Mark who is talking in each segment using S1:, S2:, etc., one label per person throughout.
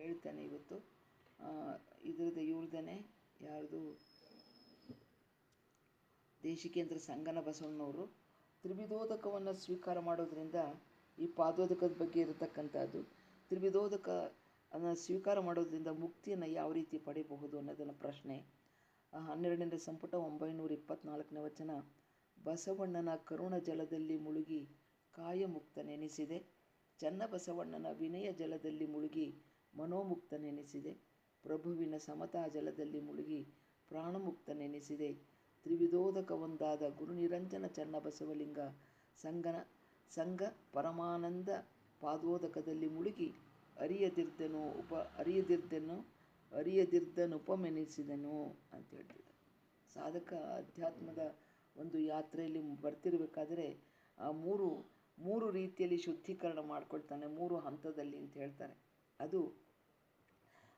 S1: ಹೇಳ್ತಾನೆ ಇವತ್ತು. ಇದ್ರದ್ದು ಇವ್ರದೇ ಯಾರ್ದು ದೇಶಿಕೇಂದ್ರ ಸಂಗನ ಬಸವಣ್ಣವರು ತ್ರಿವಿಧೋದಕವನ್ನು ಸ್ವೀಕಾರ ಮಾಡೋದ್ರಿಂದ ಈ ಪಾದೋದಕದ ಬಗ್ಗೆ ಇರತಕ್ಕಂಥದ್ದು ತ್ರಿವಿಧೋದಕ ಅದನ್ನು ಸ್ವೀಕಾರ ಮಾಡೋದ್ರಿಂದ ಮುಕ್ತಿಯನ್ನು ಯಾವ ರೀತಿ ಪಡೆಯಬಹುದು ಅನ್ನೋದನ್ನು ಪ್ರಶ್ನೆ. 12ನೇ ಸಂಪುಟ 924ನೇ ವಚನ. ಬಸವಣ್ಣನ ಕರುಣ ಜಲದಲ್ಲಿ ಮುಳುಗಿ ಕಾಯಮುಕ್ತನೆನಿಸಿದೆ, ಚನ್ನಬಸವಣ್ಣನ ವಿನಯ ಜಲದಲ್ಲಿ ಮುಳುಗಿ ಮನೋಮುಕ್ತನೆನಿಸಿದೆ, ಪ್ರಭುವಿನ ಸಮತಾ ಜಲದಲ್ಲಿ ಮುಳುಗಿ ಪ್ರಾಣಮುಕ್ತನೆನಿಸಿದೆ, ತ್ರಿವಿಧೋದಕವೊಂದಾದ ಗುರುನಿರಂಜನ ಚನ್ನಬಸವಲಿಂಗ ಸಂಘ ಪರಮಾನಂದ ಪಾದೋದಕದಲ್ಲಿ ಮುಳುಗಿ ಅರಿಯದಿರ್ದನುಪಮೆನಿಸಿದನು ಅಂತ ಹೇಳ್ತಿದ್ದಾರೆ. ಸಾಧಕ ಅಧ್ಯಾತ್ಮದ ಒಂದು ಯಾತ್ರೆಯಲ್ಲಿ ಬರ್ತಿರಬೇಕಾದ್ರೆ ಆ ಮೂರು ರೀತಿಯಲ್ಲಿ ಶುದ್ಧೀಕರಣ ಮಾಡ್ಕೊಳ್ತಾನೆ, 3 ಹಂತದಲ್ಲಿ ಅಂತ ಹೇಳ್ತಾರೆ.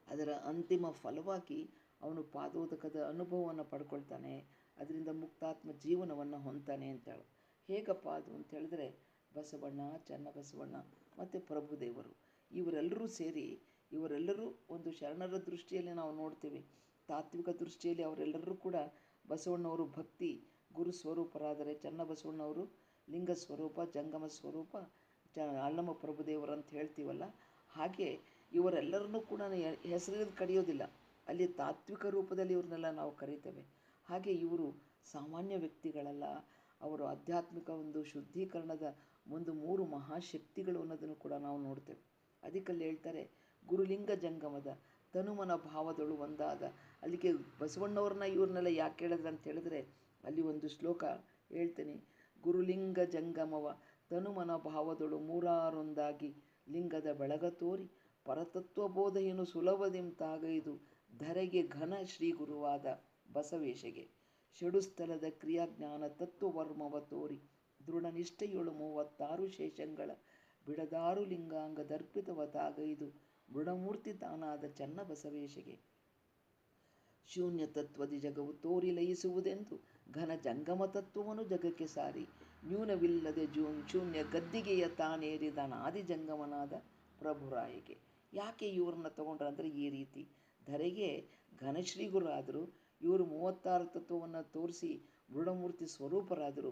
S1: ಅದರ ಅಂತಿಮ ಫಲವಾಗಿ ಅವನು ಪಾದೋದಕದ ಅನುಭವವನ್ನು ಪಡ್ಕೊಳ್ತಾನೆ, ಅದರಿಂದ ಮುಕ್ತಾತ್ಮ ಜೀವನವನ್ನು ಹೊಂತಾನೆ ಅಂತ ಹೇಳಿ. ಹೇಗಪ್ಪ ಅದು ಅಂತ ಹೇಳಿದ್ರೆ ಬಸವಣ್ಣ, ಚನ್ನಬಸವಣ್ಣ ಮತ್ತು ಪ್ರಭುದೇವರು ಇವರೆಲ್ಲರೂ ಸೇರಿ ಇವರೆಲ್ಲರೂ ಒಂದು ಶರಣರ ದೃಷ್ಟಿಯಲ್ಲಿ ನಾವು ನೋಡ್ತೀವಿ. ತಾತ್ವಿಕ ದೃಷ್ಟಿಯಲ್ಲಿ ಅವರೆಲ್ಲರೂ ಕೂಡ ಬಸವಣ್ಣವರು ಭಕ್ತಿ ಗುರು ಸ್ವರೂಪರಾದರೆ, ಚನ್ನಬಸವಣ್ಣವರು ಲಿಂಗ ಸ್ವರೂಪ, ಜಂಗಮ ಸ್ವರೂಪ, ಅಲ್ಲಮ ಪ್ರಭುದೇವರು ಅಂತ ಹೇಳ್ತೀವಲ್ಲ, ಹಾಗೆ ಇವರೆಲ್ಲರನ್ನೂ ಕೂಡ ಹೆಸರಿದ್ದು ಕರೆಯೋದಿಲ್ಲ, ಅಲ್ಲಿ ತಾತ್ವಿಕ ರೂಪದಲ್ಲಿ ಇವ್ರನ್ನೆಲ್ಲ ನಾವು ಕರೀತೇವೆ. ಹಾಗೆ ಇವರು ಸಾಮಾನ್ಯ ವ್ಯಕ್ತಿಗಳಲ್ಲ, ಅವರು ಆಧ್ಯಾತ್ಮಿಕ ಒಂದು ಶುದ್ಧೀಕರಣದ ಒಂದು 3 ಮಹಾಶಕ್ತಿಗಳು ಅನ್ನೋದನ್ನು ಕೂಡ ನಾವು ನೋಡ್ತೇವೆ. ಅದಕ್ಕಲ್ಲಿ ಹೇಳ್ತಾರೆ ಗುರುಲಿಂಗ ಜಂಗಮದ ತನುಮನ ಭಾವದಳು ಒಂದಾದ. ಅಲ್ಲಿಗೆ ಬಸವಣ್ಣವ್ರನ್ನ ಇವ್ರನ್ನೆಲ್ಲ ಯಾಕೆ ಹೇಳಿದ್ರೆ ಅಂತ ಹೇಳಿದ್ರೆ ಅಲ್ಲಿ ಒಂದು ಶ್ಲೋಕ ಹೇಳ್ತೀನಿ. ಗುರುಲಿಂಗ ಜಂಗಮವ ತನುಮನ ಭಾವದಳು ಮೂರಾರೊಂದಾಗಿ ಲಿಂಗದ ಬೆಳಗ ತೋರಿ ಪರತತ್ವಬೋಧೆಯನ್ನು ಸುಲಭದಿಂತಾಗೈದು ಧರೆಗೆ ಘನ ಶ್ರೀ ಗುರುವಾದ ಬಸವೇಶಗೆ ಷಡುಸ್ಥಲದ ಕ್ರಿಯಾಜ್ಞಾನ ತತ್ವವರ್ಮವ ತೋರಿ ದೃಢನಿಷ್ಠೆಯೊಳು 36 ಶೇಷಂಗಳ ಬಿಡದಾರು ಲಿಂಗಾಂಗ ದರ್ಪಿತವತಾಗೈದು ಮೃಡಮೂರ್ತಿ ತಾನಾದ ಚನ್ನಬಸವೇಶಗೆ ಶೂನ್ಯ ತತ್ವದಿ ಜಗವು ತೋರಿ ಲಯಿಸುವುದೆಂದು ಘನ ಜಂಗಮ ತತ್ವವನ್ನು ಜಗಕ್ಕೆ ಸಾರಿ ನ್ಯೂನವಿಲ್ಲದೆ ಶೂನ್ಯ ಗದ್ದಿಗೆಯ ತಾನೇರಿದನಾದಿ ಜಂಗಮನಾದ ಪ್ರಭುರಾಯಿಗೆ. ಯಾಕೆ ಇವ್ರನ್ನ ತಗೊಂಡ್ರೆ ಅಂದರೆ ಈ ರೀತಿ ಧರೆಗೆ ಘನಶ್ರೀಗುರಾದರು, ಇವರು 36 ತತ್ವವನ್ನು ತೋರಿಸಿ ಮೃಡಮೂರ್ತಿ ಸ್ವರೂಪರಾದರು,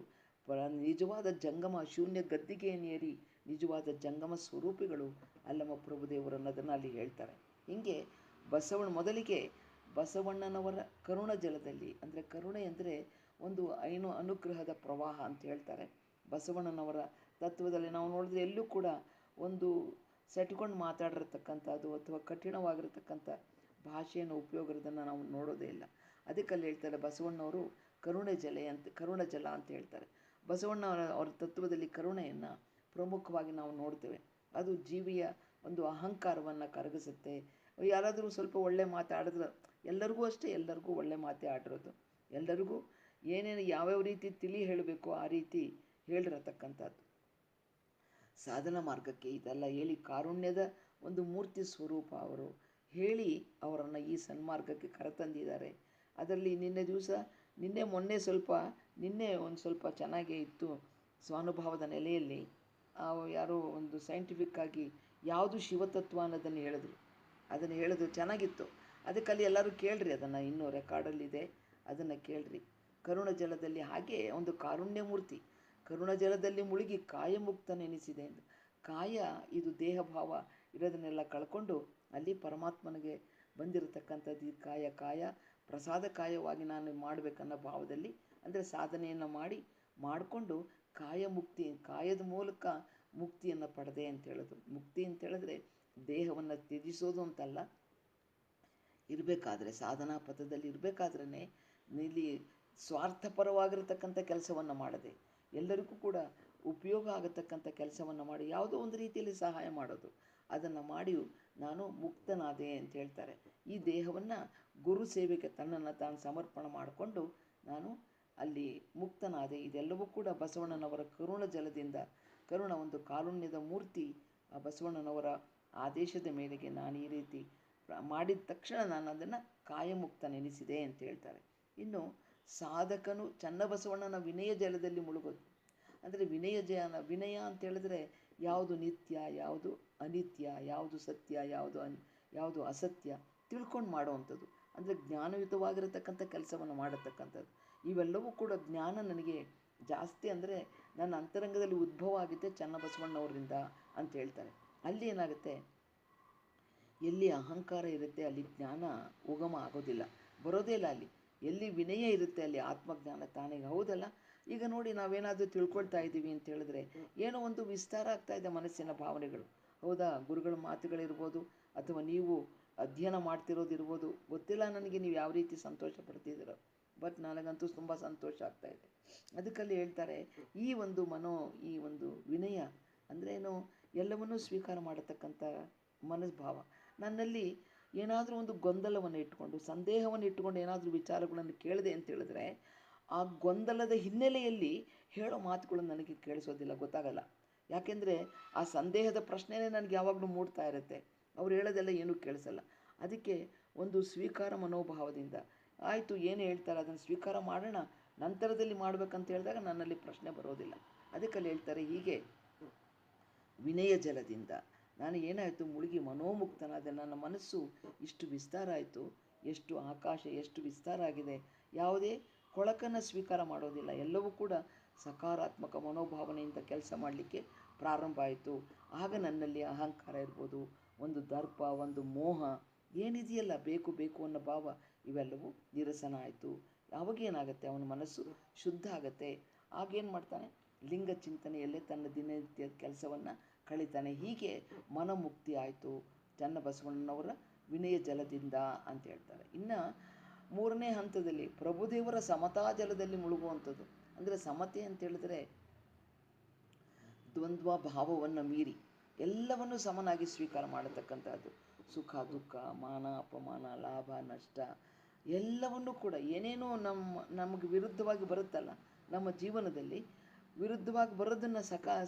S1: ನಿಜವಾದ ಜಂಗಮ ಶೂನ್ಯ ಗದ್ದಿಗೆಯನ್ನೇರಿ ನಿಜವಾದ ಜಂಗಮ ಸ್ವರೂಪಿಗಳು ಅಲ್ಲಮ ಪ್ರಭುದೇವರು ಅನ್ನೋದನ್ನು ಅಲ್ಲಿ ಹೇಳ್ತಾರೆ. ಹೀಗೆ ಮೊದಲಿಗೆ ಬಸವಣ್ಣನವರ ಕರುಣ ಜಲದಲ್ಲಿ, ಅಂದರೆ ಕರುಣೆ ಅಂದರೆ ಒಂದು ಅನುಗ್ರಹದ ಪ್ರವಾಹ ಅಂತ ಹೇಳ್ತಾರೆ. ಬಸವಣ್ಣನವರ ತತ್ವದಲ್ಲಿ ನಾವು ನೋಡಿದ್ರೆ ಎಲ್ಲೂ ಕೂಡ ಒಂದು ಸೆಟ್ಕೊಂಡು ಮಾತಾಡಿರ್ತಕ್ಕಂಥದ್ದು ಅಥವಾ ಕಠಿಣವಾಗಿರ್ತಕ್ಕಂಥ ಭಾಷೆಯನ್ನು ಉಪಯೋಗದನ್ನು ನಾವು ನೋಡೋದೇ ಇಲ್ಲ. ಅದಕ್ಕಲ್ಲಿ ಹೇಳ್ತಾರೆ ಬಸವಣ್ಣವರು ಕರುಣ ಜಲ ಅಂತ ಹೇಳ್ತಾರೆ. ಬಸವಣ್ಣ ಅವರ ತತ್ವದಲ್ಲಿ ಕರುಣೆಯನ್ನು ಪ್ರಮುಖವಾಗಿ ನಾವು ನೋಡ್ತೇವೆ. ಅದು ಜೀವಿಯ ಒಂದು ಅಹಂಕಾರವನ್ನು ಕರಗಿಸುತ್ತೆ. ಯಾರಾದರೂ ಸ್ವಲ್ಪ ಒಳ್ಳೆ ಮಾತಾಡಿದ್ರೆ ಎಲ್ಲರಿಗೂ ಅಷ್ಟೇ, ಎಲ್ಲರಿಗೂ ಒಳ್ಳೆ ಮಾತೇ ಆಡಿರೋದು, ಎಲ್ಲರಿಗೂ ಏನೇನು ಯಾವ್ಯಾವ ರೀತಿ ತಿಳಿ ಹೇಳಬೇಕು ಆ ರೀತಿ ಹೇಳಿರತಕ್ಕಂಥದ್ದು. ಸಾಧನ ಮಾರ್ಗಕ್ಕೆ ಇದೆಲ್ಲ ಹೇಳಿ ಕಾರುಣ್ಯದ ಒಂದು ಮೂರ್ತಿ ಸ್ವರೂಪ ಅವರು ಹೇಳಿ ಅವರನ್ನು ಈ ಸನ್ಮಾರ್ಗಕ್ಕೆ ಕರೆತಂದಿದ್ದಾರೆ. ಅದರಲ್ಲಿ ನಿನ್ನೆ ಒಂದು ಸ್ವಲ್ಪ ಚೆನ್ನಾಗೇ ಇತ್ತು. ಸ್ವಾನುಭಾವದ ನೆಲೆಯಲ್ಲಿ ಯಾರೋ ಒಂದು ಸೈಂಟಿಫಿಕ್ಕಾಗಿ ಯಾವುದು ಶಿವತತ್ವ ಅನ್ನೋದನ್ನು ಹೇಳಿದ್ರು ಚೆನ್ನಾಗಿತ್ತು. ಅದಕ್ಕಲ್ಲಿ ಎಲ್ಲರೂ ಕೇಳ್ರಿ, ಅದನ್ನು ಇನ್ನೂ ರೆಕಾರ್ಡಲ್ಲಿದೆ, ಅದನ್ನು ಕೇಳ್ರಿ. ಕರುಣ ಜಲದಲ್ಲಿ ಹಾಗೆ ಒಂದು ಕಾರುಣ್ಯ ಮೂರ್ತಿ ಕರುಣ ಜಲದಲ್ಲಿ ಮುಳುಗಿ ಕಾಯಮುಕ್ತನೆನಿಸಿದೆ ಎಂದು. ಕಾಯ ಇದು ದೇಹ ಭಾವ ಇರೋದನ್ನೆಲ್ಲ ಕಳ್ಕೊಂಡು ಅಲ್ಲಿ ಪರಮಾತ್ಮನಿಗೆ ಬಂದಿರತಕ್ಕಂಥದ್ದು. ಈ ಕಾಯ ಪ್ರಸಾದ ಕಾಯವಾಗಿ ನಾನು ಮಾಡಬೇಕನ್ನೋ ಭಾವದಲ್ಲಿ, ಅಂದರೆ ಸಾಧನೆಯನ್ನು ಮಾಡಿಕೊಂಡು ಕಾಯದ ಮೂಲಕ ಮುಕ್ತಿಯನ್ನು ಪಡೆದೆ ಅಂತ ಹೇಳೋದು. ಮುಕ್ತಿ ಅಂತ ಹೇಳಿದ್ರೆ ದೇಹವನ್ನು ತ್ಯಜಿಸೋದು ಅಂತಲ್ಲ, ಇರಬೇಕಾದ್ರೆ ಸಾಧನಾ ಪಥದಲ್ಲಿ ಇರಬೇಕಾದ್ರೇ ಇಲ್ಲಿ ಸ್ವಾರ್ಥಪರವಾಗಿರ್ತಕ್ಕಂಥ ಕೆಲಸವನ್ನು ಮಾಡದೆ ಎಲ್ಲರಿಗೂ ಕೂಡ ಉಪಯೋಗ ಆಗತಕ್ಕಂಥ ಕೆಲಸವನ್ನು ಮಾಡಿ ಯಾವುದೋ ಒಂದು ರೀತಿಯಲ್ಲಿ ಸಹಾಯ ಮಾಡೋದು, ಅದನ್ನು ಮಾಡಿ ನಾನು ಮುಕ್ತನಾದೆ ಅಂತ ಹೇಳ್ತಾರೆ. ಈ ದೇಹವನ್ನು ಗುರು ಸೇವೆಗೆ ತನ್ನನ್ನು ತಾನು ಸಮರ್ಪಣೆ ಮಾಡಿಕೊಂಡು ನಾನು ಅಲ್ಲಿ ಮುಕ್ತನಾದೆ. ಇದೆಲ್ಲವೂ ಕೂಡ ಬಸವಣ್ಣನವರ ಕರುಣ ಜಲದಿಂದ, ಒಂದು ಕಾರುಣ್ಯದ ಮೂರ್ತಿ ಆ ಬಸವಣ್ಣನವರ ಆದೇಶದ ಮೇರೆಗೆ ನಾನು ಈ ರೀತಿ ಮಾಡಿದ ತಕ್ಷಣ ನಾನು ಅದನ್ನು ಕಾಯಮುಕ್ತನೆನಿಸಿದೆ ಅಂತ ಹೇಳ್ತಾರೆ. ಇನ್ನು ಸಾಧಕನು ಚನ್ನಬಸವಣ್ಣನ ವಿನಯ ಜಲದಲ್ಲಿ ಮುಳುಗೋದು. ಅಂದರೆ ವಿನಯ ಅಂತ ಹೇಳಿದ್ರೆ ಯಾವುದು ನಿತ್ಯ, ಯಾವುದು ಅನಿತ್ಯ, ಯಾವುದು ಸತ್ಯ, ಯಾವುದು ಅಸತ್ಯ ತಿಳ್ಕೊಂಡು ಮಾಡುವಂಥದ್ದು, ಅಂದರೆ ಜ್ಞಾನಯುತವಾಗಿರತಕ್ಕಂಥ ಕೆಲಸವನ್ನು ಮಾಡತಕ್ಕಂಥದ್ದು. ಇವೆಲ್ಲವೂ ಕೂಡ ಜ್ಞಾನ ನನಗೆ ಜಾಸ್ತಿ ಅಂದರೆ ನನ್ನ ಅಂತರಂಗದಲ್ಲಿ ಉದ್ಭವ ಆಗುತ್ತೆ ಚನ್ನಬಸವಣ್ಣವರಿಂದ ಅಂತ ಹೇಳ್ತಾರೆ. ಅಲ್ಲಿ ಏನಾಗುತ್ತೆ, ಎಲ್ಲಿ ಅಹಂಕಾರ ಇರುತ್ತೆ ಅಲ್ಲಿ ಜ್ಞಾನ ಉಗಮ ಆಗೋದಿಲ್ಲ, ಬರೋದೇ ಇಲ್ಲ. ಅಲ್ಲಿ ಎಲ್ಲಿ ವಿನಯ ಇರುತ್ತೆ ಅಲ್ಲಿ ಆತ್ಮಜ್ಞಾನ ತಾನೇ. ಹೌದಲ್ಲ, ಈಗ ನೋಡಿ ನಾವೇನಾದರೂ ತಿಳ್ಕೊಳ್ತಾ ಇದ್ದೀವಿ ಅಂತ ಹೇಳಿದ್ರೆ ಏನೋ ಒಂದು ವಿಸ್ತಾರ ಆಗ್ತಾ ಇದೆ ಮನಸ್ಸಿನ ಭಾವನೆಗಳು. ಹೌದಾ, ಗುರುಗಳ ಮಾತುಗಳಿರ್ಬೋದು ಅಥವಾ ನೀವು ಅಧ್ಯಯನ ಮಾಡ್ತಿರೋದಿರ್ಬೋದು, ಗೊತ್ತಿಲ್ಲ ನನಗೆ ನೀವು ಯಾವ ರೀತಿ ಸಂತೋಷ ಪಡ್ತಿದ್ದೀರೋ, ಬಟ್ ನನಗಂತೂ ತುಂಬ ಸಂತೋಷ ಆಗ್ತಾ ಇದೆ. ಅದಕ್ಕಲ್ಲಿ ಹೇಳ್ತಾರೆ ಈ ಒಂದು ಈ ಒಂದು ವಿನಯ ಅಂದ್ರೇನು, ಎಲ್ಲವನ್ನೂ ಸ್ವೀಕಾರ ಮಾಡತಕ್ಕಂಥ ಮನೋಭಾವ. ನನ್ನಲ್ಲಿ ಏನಾದರೂ ಒಂದು ಗೊಂದಲವನ್ನು ಇಟ್ಕೊಂಡು ಸಂದೇಹವನ್ನು ಇಟ್ಟುಕೊಂಡು ಏನಾದರೂ ವಿಚಾರಗಳನ್ನು ಕೇಳಿದೆ ಅಂತ ಹೇಳಿದ್ರೆ ಆ ಗೊಂದಲದ ಹಿನ್ನೆಲೆಯಲ್ಲಿ ಹೇಳೋ ಮಾತುಗಳು ನನಗೆ ಕೇಳಿಸೋದಿಲ್ಲ, ಗೊತ್ತಾಗಲ್ಲ. ಯಾಕೆಂದರೆ ಆ ಸಂದೇಹದ ಪ್ರಶ್ನೆನೇ ನನಗೆ ಯಾವಾಗಲೂ ಮೂಡ್ತಾ ಇರುತ್ತೆ, ಅವ್ರು ಹೇಳೋದೆಲ್ಲ ಏನೂ ಕೇಳಿಸಲ್ಲ. ಅದಕ್ಕೆ ಒಂದು ಸ್ವೀಕಾರ ಮನೋಭಾವದಿಂದ ಆಯಿತು ಏನು ಹೇಳ್ತಾರೆ ಅದನ್ನು ಸ್ವೀಕಾರ ಮಾಡೋಣ, ನಂತರದಲ್ಲಿ ಮಾಡಬೇಕಂತ ಹೇಳಿದಾಗ ನನ್ನಲ್ಲಿ ಪ್ರಶ್ನೆ ಬರೋದಿಲ್ಲ. ಅದಕ್ಕಲ್ಲಿ ಹೇಳ್ತಾರೆ ಹೀಗೆ ವಿನಯ ಜಲದಿಂದ ನಾನು ಏನಾಯಿತು ಮುಳುಗಿ ಮನೋಮುಕ್ತನಾದ, ನನ್ನ ಮನಸ್ಸು ಇಷ್ಟು ವಿಸ್ತಾರ ಆಯಿತು, ಎಷ್ಟು ಆಕಾಶ ಎಷ್ಟು ವಿಸ್ತಾರ ಆಗಿದೆ, ಯಾವುದೇ ಕೊಳಕನ್ನು ಸ್ವೀಕಾರ ಮಾಡೋದಿಲ್ಲ, ಎಲ್ಲವೂ ಕೂಡ ಸಕಾರಾತ್ಮಕ ಮನೋಭಾವನೆಯಿಂದ ಕೆಲಸ ಮಾಡಲಿಕ್ಕೆ ಪ್ರಾರಂಭ ಆಯಿತು. ಆಗ ನನ್ನಲ್ಲಿ ಅಹಂಕಾರ ಇರ್ಬೋದು, ಒಂದು ದರ್ಪ, ಒಂದು ಮೋಹ ಏನಿದೆಯಲ್ಲ ಬೇಕು ಬೇಕು ಅನ್ನೋ ಭಾವ, ಇವೆಲ್ಲವೂ ನಿರಸನ ಆಯಿತು. ಆವಾಗೇನಾಗುತ್ತೆ, ಅವನ ಮನಸ್ಸು ಶುದ್ಧ ಆಗುತ್ತೆ. ಆಗೇನು ಮಾಡ್ತಾನೆ, ಲಿಂಗ ಚಿಂತನೆಯಲ್ಲೇ ತನ್ನ ದಿನನಿತ್ಯದ ಕೆಲಸವನ್ನು ಕಳೀತಾನೆ. ಹೀಗೆ ಮನಮುಕ್ತಿ ಆಯಿತು ಚನ್ನಬಸವಣ್ಣನವರ ವಿನಯ ಜಲದಿಂದ ಅಂತ ಹೇಳ್ತಾರೆ. ಇನ್ನು ಮೂರನೇ ಹಂತದಲ್ಲಿ ಪ್ರಭುದೇವರ ಸಮತಾ ಜಲದಲ್ಲಿ ಮುಳುಗುವಂಥದ್ದು. ಅಂದರೆ ಸಮತೆ ಅಂತ ಹೇಳಿದ್ರೆ ದ್ವಂದ್ವ ಭಾವವನ್ನು ಮೀರಿ ಎಲ್ಲವನ್ನು ಸಮನಾಗಿ ಸ್ವೀಕಾರ ಮಾಡತಕ್ಕಂಥದ್ದು. ಸುಖ ದುಃಖ, ಮಾನ ಅಪಮಾನ, ಲಾಭ ನಷ್ಟ ಎಲ್ಲವನ್ನೂ ಕೂಡ ಏನೇನೋ ನಮಗೆ ವಿರುದ್ಧವಾಗಿ ಬರುತ್ತಲ್ಲ ನಮ್ಮ ಜೀವನದಲ್ಲಿ, ವಿರುದ್ಧವಾಗಿ ಬರೋದನ್ನು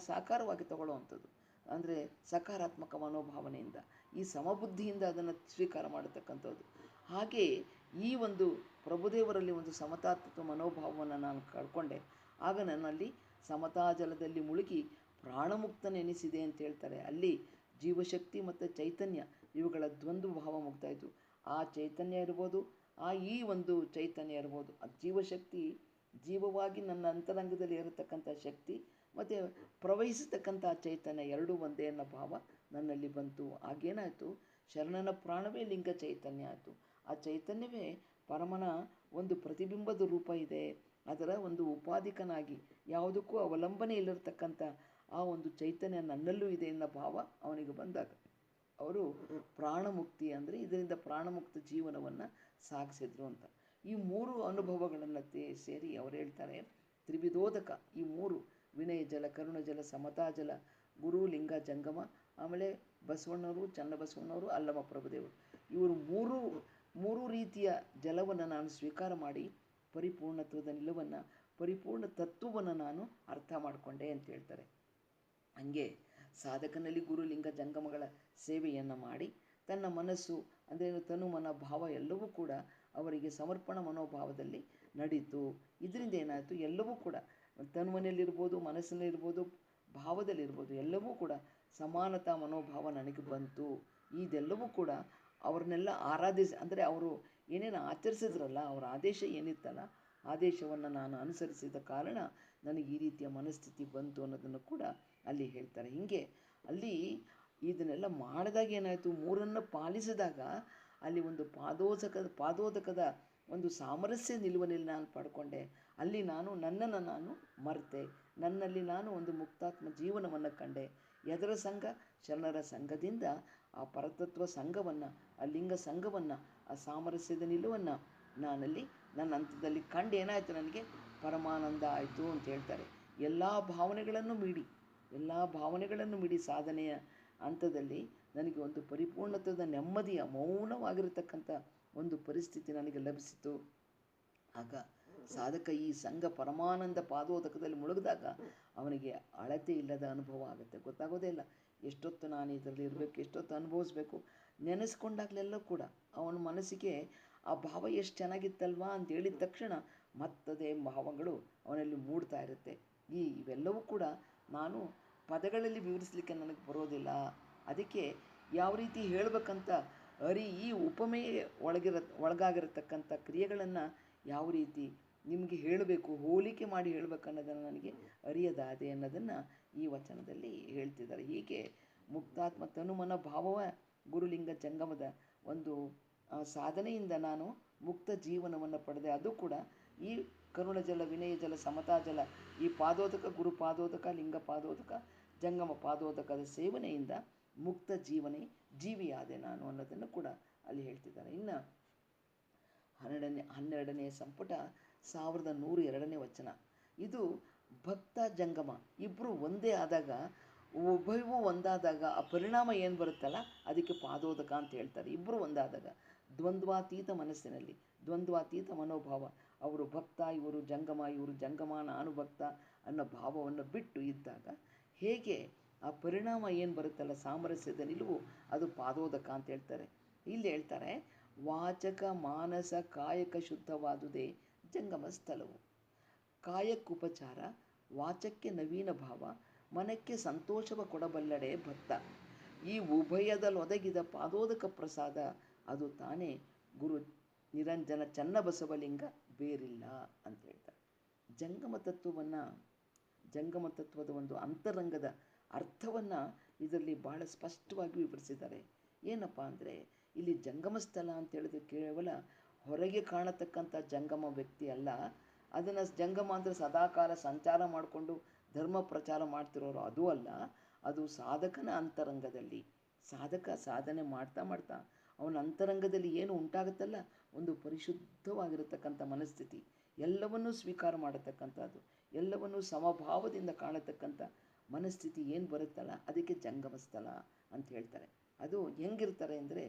S1: ಸಾಕಾರವಾಗಿ ತಗೊಳ್ಳುವಂಥದ್ದು. ಅಂದರೆ ಸಕಾರಾತ್ಮಕ ಮನೋಭಾವನೆಯಿಂದ ಈ ಸಮಬುದ್ಧಿಯಿಂದ ಅದನ್ನು ಸ್ವೀಕಾರ ಮಾಡತಕ್ಕಂಥದ್ದು. ಹಾಗೆಯೇ ಈ ಒಂದು ಪ್ರಭುದೇವರಲ್ಲಿ ಒಂದು ಸಮತಾತ್ವ ಮನೋಭಾವವನ್ನು ನಾನು ಕಳ್ಕೊಂಡೆ. ಆಗ ನನ್ನಲ್ಲಿ ಸಮತಾ ಜಲದಲ್ಲಿ ಮುಳುಗಿ ಪ್ರಾಣಮುಕ್ತನೆನಿಸಿದೆ ಅಂತ ಹೇಳ್ತಾರೆ. ಅಲ್ಲಿ ಜೀವಶಕ್ತಿ ಮತ್ತು ಚೈತನ್ಯ ಇವುಗಳ ದ್ವಂದ್ವ ಭಾವ ಮುಕ್ತಾಯಿತು. ಆ ಚೈತನ್ಯ ಇರ್ಬೋದು, ಈ ಒಂದು ಚೈತನ್ಯ ಇರ್ಬೋದು, ಆ ಜೀವಶಕ್ತಿ ಜೀವವಾಗಿ ನನ್ನ ಅಂತರಂಗದಲ್ಲಿ ಇರತಕ್ಕಂಥ ಶಕ್ತಿ ಮತ್ತು ಪ್ರವಹಿಸತಕ್ಕಂಥ ಚೈತನ್ಯ ಎರಡೂ ಒಂದೇ ಅನ್ನೋ ಭಾವ ನನ್ನಲ್ಲಿ ಬಂತು. ಆಗೇನಾಯಿತು, ಶರಣನ ಪ್ರಾಣವೇ ಲಿಂಗ ಚೈತನ್ಯ ಆಯಿತು. ಆ ಚೈತನ್ಯವೇ ಪರಮನ ಒಂದು ಪ್ರತಿಬಿಂಬದ ರೂಪ ಇದೆ, ಅದರ ಒಂದು ಉಪಾಧಿಕನಾಗಿ ಯಾವುದಕ್ಕೂ ಅವಲಂಬನೆ ಇಲ್ಲಿರ್ತಕ್ಕಂಥ ಆ ಒಂದು ಚೈತನ್ಯ ನನ್ನಲ್ಲೂ ಇದೆ ಅನ್ನೋ ಭಾವ ಅವನಿಗೆ ಬಂದಾಗ ಅವರು ಪ್ರಾಣಮುಕ್ತಿ ಅಂದರೆ ಇದರಿಂದ ಪ್ರಾಣಮುಕ್ತ ಜೀವನವನ್ನು ಸಾಗಿಸಿದ್ರು ಅಂತ. ಈ ಮೂರು ಅನುಭವಗಳನ್ನು ಸೇರಿ ಅವರು ಹೇಳ್ತಾರೆ ತ್ರಿವಿಧೋದಕ. ಈ ಮೂರು ವಿನಯ ಜಲ, ಕರುಣ ಜಲ, ಸಮತಾ ಜಲ, ಗುರು ಲಿಂಗ ಜಂಗಮ, ಆಮೇಲೆ ಬಸವಣ್ಣವರು, ಚನ್ನಬಸವಣ್ಣವರು, ಅಲ್ಲಮ ಪ್ರಭುದೇವರು, ಇವರು ಮೂರು ರೀತಿಯ ಜಲವನ್ನು ನಾನು ಸ್ವೀಕಾರ ಮಾಡಿ ಪರಿಪೂರ್ಣತ್ವದ ನಿಲುವನ್ನು, ಪರಿಪೂರ್ಣ ತತ್ವವನ್ನು ನಾನು ಅರ್ಥ ಮಾಡಿಕೊಂಡೆ ಅಂತ ಹೇಳ್ತಾರೆ. ಹಂಗೆ ಸಾಧಕನಲ್ಲಿ ಗುರು ಲಿಂಗ ಜಂಗಮಗಳ ಸೇವೆಯನ್ನು ಮಾಡಿ ತನ್ನ ಮನಸ್ಸು ಅಂದರೆ ತನು ಮನ ಭಾವ ಎಲ್ಲವೂ ಕೂಡ ಅವರಿಗೆ ಸಮರ್ಪಣ ಮನೋಭಾವದಲ್ಲಿ ನಡೀತು. ಇದರಿಂದ ಏನಾಯಿತು, ಎಲ್ಲವೂ ಕೂಡ ತನುವಿನಲ್ಲಿರ್ಬೋದು, ಮನಸ್ಸಿನಲ್ಲಿರ್ಬೋದು, ಭಾವದಲ್ಲಿರ್ಬೋದು, ಎಲ್ಲವೂ ಕೂಡ ಸಮಾನತಾ ಮನೋಭಾವ ನನಗೆ ಬಂತು. ಇದೆಲ್ಲವೂ ಕೂಡ ಅವ್ರನ್ನೆಲ್ಲ ಅಂದರೆ ಅವರು ಏನೇನು ಆಚರಿಸಿದ್ರಲ್ಲ, ಅವರ ಆದೇಶ ಏನಿತ್ತಲ್ಲ, ಆದೇಶವನ್ನು ನಾನು ಅನುಸರಿಸಿದ ಕಾರಣ ನನಗೆ ಈ ರೀತಿಯ ಮನಸ್ಥಿತಿ ಬಂತು ಅನ್ನೋದನ್ನು ಕೂಡ ಅಲ್ಲಿ ಹೇಳ್ತಾರೆ. ಹೀಗೆ ಅಲ್ಲಿ ಇದನ್ನೆಲ್ಲ ಮಾಡಿದಾಗ ಏನಾಯಿತು, ಮೂರನ್ನು ಪಾಲಿಸಿದಾಗ ಅಲ್ಲಿ ಒಂದು ಪಾದೋದಕದ ಒಂದು ಸಾಮರಸ್ಯ ನಿಲುವಲ್ಲಿ ನಾನು ಪಡ್ಕೊಂಡೆ. ಅಲ್ಲಿ ನನ್ನನ್ನು ನಾನು ಮರೆತೆ, ನನ್ನಲ್ಲಿ ನಾನು ಒಂದು ಮುಕ್ತಾತ್ಮ ಜೀವನವನ್ನು ಕಂಡೆ. ಎದರ ಸಂಘ, ಶರಣರ ಸಂಘದಿಂದ ಆ ಪರತತ್ವ ಸಂಘವನ್ನು, ಆ ಲಿಂಗ ಸಂಘವನ್ನು, ಆ ಸಾಮರಸ್ಯದ ನಿಲುವನ್ನು ನಾನಲ್ಲಿ ನನ್ನ ಹಂತದಲ್ಲಿ ಕಂಡು ಏನಾಯಿತು, ನನಗೆ ಪರಮಾನಂದ ಆಯಿತು ಅಂತ ಹೇಳ್ತಾರೆ. ಎಲ್ಲ ಭಾವನೆಗಳನ್ನು ಮೀಡಿ ಸಾಧನೆಯ ಹಂತದಲ್ಲಿ ನನಗೆ ಒಂದು ಪರಿಪೂರ್ಣತ್ವದ ನೆಮ್ಮದಿಯ ಮೌನವಾಗಿರತಕ್ಕಂಥ ಒಂದು ಪರಿಸ್ಥಿತಿ ನನಗೆ ಲಭಿಸಿತು. ಆಗ ಸಾಧಕ ಈ ಸಂಘ ಪರಮಾನಂದ ಪಾದೋದಕದಲ್ಲಿ ಮುಳುಗಿದಾಗ ಅವನಿಗೆ ಅಳತೆ ಇಲ್ಲದ ಅನುಭವ ಆಗುತ್ತೆ, ಗೊತ್ತಾಗೋದೇ ಇಲ್ಲ. ಎಷ್ಟೊತ್ತು ನಾನು ಇದರಲ್ಲಿ ಇರಬೇಕು, ಎಷ್ಟೊತ್ತು ಅನುಭವಿಸ್ಬೇಕು, ನೆನೆಸ್ಕೊಂಡಾಗಲೆಲ್ಲ ಕೂಡ ಅವನ ಮನಸ್ಸಿಗೆ ಆ ಭಾವ ಎಷ್ಟು ಚೆನ್ನಾಗಿತ್ತಲ್ವಾ ಅಂತ ಹೇಳಿದ ತಕ್ಷಣ ಮತ್ತದೇ ಭಾವಗಳು ಅವನಲ್ಲಿ ಮೂಡ್ತಾ ಇರುತ್ತೆ. ಇವೆಲ್ಲವೂ ಕೂಡ ನಾನು ಪದಗಳಲ್ಲಿ ವಿವರಿಸಲಿಕ್ಕೆ ನನಗೆ ಬರೋದಿಲ್ಲ. ಅದಕ್ಕೆ ಯಾವ ರೀತಿ ಹೇಳಬೇಕಂತ ಈ ಉಪಮೆಗೆ ಒಳಗಾಗಿರತಕ್ಕಂಥ ಕ್ರಿಯೆಗಳನ್ನು ಯಾವ ರೀತಿ ನಿಮಗೆ ಹೇಳಬೇಕು, ಹೋಲಿಕೆ ಮಾಡಿ ಹೇಳಬೇಕು ಅನ್ನೋದನ್ನು ನನಗೆ ಅರಿಯದಾದೆ ಅನ್ನೋದನ್ನು ಈ ವಚನದಲ್ಲಿ ಹೇಳ್ತಿದ್ದಾರೆ. ಹೀಗೆ ಮುಕ್ತಾತ್ಮ ತನುಮನ ಭಾವವ ಗುರುಲಿಂಗ ಜಂಗಮದ ಒಂದು ಸಾಧನೆಯಿಂದ ನಾನು ಮುಕ್ತ ಜೀವನವನ್ನು ಪಡೆದೆ. ಅದು ಕೂಡ ಈ ಕರುಣಜಲ, ವಿನಯ ಜಲ, ಸಮತಾ ಜಲ, ಈ ಪಾದೋದಕ, ಗುರು ಪಾದೋದಕ, ಲಿಂಗ ಪಾದೋದಕ, ಜಂಗಮ ಪಾದೋದಕದ ಸೇವನೆಯಿಂದ ಮುಕ್ತ ಜೀವಿಯಾದೆ ನಾನು ಅನ್ನೋದನ್ನು ಕೂಡ ಅಲ್ಲಿ ಹೇಳ್ತಿದ್ದಾರೆ. ಇನ್ನು 12ನೇ ಸಂಪುಟ 1102ನೇ ವಚನ. ಇದು ಭಕ್ತ ಜಂಗಮ ಇಬ್ಬರು ಒಂದೇ ಆದಾಗ, ಉಭಯವೂ ಒಂದಾದಾಗ ಆ ಪರಿಣಾಮ ಏನು ಬರುತ್ತಲ್ಲ ಅದಕ್ಕೆ ಪಾದೋದಕ ಅಂತ ಹೇಳ್ತಾರೆ. ಇಬ್ಬರು ಒಂದಾದಾಗ ದ್ವಂದ್ವಾತೀತ ಮನಸ್ಸಿನಲ್ಲಿ, ದ್ವಂದ್ವಾತೀತ ಮನೋಭಾವ, ಅವರು ಭಕ್ತ, ಇವರು ಜಂಗಮ, ನಾನು ಭಕ್ತ ಅನ್ನೋ ಭಾವವನ್ನು ಬಿಟ್ಟು ಇದ್ದಾಗ ಹೇಗೆ ಆ ಪರಿಣಾಮ ಏನು ಬರುತ್ತಲ್ಲ ಸಾಮರಸ್ಯದ ನಿಲುವು, ಅದು ಪಾದೋದಕ ಅಂತ ಹೇಳ್ತಾರೆ. ಇಲ್ಲಿ ಹೇಳ್ತಾರೆ, ವಾಚಕ ಮಾನಸ ಕಾಯಕ ಶುದ್ಧವಾದುದೇ ಜಂಗಮ ಸ್ಥಳವು. ಕಾಯಕ್ಕುಪಚಾರ, ವಾಚಕ್ಕೆ ನವೀನ ಭಾವ, ಮನಕ್ಕೆ ಸಂತೋಷವ ಕೊಡಬಲ್ಲಡೆ ಭಕ್ತ. ಈ ಉಭಯದಲ್ಲೊದಗಿದ ಪಾದೋದಕ ಪ್ರಸಾದ, ಅದು ತಾನೇ ಗುರು ನಿರಂಜನ ಚನ್ನಬಸವಲಿಂಗ, ಬೇರಿಲ್ಲ ಅಂತ ಹೇಳ್ತಾರೆ. ಜಂಗಮ ತತ್ವದ ಒಂದು ಅಂತರಂಗದ ಅರ್ಥವನ್ನು ಇದರಲ್ಲಿ ಬಹಳ ಸ್ಪಷ್ಟವಾಗಿ ವಿವರಿಸಿದ್ದಾರೆ. ಏನಪ್ಪ ಅಂದರೆ, ಇಲ್ಲಿ ಜಂಗಮ ಸ್ಥಳ ಅಂತ ಹೇಳಿದ್ರೆ ಕೇವಲ ಹೊರಗೆ ಕಾಣತಕ್ಕಂಥ ಜಂಗಮ ವ್ಯಕ್ತಿ ಅಲ್ಲ. ಅದನ್ನು ಜಂಗಮ ಅಂದರೆ ಸದಾಕಾಲ ಸಂಚಾರ ಮಾಡಿಕೊಂಡು ಧರ್ಮ ಪ್ರಚಾರ ಮಾಡ್ತಿರೋರು, ಅದೂ ಅಲ್ಲ. ಅದು ಸಾಧಕನ ಅಂತರಂಗದಲ್ಲಿ, ಸಾಧಕ ಸಾಧನೆ ಮಾಡ್ತಾ ಮಾಡ್ತಾ ಅವನ ಅಂತರಂಗದಲ್ಲಿ ಏನು ಉಂಟಾಗುತ್ತಲ್ಲ, ಒಂದು ಪರಿಶುದ್ಧವಾಗಿರತಕ್ಕಂಥ ಮನಸ್ಥಿತಿ, ಎಲ್ಲವನ್ನೂ ಸ್ವೀಕಾರ ಮಾಡತಕ್ಕಂಥದ್ದು, ಎಲ್ಲವನ್ನೂ ಸಮಭಾವದಿಂದ ಕಾಣತಕ್ಕಂಥ ಮನಸ್ಥಿತಿ ಏನು ಬರುತ್ತಲ್ಲ, ಅದಕ್ಕೆ ಜಂಗಮ ಸ್ಥಳ ಅಂತ ಹೇಳ್ತಾರೆ. ಅದು ಹೆಂಗಿರ್ತಾರೆ ಅಂದರೆ,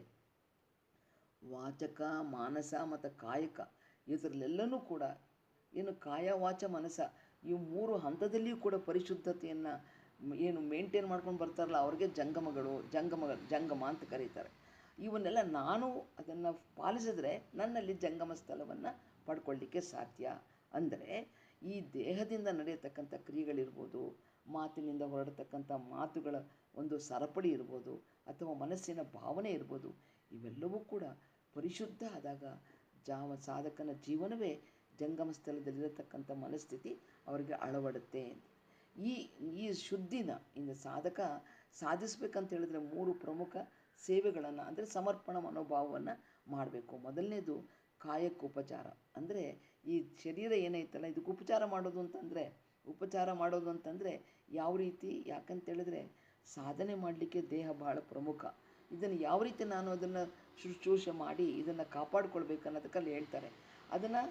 S1: ವಾಚಕ, ಮಾನಸ ಮತ್ತು ಕಾಯಕ ಇದರಲ್ಲೆಲ್ಲನೂ ಕೂಡ ಏನು ಕಾಯ, ವಾಚ, ಮನಸ ಈ ಮೂರು ಹಂತದಲ್ಲಿಯೂ ಕೂಡ ಪರಿಶುದ್ಧತೆಯನ್ನು ಏನು ಮೇಂಟೈನ್ ಮಾಡ್ಕೊಂಡು ಬರ್ತಾರಲ್ಲ, ಅವ್ರಿಗೆ ಜಂಗಮ ಅಂತ ಕರೀತಾರೆ. ಇವನ್ನೆಲ್ಲ ನಾನು ಅದನ್ನು ಪಾಲಿಸಿದ್ರೆ ನನ್ನಲ್ಲಿ ಜಂಗಮ ಸ್ಥಳವನ್ನು ಪಡ್ಕೊಳ್ಳಿಕ್ಕೆ ಸಾಧ್ಯ. ಅಂದರೆ ಈ ದೇಹದಿಂದ ನಡೆಯತಕ್ಕಂಥ ಕ್ರಿಯೆಗಳಿರ್ಬೋದು, ಮಾತಿನಿಂದ ಹೊರಡತಕ್ಕಂಥ ಮಾತುಗಳ ಒಂದು ಸರಪಳಿ ಇರ್ಬೋದು, ಅಥವಾ ಮನಸ್ಸಿನ ಭಾವನೆ ಇರ್ಬೋದು, ಇವೆಲ್ಲವೂ ಕೂಡ ಪರಿಶುದ್ಧ ಆದಾಗ ಸಾಧಕನ ಜೀವನವೇ ಜಂಗಮ ಸ್ಥಳದಲ್ಲಿರತಕ್ಕಂಥ ಮನಸ್ಥಿತಿ ಅವರಿಗೆ ಅಳವಡುತ್ತೆ. ಈ ಶುದ್ಧಿನ ಇನ್ನು ಸಾಧಕ ಸಾಧಿಸ್ಬೇಕಂತ ಹೇಳಿದ್ರೆ 3 ಪ್ರಮುಖ ಸೇವೆಗಳನ್ನು ಅಂದರೆ ಸಮರ್ಪಣ ಮನೋಭಾವವನ್ನು ಮಾಡಬೇಕು. ಮೊದಲನೇದು ಕಾಯಕ್ಕೆ ಉಪಚಾರ, ಅಂದರೆ ಈ ಶರೀರ ಏನೈತಲ್ಲ ಇದಕ್ಕೆ ಉಪಚಾರ ಮಾಡೋದು ಅಂತಂದರೆ ಯಾವ ರೀತಿ, ಯಾಕಂತೇಳಿದ್ರೆ ಸಾಧನೆ ಮಾಡಲಿಕ್ಕೆ ದೇಹ ಬಹಳ ಪ್ರಮುಖ. ಇದನ್ನು ಯಾವ ರೀತಿ ನಾನು ಅದನ್ನು ಶುಶ್ರೂಷೆ ಮಾಡಿ ಇದನ್ನು ಕಾಪಾಡ್ಕೊಳ್ಬೇಕು ಅನ್ನೋದಕ್ಕಲ್ಲಿ ಹೇಳ್ತಾರೆ. ಅದನ್ನು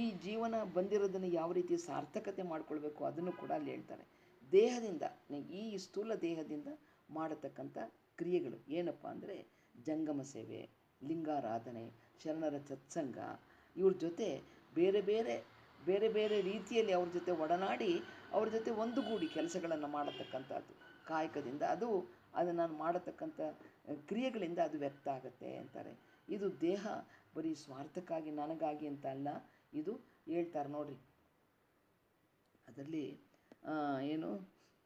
S1: ಈ ಜೀವನ ಬಂದಿರೋದನ್ನು ಯಾವ ರೀತಿ ಸಾರ್ಥಕತೆ ಮಾಡ್ಕೊಳ್ಬೇಕು ಅದನ್ನು ಕೂಡ ಅಲ್ಲಿ ಹೇಳ್ತಾರೆ. ದೇಹದಿಂದ, ಈ ಸ್ಥೂಲ ದೇಹದಿಂದ ಮಾಡತಕ್ಕಂಥ ಕ್ರಿಯೆಗಳು ಏನಪ್ಪ ಅಂದರೆ ಜಂಗಮ ಸೇವೆ, ಲಿಂಗಾರಾಧನೆ, ಶರಣರ ಸತ್ಸಂಗ, ಇವ್ರ ಜೊತೆ ಬೇರೆ ಬೇರೆ ರೀತಿಯಲ್ಲಿ ಅವ್ರ ಜೊತೆ ಒಡನಾಡಿ ಅವ್ರ ಜೊತೆ ಒಂದುಗೂಡಿ ಕೆಲಸಗಳನ್ನು ಮಾಡತಕ್ಕಂಥದ್ದು ಕಾಯಕದಿಂದ, ಅದು ನಾನು ಮಾಡತಕ್ಕಂಥ ಕ್ರಿಯೆಗಳಿಂದ ಅದು ವ್ಯಕ್ತ ಆಗುತ್ತೆ ಅಂತಾರೆ. ಇದು ದೇಹ ಬರೀ ಸ್ವಾರ್ಥಕ್ಕಾಗಿ ನನಗಾಗಿ ಅಂತ ಅಲ್ಲ, ಇದು ಹೇಳ್ತಾರೆ ನೋಡ್ರಿ. ಅದರಲ್ಲಿ ಏನು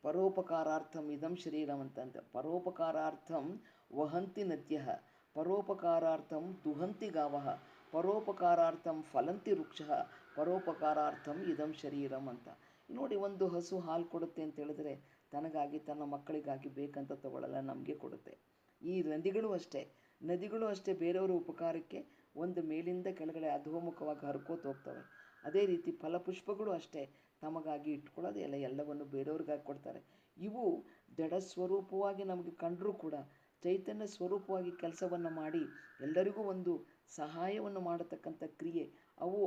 S1: ಪರೋಪಕಾರಾರ್ಥಂ ಇದಂ ಶರೀರಂ ಅಂತಂತ, ಪರೋಪಕಾರಾರ್ಥಂ ವಹಂತಿ ನದ್ಯಃ, ಪರೋಪಕಾರಾರ್ಥಂ ದುಹಂತಿ ಗಾವಃ, ಪರೋಪಕಾರಾರ್ಥಂ ಫಲಂತಿ ವೃಕ್ಷಃ, ಪರೋಪಕಾರಾರ್ಥಂ ಇದಂ ಶರೀರಂ ಅಂತ. ನೋಡಿ, ಒಂದು ಹಸು ಹಾಲು ಕೊಡುತ್ತೆ ಅಂತ ಹೇಳಿದ್ರೆ ತನಗಾಗಿ ತನ್ನ ಮಕ್ಕಳಿಗಾಗಿ ಬೇಕಂತ ತಗೊಳ್ಳಲ್ಲ, ನಮಗೆ ಕೊಡುತ್ತೆ. ಈ ನದಿಗಳು ಅಷ್ಟೇ ಬೇರೆಯವರ ಉಪಕಾರಕ್ಕೆ ಒಂದು ಮೇಲಿಂದ ಕೆಳಗಡೆ ಅಧೋಮುಖವಾಗಿ ಹರ್ಕೋತ ಹೋಗ್ತವೆ. ಅದೇ ರೀತಿ ಫಲಪುಷ್ಪಗಳು ಅಷ್ಟೇ ತಮಗಾಗಿ ಇಟ್ಕೊಳ್ಳೋದೇ ಇಲ್ಲ, ಎಲ್ಲವನ್ನು ಬೇರೆಯವ್ರಿಗಾಗಿ ಕೊಡ್ತಾರೆ. ಇವು ಜಡ ಸ್ವರೂಪವಾಗಿ ನಮಗೆ ಕಂಡರೂ ಕೂಡ ಚೈತನ್ಯ ಸ್ವರೂಪವಾಗಿ ಕೆಲಸವನ್ನು ಮಾಡಿ ಎಲ್ಲರಿಗೂ ಒಂದು ಸಹಾಯವನ್ನು ಮಾಡತಕ್ಕಂಥ ಕ್ರಿಯೆ ಅವು.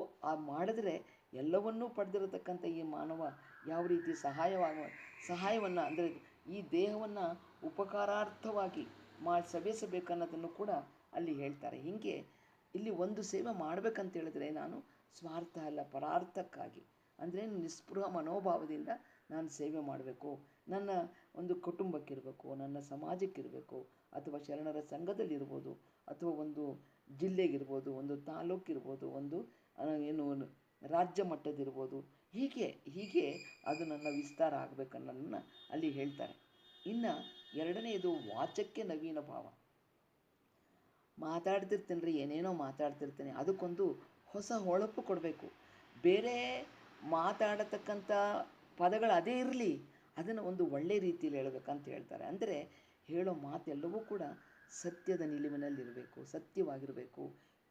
S1: ಮಾಡಿದ್ರೆ ಎಲ್ಲವನ್ನೂ ಪಡೆದಿರತಕ್ಕಂಥ ಈ ಮಾನವ ಯಾವ ರೀತಿ ಸಹಾಯವನ್ನು ಅಂದರೆ ಈ ದೇಹವನ್ನು ಉಪಕಾರಾರ್ಥವಾಗಿ ಸವೆಸಬೇಕನ್ನೋದನ್ನು ಕೂಡ ಅಲ್ಲಿ ಹೇಳ್ತಾರೆ. ಹೀಗೆ ಇಲ್ಲಿ ಒಂದು ಸೇವೆ ಮಾಡಬೇಕಂತ ಹೇಳಿದ್ರೆ ನಾನು ಸ್ವಾರ್ಥ ಅಲ್ಲ, ಪರಾರ್ಥಕ್ಕಾಗಿ ಅಂದರೆ ನಿಸ್ಪೃಹ ಮನೋಭಾವದಿಂದ ನಾನು ಸೇವೆ ಮಾಡಬೇಕು. ನನ್ನ ಒಂದು ಕುಟುಂಬಕ್ಕಿರಬೇಕು, ನನ್ನ ಸಮಾಜಕ್ಕಿರಬೇಕು, ಅಥವಾ ಶರಣರ ಸಂಘದಲ್ಲಿರ್ಬೋದು, ಅಥವಾ ಒಂದು ಜಿಲ್ಲೆಗಿರ್ಬೋದು, ಒಂದು ತಾಲೂಕಿರ್ಬೋದು, ಒಂದು ಏನು ರಾಜ್ಯ ಮಟ್ಟದಿರ್ಬೋದು, ಹೀಗೆ ಅದು ನನ್ನ ವಿಸ್ತಾರ ಆಗಬೇಕನ್ನೋದನ್ನು ಅಲ್ಲಿ ಹೇಳ್ತಾರೆ. ಇನ್ನು ಎರಡನೆಯದು ವಾಚಕ್ಕೆ ನವೀನ ಭಾವ. ಮಾತಾಡ್ತಿರ್ತೀನಿ ರೀ, ಏನೇನೋ ಮಾತಾಡ್ತಿರ್ತೀನಿ, ಅದಕ್ಕೊಂದು ಹೊಸ ಹೊಳಪು ಕೊಡಬೇಕು. ಬೇರೆ ಮಾತಾಡತಕ್ಕಂಥ ಪದಗಳು ಅದೇ ಇರಲಿ, ಅದನ್ನು ಒಂದು ಒಳ್ಳೆ ರೀತಿಯಲ್ಲಿ ಹೇಳ್ಬೇಕಂತ ಹೇಳ್ತಾರೆ. ಅಂದರೆ ಹೇಳೋ ಮಾತೆಲ್ಲವೂ ಕೂಡ ಸತ್ಯದ ನಿಲುವಿನಲ್ಲಿರಬೇಕು, ಸತ್ಯವಾಗಿರಬೇಕು,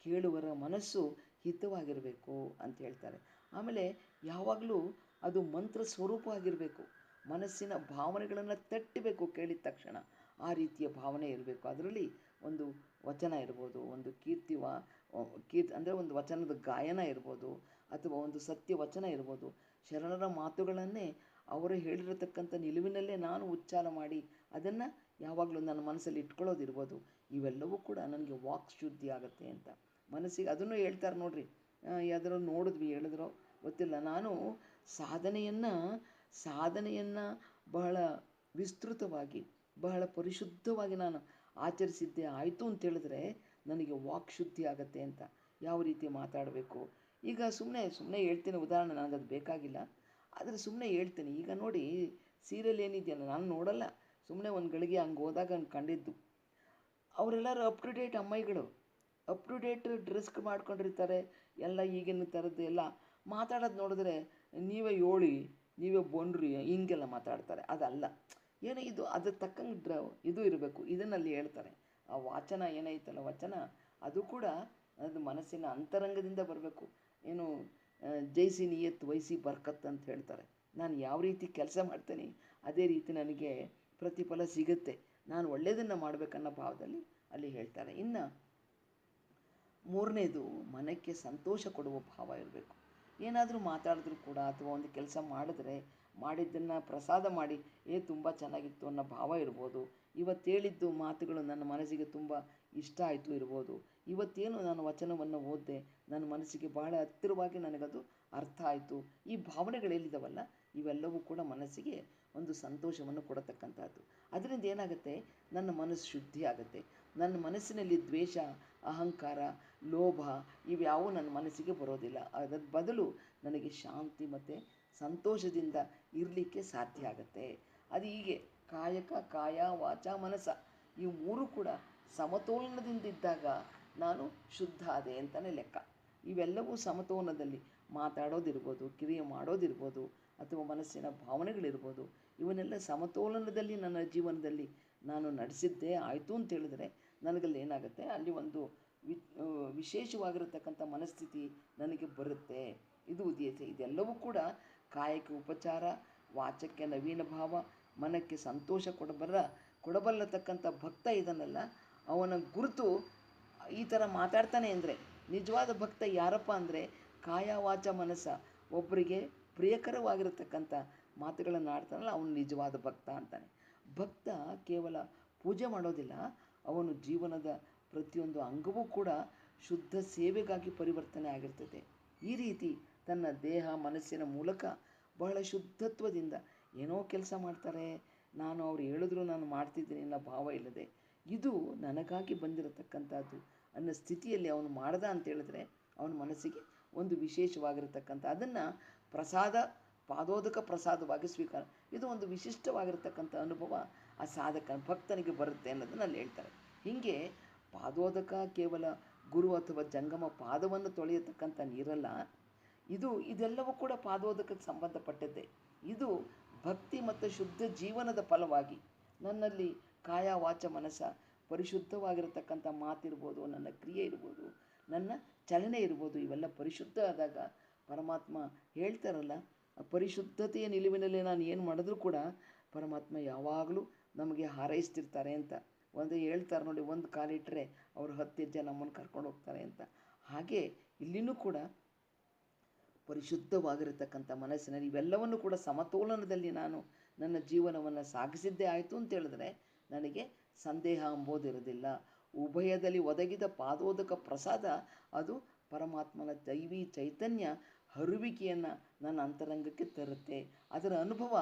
S1: ಕೇಳುವರ ಮನಸ್ಸು ಹಿತವಾಗಿರಬೇಕು ಅಂತ ಹೇಳ್ತಾರೆ. ಆಮೇಲೆ ಯಾವಾಗಲೂ ಅದು ಮಂತ್ರ ಸ್ವರೂಪವಾಗಿರಬೇಕು, ಮನಸ್ಸಿನ ಭಾವನೆಗಳನ್ನು ತಟ್ಟಬೇಕು ಕೇಳಿದ ತಕ್ಷಣ, ಆ ರೀತಿಯ ಭಾವನೆ ಇರಬೇಕು. ಅದರಲ್ಲಿ ಒಂದು ವಚನ ಇರ್ಬೋದು, ಒಂದು ಅಂದರೆ ಒಂದು ವಚನದ ಗಾಯನ ಇರ್ಬೋದು, ಅಥವಾ ಒಂದು ಸತ್ಯ ವಚನ ಇರ್ಬೋದು. ಶರಣರ ಮಾತುಗಳನ್ನೇ ಅವರು ಹೇಳಿರತಕ್ಕಂಥ ನಿಲುವಿನಲ್ಲೇ ನಾನು ಉಚ್ಚಾರ ಮಾಡಿ ಅದನ್ನು ಯಾವಾಗಲೂ ನನ್ನ ಮನಸ್ಸಲ್ಲಿ ಇಟ್ಕೊಳ್ಳೋದಿರ್ಬೋದು. ಇವೆಲ್ಲವೂ ಕೂಡ ನನಗೆ ವಾಕ್ ಶುದ್ಧಿ ಆಗುತ್ತೆ ಅಂತ ಮನಸ್ಸಿಗೆ. ಅದನ್ನು ಹೇಳ್ತಾರೆ ನೋಡ್ರಿ, ಯಾವ್ದಾರು ನೋಡಿದ್ವಿ, ಹೇಳಿದ್ರೋ ಗೊತ್ತಿಲ್ಲ. ನಾನು ಸಾಧನೆಯನ್ನು ಬಹಳ ವಿಸ್ತೃತವಾಗಿ, ಬಹಳ ಪರಿಶುದ್ಧವಾಗಿ ನಾನು ಆಚರಿಸಿದ್ದೆ ಆಯಿತು ಅಂತೇಳಿದ್ರೆ ನನಗೆ ವಾಕ್ ಶುದ್ಧಿ ಆಗುತ್ತೆ ಅಂತ. ಯಾವ ರೀತಿ ಮಾತಾಡಬೇಕು, ಈಗ ಸುಮ್ಮನೆ ಹೇಳ್ತೀನಿ, ಉದಾಹರಣೆ, ನನಗದು ಬೇಕಾಗಿಲ್ಲ, ಆದರೆ ಸುಮ್ಮನೆ ಹೇಳ್ತೀನಿ. ಈಗ ನೋಡಿ, ಸೀರಿಯಲ್ ಏನಿದೆಯಲ್ಲ, ನಾನು ನೋಡಲ್ಲ, ಸುಮ್ಮನೆ ಒಂದು ಗಳಿಗೆ ಹಂಗೆ ಹೋದಾಗ ಕಂಡಿದ್ದು, ಅವರೆಲ್ಲರೂ ಅಪ್ ಟು ಡೇಟ್ ಅಮ್ಮಾಯಿಗಳು, ಅಪ್ ಟು ಡೇಟ್ ಡ್ರೆಸ್ ಮಾಡ್ಕೊಂಡಿರ್ತಾರೆ, ಎಲ್ಲ ಈಗಿನ ಥರದ್ದು ಎಲ್ಲ ಮಾತಾಡೋದು ನೋಡಿದ್ರೆ ನೀವೇ ಏಳಿ, ನೀವೇ ಬನ್ರಿ, ಹಿಂಗೆಲ್ಲ ಮಾತಾಡ್ತಾರೆ. ಅದಲ್ಲ, ಏನೋ ಇದು ಅದ್ರ ತಕ್ಕಂಗೆ ಇದು ಇರಬೇಕು. ಇದನ್ನಲ್ಲಿ ಹೇಳ್ತಾರೆ, ಆ ವಾಚನ ಏನೈತಲ್ಲ, ವಚನ ಅದು ಕೂಡ ಅದು ಮನಸ್ಸಿನ ಅಂತರಂಗದಿಂದ ಬರಬೇಕು. ಏನು ಜೈಸಿ ನಿಯತ್ ವೈಸಿ ಬರ್ಕತ್ ಅಂತ ಹೇಳ್ತಾರೆ. ನಾನು ಯಾವ ರೀತಿ ಕೆಲಸ ಮಾಡ್ತೀನಿ ಅದೇ ರೀತಿ ನನಗೆ ಪ್ರತಿಫಲ ಸಿಗುತ್ತೆ, ನಾನು ಒಳ್ಳೆಯದನ್ನು ಮಾಡಬೇಕನ್ನೋ ಭಾವದಲ್ಲಿ ಅಲ್ಲಿ ಹೇಳ್ತಾರೆ. ಇನ್ನು ಮೂರನೇದು, ಮನಕ್ಕೆ ಸಂತೋಷ ಕೊಡುವ ಭಾವ ಇರಬೇಕು. ಏನಾದರೂ ಮಾತಾಡಿದ್ರೂ ಕೂಡ, ಅಥವಾ ಒಂದು ಕೆಲಸ ಮಾಡಿದ್ದನ್ನು ಪ್ರಸಾದ ಮಾಡಿ ತುಂಬ ಚೆನ್ನಾಗಿತ್ತು ಅನ್ನೋ ಭಾವ ಇರ್ಬೋದು. ಇವತ್ತು ಹೇಳಿದ್ದು ಮಾತುಗಳು ನನ್ನ ಮನಸ್ಸಿಗೆ ತುಂಬ ಇಷ್ಟ ಆಯಿತು ಇರ್ಬೋದು. ಇವತ್ತೇನು ನಾನು ವಚನವನ್ನು ಓದಿದೆ, ನನ್ನ ಮನಸ್ಸಿಗೆ ಬಹಳ ಹತ್ತಿರವಾಗಿ ನನಗದು ಅರ್ಥ ಆಯಿತು. ಈ ಭಾವನೆಗಳೆಲ್ಲಿದ್ದಾವಲ್ಲ, ಇವೆಲ್ಲವೂ ಕೂಡ ಮನಸ್ಸಿಗೆ ಒಂದು ಸಂತೋಷವನ್ನು ಕೊಡತಕ್ಕಂಥದ್ದು. ಅದರಿಂದ ಏನಾಗುತ್ತೆ, ನನ್ನ ಮನಸ್ಸು ಶುದ್ಧಿ ಆಗುತ್ತೆ. ನನ್ನ ಮನಸ್ಸಿನಲ್ಲಿ ದ್ವೇಷ, ಅಹಂಕಾರ, ಲೋಭ ಇವ್ಯಾವೂ ನನ್ನ ಮನಸ್ಸಿಗೆ ಬರೋದಿಲ್ಲ. ಅದರ ಬದಲು ನನಗೆ ಶಾಂತಿ ಮತ್ತು ಸಂತೋಷದಿಂದ ಇರಲಿಕ್ಕೆ ಸಾಧ್ಯ ಆಗುತ್ತೆ. ಅದು ಹೀಗೆ ಕಾಯ ವಾಚ ಮನಸ ಈ ಮೂರು ಕೂಡ ಸಮತೋಲನದಿಂದಿದ್ದಾಗ ನಾನು ಶುದ್ಧ ಆದೆ ಅಂತಲೇ ಲೆಕ್ಕ. ಇವೆಲ್ಲವೂ ಸಮತೋಲನದಲ್ಲಿ ಮಾತಾಡೋದಿರ್ಬೋದು, ಕ್ರಿಯೆ ಮಾಡೋದಿರ್ಬೋದು, ಅಥವಾ ಮನಸ್ಸಿನ ಭಾವನೆಗಳಿರ್ಬೋದು, ಇವನ್ನೆಲ್ಲ ಸಮತೋಲನದಲ್ಲಿ ನನ್ನ ಜೀವನದಲ್ಲಿ ನಾನು ನಡೆಸಿದ್ದೇ ಆಯಿತು ಅಂತೇಳಿದ್ರೆ ನನಗಲ್ಲಿ ಏನಾಗುತ್ತೆ, ಅಲ್ಲಿ ಒಂದು ವಿಶೇಷವಾಗಿರತಕ್ಕಂಥ ಮನಸ್ಥಿತಿ ನನಗೆ ಬರುತ್ತೆ, ಇದು ಉದಯಿಸುತ್ತೆ. ಇದೆಲ್ಲವೂ ಕೂಡ ಕಾಯಕ್ಕೆ ಉಪಚಾರ, ವಾಚಕ್ಕೆ ನವೀನ ಭಾವ, ಮನಕ್ಕೆ ಸಂತೋಷ ಕೊಡಬಲ್ಲತಕ್ಕಂಥ ಭಕ್ತ ಇದನ್ನೆಲ್ಲ ಅವನ ಗುರುತು ಈ ಥರ ಮಾತಾಡ್ತಾನೆ. ಅಂದರೆ ನಿಜವಾದ ಭಕ್ತ ಯಾರಪ್ಪ ಅಂದರೆ ಕಾಯ ವಾಚ ಮನಸ್ಸ ಒಬ್ಬರಿಗೆ ಪ್ರಿಯಕರವಾಗಿರತಕ್ಕಂಥ ಮಾತುಗಳನ್ನು ಆಡ್ತಾನಲ್ಲ, ಅವನು ನಿಜವಾದ ಭಕ್ತ ಅಂತಾನೆ. ಭಕ್ತ ಕೇವಲ ಪೂಜೆ ಮಾಡೋದಿಲ್ಲ, ಅವನು ಜೀವನದ ಪ್ರತಿಯೊಂದು ಅಂಗವೂ ಕೂಡ ಶುದ್ಧ ಸೇವೆಗಾಗಿ ಪರಿವರ್ತನೆ ಆಗಿರ್ತದೆ. ಈ ರೀತಿ ತನ್ನ ದೇಹ ಮನಸ್ಸಿನ ಮೂಲಕ ಬಹಳ ಶುದ್ಧತ್ವದಿಂದ ಏನೋ ಕೆಲಸ ಮಾಡ್ತಾರೆ, ನಾನು ಅವ್ರು ಹೇಳಿದ್ರು ನಾನು ಮಾಡ್ತಿದ್ದೀನಿ ಅನ್ನೋ ಭಾವ ಇಲ್ಲದೆ ಇದು ನನಗಾಗಿ ಬಂದಿರತಕ್ಕಂಥದ್ದು ಅನ್ನೋ ಸ್ಥಿತಿಯಲ್ಲಿ ಅವನು ಮಾಡ್ದ ಅಂತೇಳಿದ್ರೆ ಅವನ ಮನಸ್ಸಿಗೆ ಒಂದು ವಿಶೇಷವಾಗಿರತಕ್ಕಂಥ ಅದನ್ನು ಪಾದೋದಕ ಪ್ರಸಾದವಾಗಿ ಸ್ವೀಕಾರ, ಇದು ಒಂದು ವಿಶಿಷ್ಟವಾಗಿರತಕ್ಕಂಥ ಅನುಭವ ಆ ಭಕ್ತನಿಗೆ ಬರುತ್ತೆ ಅನ್ನೋದನ್ನು ಅಲ್ಲಿ ಹೇಳ್ತಾರೆ. ಹೀಗೆ ಪಾದೋದಕ ಕೇವಲ ಗುರು ಅಥವಾ ಜಂಗಮ ಪಾದವನ್ನು ತೊಳೆಯತಕ್ಕಂಥ ನೀರಲ್ಲ, ಇದೆಲ್ಲವೂ ಕೂಡ ಪಾದೋದಕಕ್ಕೆ ಸಂಬಂಧಪಟ್ಟದ್ದೇ. ಇದು ಭಕ್ತಿ ಮತ್ತು ಶುದ್ಧ ಜೀವನದ ಫಲವಾಗಿ ನನ್ನಲ್ಲಿ ಕಾಯ ವಾಚ ಮನಸ್ಸ ಪರಿಶುದ್ಧವಾಗಿರತಕ್ಕಂಥ ಮಾತಿರ್ಬೋದು, ನನ್ನ ಕ್ರಿಯೆ ಇರ್ಬೋದು, ನನ್ನ ಚಲನೆ ಇರ್ಬೋದು, ಇವೆಲ್ಲ ಪರಿಶುದ್ಧ ಆದಾಗ ಪರಮಾತ್ಮ ಹೇಳ್ತಾರಲ್ಲ, ಪರಿಶುದ್ಧತೆಯ ನಿಲುವಿನಲ್ಲಿ ನಾನು ಏನು ಮಾಡಿದ್ರೂ ಕೂಡ ಪರಮಾತ್ಮ ಯಾವಾಗಲೂ ನಮಗೆ ಹಾರೈಸ್ತಿರ್ತಾರೆ ಅಂತ ಒಂದು ಹೇಳ್ತಾರೆ ನೋಡಿ. ಒಂದು ಕಾಲಿಟ್ಟರೆ ಅವರು 10 ಹೆಜ್ಜೆ ನಮ್ಮನ್ನು ಕರ್ಕೊಂಡು ಹೋಗ್ತಾರೆ ಅಂತ. ಹಾಗೆ ಇಲ್ಲಿನೂ ಕೂಡ ಪರಿಶುದ್ಧವಾಗಿರತಕ್ಕಂಥ ಮನಸ್ಸಿನಲ್ಲಿ ಇವೆಲ್ಲವನ್ನು ಕೂಡ ಸಮತೋಲನದಲ್ಲಿ ನಾನು ನನ್ನ ಜೀವನವನ್ನು ಸಾಗಿಸಿದ್ದೇ ಆಯಿತು ಅಂತೇಳಿದ್ರೆ ನನಗೆ ಸಂದೇಹ ಅಂಬೋದಿರೋದಿಲ್ಲ. ಉಭಯದಲ್ಲಿ ಒದಗಿದ ಪಾದೋದಕ ಪ್ರಸಾದ ಅದು ಪರಮಾತ್ಮನ ದೈವಿ ಚೈತನ್ಯ ಹರುವಿಕೆಯನ್ನು ನನ್ನ ಅಂತರಂಗಕ್ಕೆ ತರುತ್ತೆ. ಅದರ ಅನುಭವ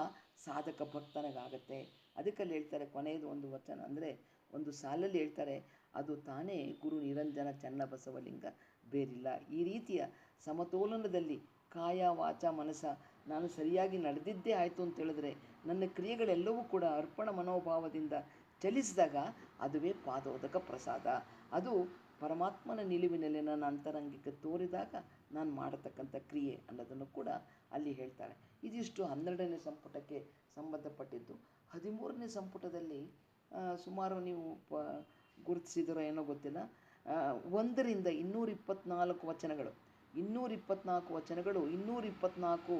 S1: ಸಾಧಕ ಭಕ್ತನಿಗಾಗತ್ತೆ. ಅದಕ್ಕಲ್ಲಿ ಹೇಳ್ತಾರೆ, ಕೊನೆಯದು ಒಂದು ವಚನ ಅಂದರೆ ಒಂದು ಸಾಲಲ್ಲಿ ಹೇಳ್ತಾರೆ, ಅದು ತಾನೇ ಗುರು ನಿರಂಜನ ಚನ್ನಬಸವಲಿಂಗ ಬೇರಿಲ್ಲ. ಈ ರೀತಿಯ ಸಮತೋಲನದಲ್ಲಿ ಕಾಯ ವಾಚ ಮನಸ್ಸ ನಾನು ಸರಿಯಾಗಿ ನಡೆದಿದ್ದೇ ಆಯಿತು ಅಂತೇಳಿದ್ರೆ ನನ್ನ ಕ್ರಿಯೆಗಳೆಲ್ಲವೂ ಕೂಡ ಅರ್ಪಣ ಮನೋಭಾವದಿಂದ ಚಲಿಸಿದಾಗ ಅದುವೇ ಪಾದೋದಕ ಪ್ರಸಾದ. ಅದು ಪರಮಾತ್ಮನ ನಿಲುವಿನಲ್ಲಿ ನನ್ನ ಅಂತರಂಗಕ್ಕೆ ತೋರಿದಾಗ ನಾನು ಮಾಡತಕ್ಕಂಥ ಕ್ರಿಯೆ ಅನ್ನೋದನ್ನು ಕೂಡ ಅಲ್ಲಿ ಹೇಳ್ತಾರೆ. ಇದಿಷ್ಟು 12ನೇ ಸಂಪುಟಕ್ಕೆ ಸಂಬಂಧಪಟ್ಟಿದ್ದು. 13ನೇ ಸಂಪುಟದಲ್ಲಿ ಸುಮಾರು ನೀವು ಗುರುತಿಸಿದರೋ ಏನೋ ಗೊತ್ತಿಲ್ಲ, 1ರಿಂದ 224 ವಚನಗಳು, 224 ವಚನಗಳು 224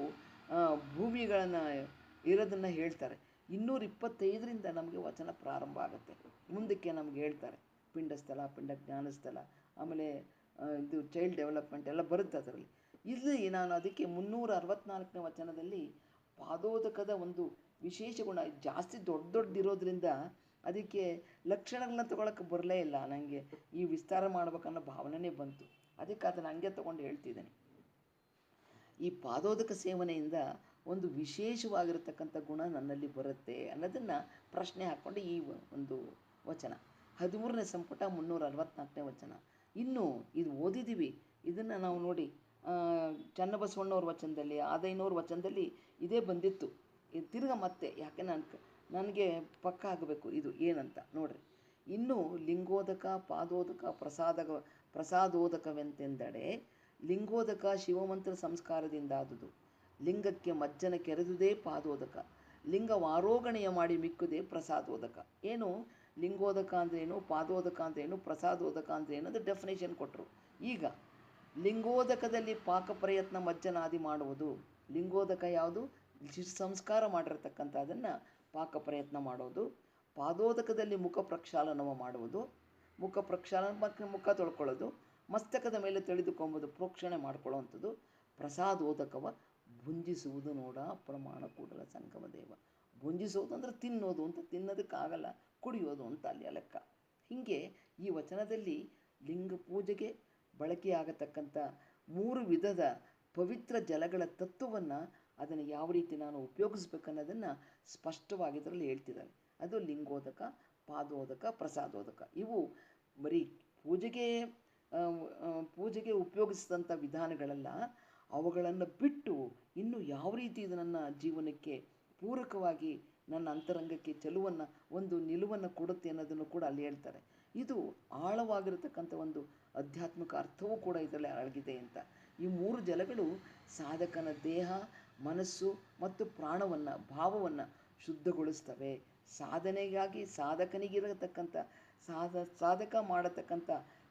S1: ಭೂಮಿಗಳನ್ನು ಇರೋದನ್ನು ಹೇಳ್ತಾರೆ. 225ರಿಂದ ನಮಗೆ ವಚನ ಪ್ರಾರಂಭ ಆಗುತ್ತೆ. ಮುಂದಕ್ಕೆ ನಮ್ಗೆ ಹೇಳ್ತಾರೆ ಪಿಂಡಸ್ಥಳ, ಪಿಂಡ ಜ್ಞಾನಸ್ಥಳ, ಆಮೇಲೆ ಇದು ಚೈಲ್ಡ್ ಡೆವಲಪ್ಮೆಂಟ್ ಎಲ್ಲ ಬರುತ್ತೆ ಅದರಲ್ಲಿ. ಇಲ್ಲಿ ನಾನು ಅದಕ್ಕೆ 364ನೇ ವಚನದಲ್ಲಿ ಪಾದೋದಕದ ಒಂದು ವಿಶೇಷ ಗುಣ ಜಾಸ್ತಿ ದೊಡ್ಡದಿರೋದ್ರಿಂದ ಅದಕ್ಕೆ ಲಕ್ಷಣಗಳನ್ನ ತೊಗೊಳಕ್ಕೆ ಬರಲೇ ಇಲ್ಲ. ನನಗೆ ಈ ವಿಸ್ತಾರ ಮಾಡ್ಬೇಕನ್ನೋ ಭಾವನೆನೇ ಬಂತು. ಅದಕ್ಕೆ ಅದನ್ನು ಹಂಗೆ ತೊಗೊಂಡು ಹೇಳ್ತಿದ್ದೇನೆ. ಈ ಪಾದೋದಕ ಸೇವನೆಯಿಂದ ಒಂದು ವಿಶೇಷವಾಗಿರತಕ್ಕಂಥ ಗುಣ ನನ್ನಲ್ಲಿ ಬರುತ್ತೆ ಅನ್ನೋದನ್ನು ಪ್ರಶ್ನೆ ಹಾಕ್ಕೊಂಡು ಈ ಒಂದು ವಚನ 13ನೇ ಸಂಪುಟ 364ನೇ ವಚನ. ಇನ್ನು ಇದು ಓದಿದ್ದೀವಿ, ಇದನ್ನು ನಾವು ನೋಡಿ ಚನ್ನಬಸವಣ್ಣವ್ರ ವಚನದಲ್ಲಿ, ಆದೈನವ್ರ ವಚನದಲ್ಲಿ ಇದೇ ಬಂದಿತ್ತು. ತಿರ್ಗ ಮತ್ತೆ ಯಾಕೆ ನನಗೆ ಪಕ್ಕ ಆಗಬೇಕು ಇದು ಏನಂತ ನೋಡ್ರಿ. ಇನ್ನು ಲಿಂಗೋದಕ, ಪಾದೋದಕ, ಪ್ರಸಾದೋದಕವೆಂತೆಂದಡೆ ಲಿಂಗೋದಕ ಶಿವಮಂತ್ರ ಸಂಸ್ಕಾರದಿಂದಾದುದು, ಲಿಂಗಕ್ಕೆ ಮಜ್ಜನ ಕೆರೆದುದೇ ಪಾದೋದಕ, ಲಿಂಗವಾರೋಗಣೆಯ ಮಾಡಿ ಮಿಕ್ಕುದೇ ಪ್ರಸಾದೋದಕ. ಏನು ಲಿಂಗೋದಕ ಅಂದ್ರೇನು, ಪಾದೋದಕ ಅಂದ್ರೇನು, ಪ್ರಸಾದೋದಕ ಅಂದ್ರೇನು ಅದು ಡೆಫಿನೇಷನ್ ಕೊಟ್ಟರು. ಈಗ ಲಿಂಗೋದಕದಲ್ಲಿ ಪಾಕ ಪ್ರಯತ್ನ ಮಜ್ಜನಾದಿ ಮಾಡುವುದು. ಲಿಂಗೋದಕ ಯಾವುದು? ಸಂಸ್ಕಾರ ಮಾಡಿರತಕ್ಕಂಥ ಅದನ್ನು ಪಾಕ ಪ್ರಯತ್ನ ಮಾಡೋದು. ಪಾದೋದಕದಲ್ಲಿ ಮುಖ ಪ್ರಕ್ಷಾಲನವ ಮಾಡುವುದು. ಮುಖ ಪ್ರಕ್ಷಾಲನ ಮುಖ ತೊಳ್ಕೊಳ್ಳೋದು, ಮಸ್ತಕದ ಮೇಲೆ ತಿಳಿದುಕೊಂಬುದು, ಪ್ರೋಕ್ಷಣೆ ಮಾಡ್ಕೊಳ್ಳೋವಂಥದ್ದು. ಪ್ರಸಾದೋದಕವ ಭುಂಜಿಸುವುದು ನೋಡ ಪ್ರಮಾಣ ಕೂಡಲ ಸಂಗಮ ದೇವ. ಭುಂಜಿಸೋದು ಅಂದರೆ ತಿನ್ನೋದು ಅಂತ, ತಿನ್ನೋದಕ್ಕಾಗಲ್ಲ, ಕುಡಿಯೋದು ಅಂತ ಅಲ್ಲಿ ಲೆಕ್ಕ. ಹೀಗೆ ಈ ವಚನದಲ್ಲಿ ಲಿಂಗ ಪೂಜೆಗೆ ಬಳಕೆಯಾಗತಕ್ಕಂಥ 3 ವಿಧದ ಪವಿತ್ರ ಜಲಗಳ ತತ್ವವನ್ನು, ಅದನ್ನು ಯಾವ ರೀತಿ ನಾನು ಉಪಯೋಗಿಸ್ಬೇಕನ್ನೋದನ್ನು ಸ್ಪಷ್ಟವಾಗಿ ಇದರಲ್ಲಿ ಹೇಳ್ತಿದ್ದಾರೆ. ಅದು ಲಿಂಗೋದಕ, ಪಾದೋದಕ, ಪ್ರಸಾದೋದಕ. ಇವು ಬರೀ ಪೂಜೆಗೆ ಉಪಯೋಗಿಸಿದಂಥ ವಿಧಾನಗಳಲ್ಲ. ಅವುಗಳನ್ನು ಬಿಟ್ಟು ಇನ್ನು ಯಾವ ರೀತಿ ಇದು ನನ್ನ ಜೀವನಕ್ಕೆ ಪೂರಕವಾಗಿ ನನ್ನ ಅಂತರಂಗಕ್ಕೆ ಚೆಲುವನ್ನು, ಒಂದು ನಿಲುವನ್ನು ಕೊಡುತ್ತೆ ಅನ್ನೋದನ್ನು ಕೂಡ ಅಲ್ಲಿ ಹೇಳ್ತಾರೆ. ಇದು ಆಳವಾಗಿರತಕ್ಕಂಥ ಒಂದು ಆಧ್ಯಾತ್ಮಿಕ ಅರ್ಥವೂ ಕೂಡ ಇದರಲ್ಲಿ ಅಡಗಿದೆ ಅಂತ. ಈ 3 ಜಲಗಳು ಸಾಧಕನ ದೇಹ, ಮನಸ್ಸು ಮತ್ತು ಪ್ರಾಣವನ್ನು, ಭಾವವನ್ನು ಶುದ್ಧಗೊಳಿಸ್ತವೆ. ಸಾಧನೆಗಾಗಿ ಸಾಧಕನಿಗಿರತಕ್ಕಂಥ ಸಾಧಕ ಮಾಡತಕ್ಕಂಥ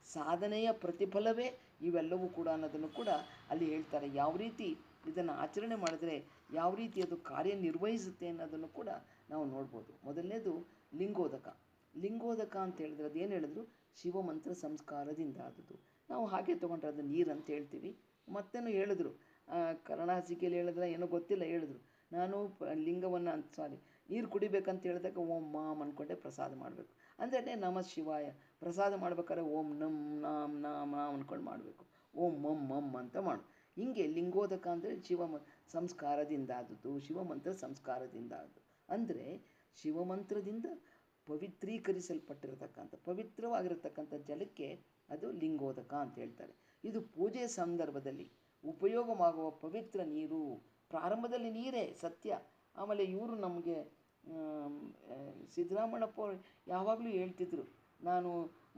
S1: ಸಾಧನೆಯ ಪ್ರತಿಫಲವೇ ಇವೆಲ್ಲವೂ ಕೂಡ ಅನ್ನೋದನ್ನು ಕೂಡ ಅಲ್ಲಿ ಹೇಳ್ತಾರೆ. ಯಾವ ರೀತಿ ಇದನ್ನು ಆಚರಣೆ ಮಾಡಿದ್ರೆ ಯಾವ ರೀತಿ ಅದು ಕಾರ್ಯನಿರ್ವಹಿಸುತ್ತೆ ಅನ್ನೋದನ್ನು ಕೂಡ ನಾವು ನೋಡ್ಬೋದು. ಮೊದಲನೇದು ಲಿಂಗೋದಕ. ಲಿಂಗೋದಕ ಅಂತ ಹೇಳಿದ್ರೆ ಅದೇನು ಹೇಳಿದ್ರು? ಶಿವಮಂತ್ರ ಸಂಸ್ಕಾರದಿಂದ ಆದದ್ದು. ನಾವು ಹಾಗೆ ತೊಗೊಂಡ್ರೆ ಅದು ನೀರು ಅಂತ ಹೇಳ್ತೀವಿ. ಮತ್ತೇನು ಹೇಳಿದ್ರು, ಕರ್ಣಾಸಿಕೆಯಲ್ಲಿ ಹೇಳಿದ್ರೆ ಏನೋ ಗೊತ್ತಿಲ್ಲ, ಹೇಳಿದ್ರು ನಾನು ಲಿಂಗವನ್ನು ನೀರು ಕುಡಿಬೇಕಂತ ಹೇಳಿದಾಗ ಓಂ ಮಾಮ್ ಅಂದ್ಕೊಂಡೆ ಪ್ರಸಾದ ಮಾಡಬೇಕು. ಅಂದರೆ ನಮ ಶಿವಾಯ ಪ್ರಸಾದ ಮಾಡ್ಬೇಕಾದ್ರೆ ಓಂ ನಮ್ ನಾಮ್ ನಾಮ ಅಂದ್ಕೊಂಡು ಮಾಡಬೇಕು. ಓಂ ಮಮ್ ಮಮ್ ಅಂತ ಮಾಡು. ಹೀಗೆ ಲಿಂಗೋದಕ ಅಂದರೆ ಸಂಸ್ಕಾರದಿಂದ ಆದದ್ದು, ಶಿವಮಂತ್ರ ಸಂಸ್ಕಾರದಿಂದ ಆದದ್ದು. ಅಂದರೆ ಶಿವಮಂತ್ರದಿಂದ ಪವಿತ್ರೀಕರಿಸಲ್ಪಟ್ಟಿರತಕ್ಕಂಥ ಪವಿತ್ರವಾಗಿರತಕ್ಕಂಥ ಜಲಕ್ಕೆ ಅದು ಲಿಂಗೋದಕ ಅಂತ ಹೇಳ್ತಾರೆ. ಇದು ಪೂಜೆಯ ಸಂದರ್ಭದಲ್ಲಿ ಉಪಯೋಗವಾಗುವ ಪವಿತ್ರ ನೀರು. ಪ್ರಾರಂಭದಲ್ಲಿ ನೀರೇ ಸತ್ಯ. ಆಮೇಲೆ ಇವರು ನಮಗೆ ಸಿದ್ದರಾಮಣ್ಣಪ್ಪ ಯಾವಾಗಲೂ ಹೇಳ್ತಿದ್ರು, ನಾನು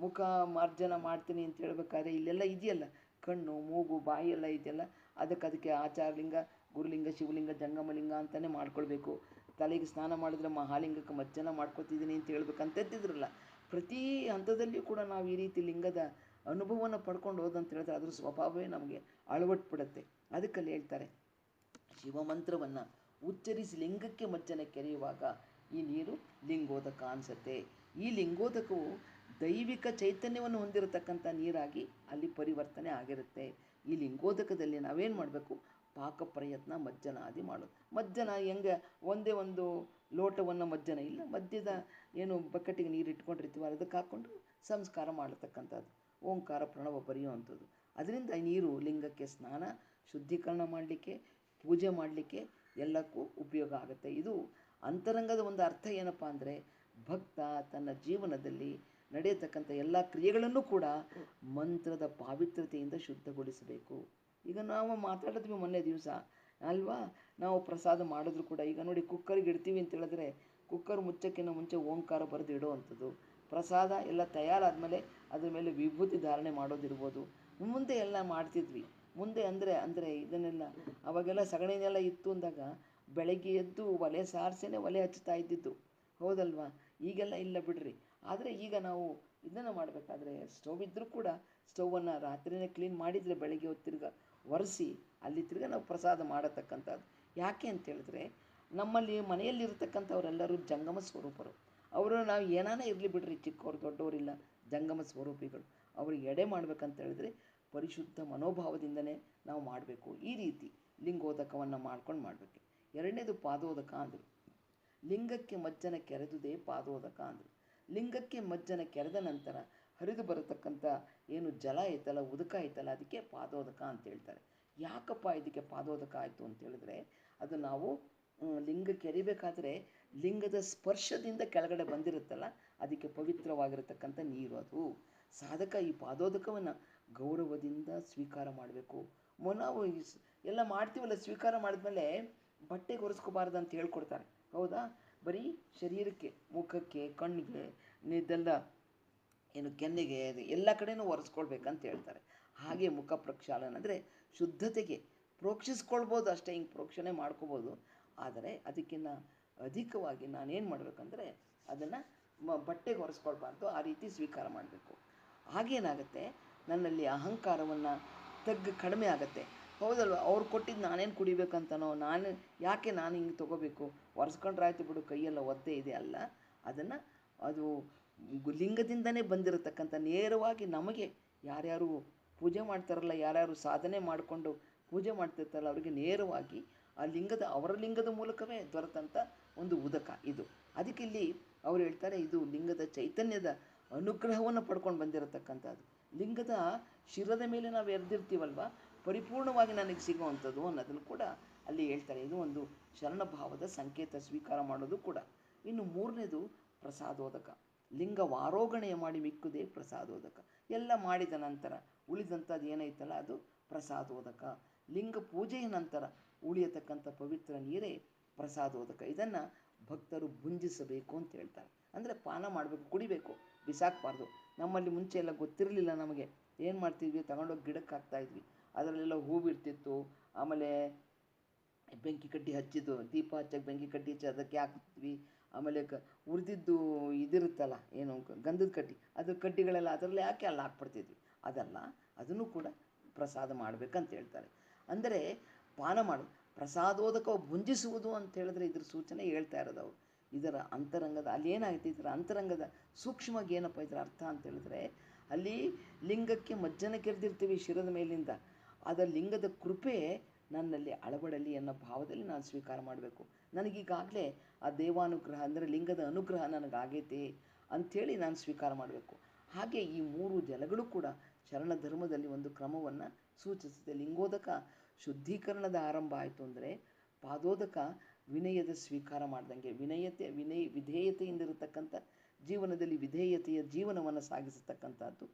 S1: ಮುಖ ಮಾರ್ಜನ ಮಾಡ್ತೀನಿ ಅಂತ ಹೇಳ್ಬೇಕಾದ್ರೆ ಇಲ್ಲೆಲ್ಲ ಇದೆಯಲ್ಲ, ಕಣ್ಣು ಮೂಗು ಬಾಯಿ ಎಲ್ಲ ಇದೆಯಲ್ಲ, ಅದಕ್ಕೆ ಆಚಾರಲಿಂಗ, ಗುರುಲಿಂಗ, ಶಿವಲಿಂಗ, ಜಂಗಮಲಿಂಗ ಅಂತಲೇ ಮಾಡ್ಕೊಳ್ಬೇಕು. ತಲೆಗೆ ಸ್ನಾನ ಮಾಡಿದ್ರೆ ಮಹಾಲಿಂಗಕ್ಕೆ ಮಜ್ಜನ ಮಾಡ್ಕೊತಿದ್ದೀನಿ ಅಂತ ಹೇಳ್ಬೇಕಂತಿದ್ರಲ್ಲ. ಪ್ರತಿ ಹಂತದಲ್ಲಿಯೂ ಕೂಡ ನಾವು ಈ ರೀತಿ ಲಿಂಗದ ಅನುಭವನ ಪಡ್ಕೊಂಡು ಹೋದಂತ ಹೇಳಿದ್ರೆ ಅದ್ರ ಸ್ವಭಾವವೇ ನಮಗೆ ಅಳವಟ್ಬಿಡುತ್ತೆ. ಅದಕ್ಕಲ್ಲಿ ಹೇಳ್ತಾರೆ, ಶಿವಮಂತ್ರವನ್ನು ಉಚ್ಚರಿಸಿ ಲಿಂಗಕ್ಕೆ ಮಜ್ಜನ ಕೆರೆಯುವಾಗ ಈ ನೀರು ಲಿಂಗೋದಕ ಅನಿಸುತ್ತೆ. ಈ ಲಿಂಗೋದಕವು ದೈವಿಕ ಚೈತನ್ಯವನ್ನು ಹೊಂದಿರತಕ್ಕಂಥ ನೀರಾಗಿ ಅಲ್ಲಿ ಪರಿವರ್ತನೆ ಆಗಿರುತ್ತೆ. ಈ ಲಿಂಗೋದಕದಲ್ಲಿ ನಾವೇನು ಮಾಡಬೇಕು? ಪಾಕ ಪ್ರಯತ್ನ ಮಜ್ಜನಾದಿ ಮಾಡೋದು. ಮಜ್ಜನ ಹೆಂಗೆ? ಒಂದೇ ಒಂದು ಲೋಟವನ್ನು ಮಜ್ಜನ ಇಲ್ಲ, ಮಧ್ಯದ ಏನು ಬಕೆಟಿಗೆ ನೀರು ಇಟ್ಕೊಂಡಿರ್ತೀವಿ ಅದಕ್ಕೆ ಹಾಕ್ಕೊಂಡು ಸಂಸ್ಕಾರ ಮಾಡತಕ್ಕಂಥದ್ದು, ಓಂಕಾರ ಪ್ರಣವ ಬರೆಯುವಂಥದ್ದು. ಅದರಿಂದ ನೀರು ಲಿಂಗಕ್ಕೆ ಸ್ನಾನ, ಶುದ್ಧೀಕರಣ ಮಾಡಲಿಕ್ಕೆ, ಪೂಜೆ ಮಾಡಲಿಕ್ಕೆ ಎಲ್ಲಕ್ಕೂ ಉಪಯೋಗ ಆಗುತ್ತೆ. ಇದು ಅಂತರಂಗದ ಒಂದು ಅರ್ಥ. ಏನಪ್ಪ ಅಂದರೆ ಭಕ್ತ ತನ್ನ ಜೀವನದಲ್ಲಿ ನಡೆಯತಕ್ಕಂಥ ಎಲ್ಲ ಕ್ರಿಯೆಗಳನ್ನು ಕೂಡ ಮಂತ್ರದ ಪಾವಿತ್ರತೆಯಿಂದ ಶುದ್ಧಗೊಳಿಸಬೇಕು. ಈಗ ನಾವು ಮಾತಾಡಿದ್ವಿ ಮೊನ್ನೆ ದಿವಸ ಅಲ್ವಾ, ನಾವು ಪ್ರಸಾದ ಮಾಡಿದ್ರು ಕೂಡ ಈಗ ನೋಡಿ ಕುಕ್ಕರಿಗೆ ಇಡ್ತೀವಿ ಅಂತ ಹೇಳಿದ್ರೆ ಕುಕ್ಕರ್ ಮುಚ್ಚೋಕ್ಕಿಂತ ಮುಂಚೆ ಓಂಕಾರ ಬರೆದು ಇಡೋ ಅಂಥದ್ದು, ಪ್ರಸಾದ ಎಲ್ಲ ತಯಾರಾದಮೇಲೆ ಅದ್ರ ಮೇಲೆ ವಿಭೂತಿ ಧಾರಣೆ ಮಾಡೋದಿರ್ಬೋದು. ಮುಂದೆ ಎಲ್ಲ ಮಾಡ್ತಿದ್ವಿ. ಮುಂದೆ ಅಂದರೆ ಇದನ್ನೆಲ್ಲ ಅವಾಗೆಲ್ಲ ಸಗಣಿನೆಲ್ಲ ಇತ್ತು ಅಂದಾಗ ಬೆಳಗ್ಗೆ ಎದ್ದು ಒಲೆ ಸಾರಿಸೇ ಒಲೆ ಹಚ್ತಾ ಇದ್ದಿದ್ದು, ಹೌದಲ್ವಾ? ಈಗೆಲ್ಲ ಇಲ್ಲ ಬಿಡ್ರಿ. ಆದರೆ ಈಗ ನಾವು ಇದನ್ನು ಮಾಡಬೇಕಾದ್ರೆ ಸ್ಟವ್ ಇದ್ದರೂ ಕೂಡ ಸ್ಟವನ್ನು ರಾತ್ರಿನೇ ಕ್ಲೀನ್ ಮಾಡಿದರೆ ಬೆಳಗ್ಗೆ ಹೊತ್ತು ತಿರ್ಗ ಒರೆಸಿ ಅಲ್ಲಿ ತಿರ್ಗ ನಾವು ಪ್ರಸಾದ ಮಾಡತಕ್ಕಂಥದ್ದು. ಯಾಕೆ ಅಂತೇಳಿದ್ರೆ ನಮ್ಮಲ್ಲಿ ಮನೆಯಲ್ಲಿರ್ತಕ್ಕಂಥವರೆಲ್ಲರೂ ಜಂಗಮ ಸ್ವರೂಪರು. ಅವರು ನಾವು ಏನಾನೇ ಇರಲಿ ಬಿಡ್ರಿ, ಚಿಕ್ಕವರು ದೊಡ್ಡವರಿಲ್ಲ, ಜಂಗಮ ಸ್ವರೂಪಿಗಳು. ಅವ್ರಿಗೆ ಎಡೆ ಮಾಡ್ಬೇಕಂತ ಹೇಳಿದ್ರೆ ಪರಿಶುದ್ಧ ಮನೋಭಾವದಿಂದನೇ ನಾವು ಮಾಡಬೇಕು. ಈ ರೀತಿ ಲಿಂಗೋದಕವನ್ನು ಮಾಡ್ಕೊಂಡು ಮಾಡಬೇಕು. ಎರಡನೇದು ಪಾದೋದಕ ಅಂದರು. ಲಿಂಗಕ್ಕೆ ಮಜ್ಜನ ಕೆರೆದುದೇ ಪಾದೋದಕ ಅಂದರು. ಲಿಂಗಕ್ಕೆ ಮಜ್ಜನ ಕೆರೆದ ನಂತರ ಹರಿದು ಬರತಕ್ಕಂಥ ಏನು ಜಲ ಐತಲ್ಲ, ಉದಕ ಐತಲ್ಲ, ಅದಕ್ಕೆ ಪಾದೋದಕ ಅಂತ ಹೇಳ್ತಾರೆ. ಯಾಕಪ್ಪ ಇದಕ್ಕೆ ಪಾದೋದಕ ಆಯಿತು ಅಂತೇಳಿದ್ರೆ, ಅದು ನಾವು ಲಿಂಗ ಕೆರಿಬೇಕಾದ್ರೆ ಲಿಂಗದ ಸ್ಪರ್ಶದಿಂದ ಕೆಳಗಡೆ ಬಂದಿರುತ್ತಲ್ಲ, ಅದಕ್ಕೆ ಪವಿತ್ರವಾಗಿರತಕ್ಕಂಥ ನೀರು ಅದು. ಸಾಧಕ ಈ ಪಾದೋದಕವನ್ನು ಗೌರವದಿಂದ ಸ್ವೀಕಾರ ಮಾಡಬೇಕು. ನಾವು ಎಲ್ಲ ಮಾಡ್ತೀವಲ್ಲ, ಸ್ವೀಕಾರ ಮಾಡಿದ್ಮೇಲೆ ಬಟ್ಟೆಗೆ ಒರೆಸ್ಕೋಬಾರ್ದು ಅಂತ ಹೇಳ್ಕೊಡ್ತಾರೆ, ಹೌದಾ? ಬರೀ ಶರೀರಕ್ಕೆ, ಮುಖಕ್ಕೆ, ಕಣ್ಣಿಗೆ, ಇದೆಲ್ಲ ಏನು ಕೆನ್ನೆಗೆ, ಎಲ್ಲ ಕಡೆನೂ ಒರೆಸ್ಕೊಳ್ಬೇಕಂತ ಹೇಳ್ತಾರೆ. ಹಾಗೆ ಮುಖ ಪ್ರಕ್ಷಾಳನ ಅಂದರೆ ಶುದ್ಧತೆಗೆ ಪ್ರೋಕ್ಷಿಸ್ಕೊಳ್ಬೋದು ಅಷ್ಟೇ, ಹಿಂಗೆ ಪ್ರೋಕ್ಷಣೆ ಮಾಡ್ಕೋಬೋದು. ಆದರೆ ಅದಕ್ಕಿಂತ ಅಧಿಕವಾಗಿ ನಾನೇನು ಮಾಡಬೇಕಂದ್ರೆ ಅದನ್ನು ಬಟ್ಟೆಗೆ ಒರೆಸ್ಕೊಳ್ಬಾರ್ದು, ಆ ರೀತಿ ಸ್ವೀಕಾರ ಮಾಡಬೇಕು. ಹಾಗೇನಾಗುತ್ತೆ, ನನ್ನಲ್ಲಿ ಅಹಂಕಾರವನ್ನು ಕಡಿಮೆ ಆಗುತ್ತೆ, ಹೌದಲ್ವ? ಅವ್ರು ಕೊಟ್ಟಿದ್ದು ನಾನೇನು ಕುಡಿಬೇಕಂತನೋ, ಯಾಕೆ ನಾನು ಹಿಂಗೆ ತೊಗೋಬೇಕು, ಒರೆಸ್ಕೊಂಡ್ರೆ ಆಯ್ತು ಬಿಡು, ಕೈಯೆಲ್ಲ ಒದ್ದೆ ಇದೆ ಅಲ್ಲ. ಅದನ್ನು ಅದು ಲಿಂಗದಿಂದನೇ ಬಂದಿರತಕ್ಕಂಥ ನೇರವಾಗಿ ನಮಗೆ ಯಾರ್ಯಾರು ಪೂಜೆ ಮಾಡ್ತಾರಲ್ಲ, ಯಾರ್ಯಾರು ಸಾಧನೆ ಮಾಡಿಕೊಂಡು ಪೂಜೆ ಮಾಡ್ತಿರ್ತಾರಲ್ಲ, ಅವರಿಗೆ ನೇರವಾಗಿ ಆ ಅವರ ಲಿಂಗದ ಮೂಲಕವೇ ದೊರೆತಂಥ ಒಂದು ಉದಕ ಇದು. ಅದಕ್ಕೆ ಇಲ್ಲಿ ಅವ್ರು ಹೇಳ್ತಾರೆ, ಇದು ಲಿಂಗದ ಚೈತನ್ಯದ ಅನುಗ್ರಹವನ್ನು ಪಡ್ಕೊಂಡು ಬಂದಿರತಕ್ಕಂಥದ್ದು. ಲಿಂಗದ ಶಿರದ ಮೇಲೆ ನಾವು ಎರೆದಿರ್ತೀವಲ್ವ, ಪರಿಪೂರ್ಣವಾಗಿ ನನಗೆ ಸಿಗುವಂಥದ್ದು ಅನ್ನೋದನ್ನು ಕೂಡ ಅಲ್ಲಿ ಹೇಳ್ತಾರೆ. ಇದು ಒಂದು ಶರಣಭಾವದ ಸಂಕೇತ, ಸ್ವೀಕಾರ ಮಾಡೋದು ಕೂಡ. ಇನ್ನು ಮೂರನೇದು ಪ್ರಸಾದೋದಕ. ಲಿಂಗವಾರೋಗಣೆಯ ಮಾಡಿ ಮಿಕ್ಕುದೇ ಪ್ರಸಾದೋದಕ. ಎಲ್ಲ ಮಾಡಿದ ನಂತರ ಉಳಿದಂಥದ್ದು ಏನೈತಲ್ಲ, ಅದು ಪ್ರಸಾದೋದಕ. ಲಿಂಗ ಪೂಜೆಯ ನಂತರ ಉಳಿಯತಕ್ಕಂಥ ಪವಿತ್ರ ನೀರೇ ಪ್ರಸಾದೋದಕ. ಇದನ್ನು ಭಕ್ತರು ಭುಂಜಿಸಬೇಕು ಅಂತ ಹೇಳ್ತಾರೆ. ಅಂದರೆ ಪಾನ ಮಾಡಬೇಕು, ಕುಡಿಬೇಕು, ಬಿಸಾಕಬಾರ್ದು. ನಮ್ಮಲ್ಲಿ ಮುಂಚೆ ಎಲ್ಲ ಗೊತ್ತಿರಲಿಲ್ಲ ನಮಗೆ. ಏನು ಮಾಡ್ತಿದ್ವಿ, ತಗೊಂಡೋಗಿ ಗಿಡಕ್ಕೆ ಹಾಕ್ತಾಯಿದ್ವಿ. ಅದರಲ್ಲೆಲ್ಲ ಹೂವು ಇರ್ತಿತ್ತು. ಆಮೇಲೆ ಬೆಂಕಿ ಕಡ್ಡಿ ಹಚ್ಚಿದ್ದು, ದೀಪ ಹಚ್ಚಕ್ಕೆ ಬೆಂಕಿ ಕಡ್ಡಿ ಹಚ್ಚಿ ಅದಕ್ಕೆ ಹಾಕ್ತಿದ್ವಿ. ಆಮೇಲೆ ಉರಿದಿದ್ದು ಇದಿರುತ್ತಲ್ಲ, ಏನು ಗಂಧದ ಕಡ್ಡಿ, ಅದ್ರ ಕಡ್ಡಿಗಳೆಲ್ಲ ಅದರಲ್ಲೇ ಹಾಕಿ ಅಲ್ಲಿ ಹಾಕ್ಬಿಡ್ತಿದ್ವಿ. ಅದಲ್ಲ, ಅದನ್ನು ಕೂಡ ಪ್ರಸಾದ ಮಾಡಬೇಕಂತ ಹೇಳ್ತಾರೆ. ಅಂದರೆ ಪಾನ ಮಾಡೋದು, ಪ್ರಸಾದೋದಕ ಭುಂಜಿಸುವುದು ಅಂತ ಹೇಳಿದ್ರೆ ಇದ್ರ ಸೂಚನೆ ಹೇಳ್ತಾ ಇರೋದು ಅವರು. ಇದರ ಅಂತರಂಗದ ಅಲ್ಲಿ ಏನಾಗುತ್ತೆ, ಇದರ ಅಂತರಂಗದ ಸೂಕ್ಷ್ಮವಾಗಿ ಏನಪ್ಪ ಇದರ ಅರ್ಥ ಅಂತ ಹೇಳಿದ್ರೆ, ಅಲ್ಲಿ ಲಿಂಗಕ್ಕೆ ಮಜ್ಜನ ಕೆರೆದಿರ್ತೀವಿ ಶಿರದ ಮೇಲಿಂದ, ಅದರ ಲಿಂಗದ ಕೃಪೆ ನನ್ನಲ್ಲಿ ಅಳವಡಲಿ ಅನ್ನೋ ಭಾವದಲ್ಲಿ ನಾನು ಸ್ವೀಕಾರ ಮಾಡಬೇಕು. ನನಗೀಗಾಗಲೇ ಆ ದೇವಾನುಗ್ರಹ ಅಂದರೆ ಲಿಂಗದ ಅನುಗ್ರಹ ನನಗಾಗೈತೆ ಅಂಥೇಳಿ ನಾನು ಸ್ವೀಕಾರ ಮಾಡಬೇಕು. ಹಾಗೆ ಈ ಮೂರು ಜಲಗಳು ಕೂಡ ಶರಣ ಧರ್ಮದಲ್ಲಿ ಒಂದು ಕ್ರಮವನ್ನು ಸೂಚಿಸುತ್ತೆ. ಲಿಂಗೋದಕ ಶುದ್ಧೀಕರಣದ ಆರಂಭ ಆಯಿತು ಅಂದರೆ, ಪಾದೋದಕ ವಿನಯದ ಸ್ವೀಕಾರ ಮಾಡ್ದಂಗೆ, ವಿಧೇಯತೆಯಿಂದಿರತಕ್ಕಂಥ ಜೀವನದಲ್ಲಿ ವಿಧೇಯತೆಯ ಜೀವನವನ್ನು ಸಾಗಿಸತಕ್ಕಂಥದ್ದು.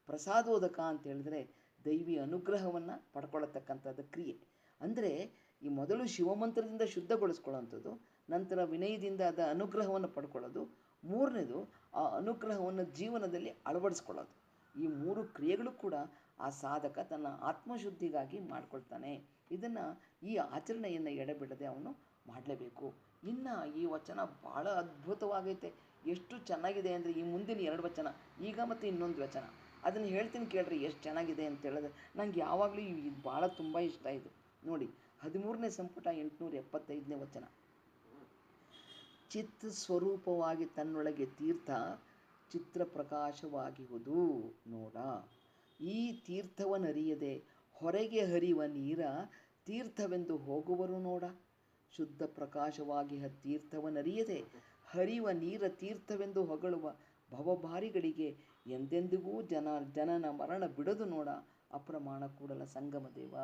S1: ಪ್ರಸಾದೋದಕ ಅಂತ ಹೇಳಿದ್ರೆ ದೈವಿ ಅನುಗ್ರಹವನ್ನು ಪಡ್ಕೊಳ್ಳತಕ್ಕಂಥದ್ದು ಕ್ರಿಯೆ. ಅಂದರೆ ಈ ಮೊದಲು ಶಿವಮಂತ್ರದಿಂದ ಶುದ್ಧಗೊಳಿಸ್ಕೊಳ್ಳೋವಂಥದ್ದು, ನಂತರ ವಿನಯದಿಂದ ಅದ ಅನುಗ್ರಹವನ್ನು ಪಡ್ಕೊಳ್ಳೋದು, ಮೂರನೇದು ಆ ಅನುಗ್ರಹವನ್ನು ಜೀವನದಲ್ಲಿ ಅಳವಡಿಸ್ಕೊಳ್ಳೋದು. ಈ ಮೂರು ಕ್ರಿಯೆಗಳು ಕೂಡ ಆ ಸಾಧಕ ತನ್ನ ಆತ್ಮಶುದ್ಧಿಗಾಗಿ ಮಾಡ್ಕೊಳ್ತಾನೆ. ಇದನ್ನು ಈ ಆಚರಣೆಯನ್ನು ಎಡೆಬಿಡದೆ ಅವನು ಮಾಡಲೇಬೇಕು. ಇನ್ನು ಈ ವಚನ ಭಾಳ ಅದ್ಭುತವಾಗೈತೆ. ಎಷ್ಟು ಚೆನ್ನಾಗಿದೆ ಅಂದರೆ, ಈ ಮುಂದಿನ 2 ವಚನ, ಈಗ ಮತ್ತು ಇನ್ನೊಂದು ವಚನ, ಅದನ್ನು ಹೇಳ್ತೀನಿ ಕೇಳ್ರಿ, ಎಷ್ಟು ಚೆನ್ನಾಗಿದೆ ಅಂತ ಹೇಳಿದ್ರೆ. ನನಗೆ ಯಾವಾಗಲೂ ಇದು ಭಾಳ ತುಂಬ ಇಷ್ಟ. ಇದು ನೋಡಿ, 13ನೇ ಸಂಪುಟ 875ನೇ ವಚನ. ಚಿತ್ತ ಸ್ವರೂಪವಾಗಿ ತನ್ನೊಳಗೆ ತೀರ್ಥ ಚಿತ್ರ ಪ್ರಕಾಶವಾಗಿಹುದು ನೋಡ. ಈ ತೀರ್ಥವನ್ನರಿಯದೆ ಹೊರಗೆ ಹರಿವ ನೀರ ತೀರ್ಥವೆಂದು ಹೋಗುವರು ನೋಡ. ಶುದ್ಧ ಪ್ರಕಾಶವಾಗಿ ತೀರ್ಥವನ್ನರಿಯದೆ ಹರಿವ ನೀರ ತೀರ್ಥವೆಂದು ಹೊಗಳುವ ಭವಭಾರಿಗಳಿಗೆ ಎಂದೆಂದಿಗೂ ಜನನ ಮರಣ ಬಿಡದು ನೋಡ. ಅಪ್ರಮಾಣ ಕೂಡಲ ಸಂಗಮ ದೇವ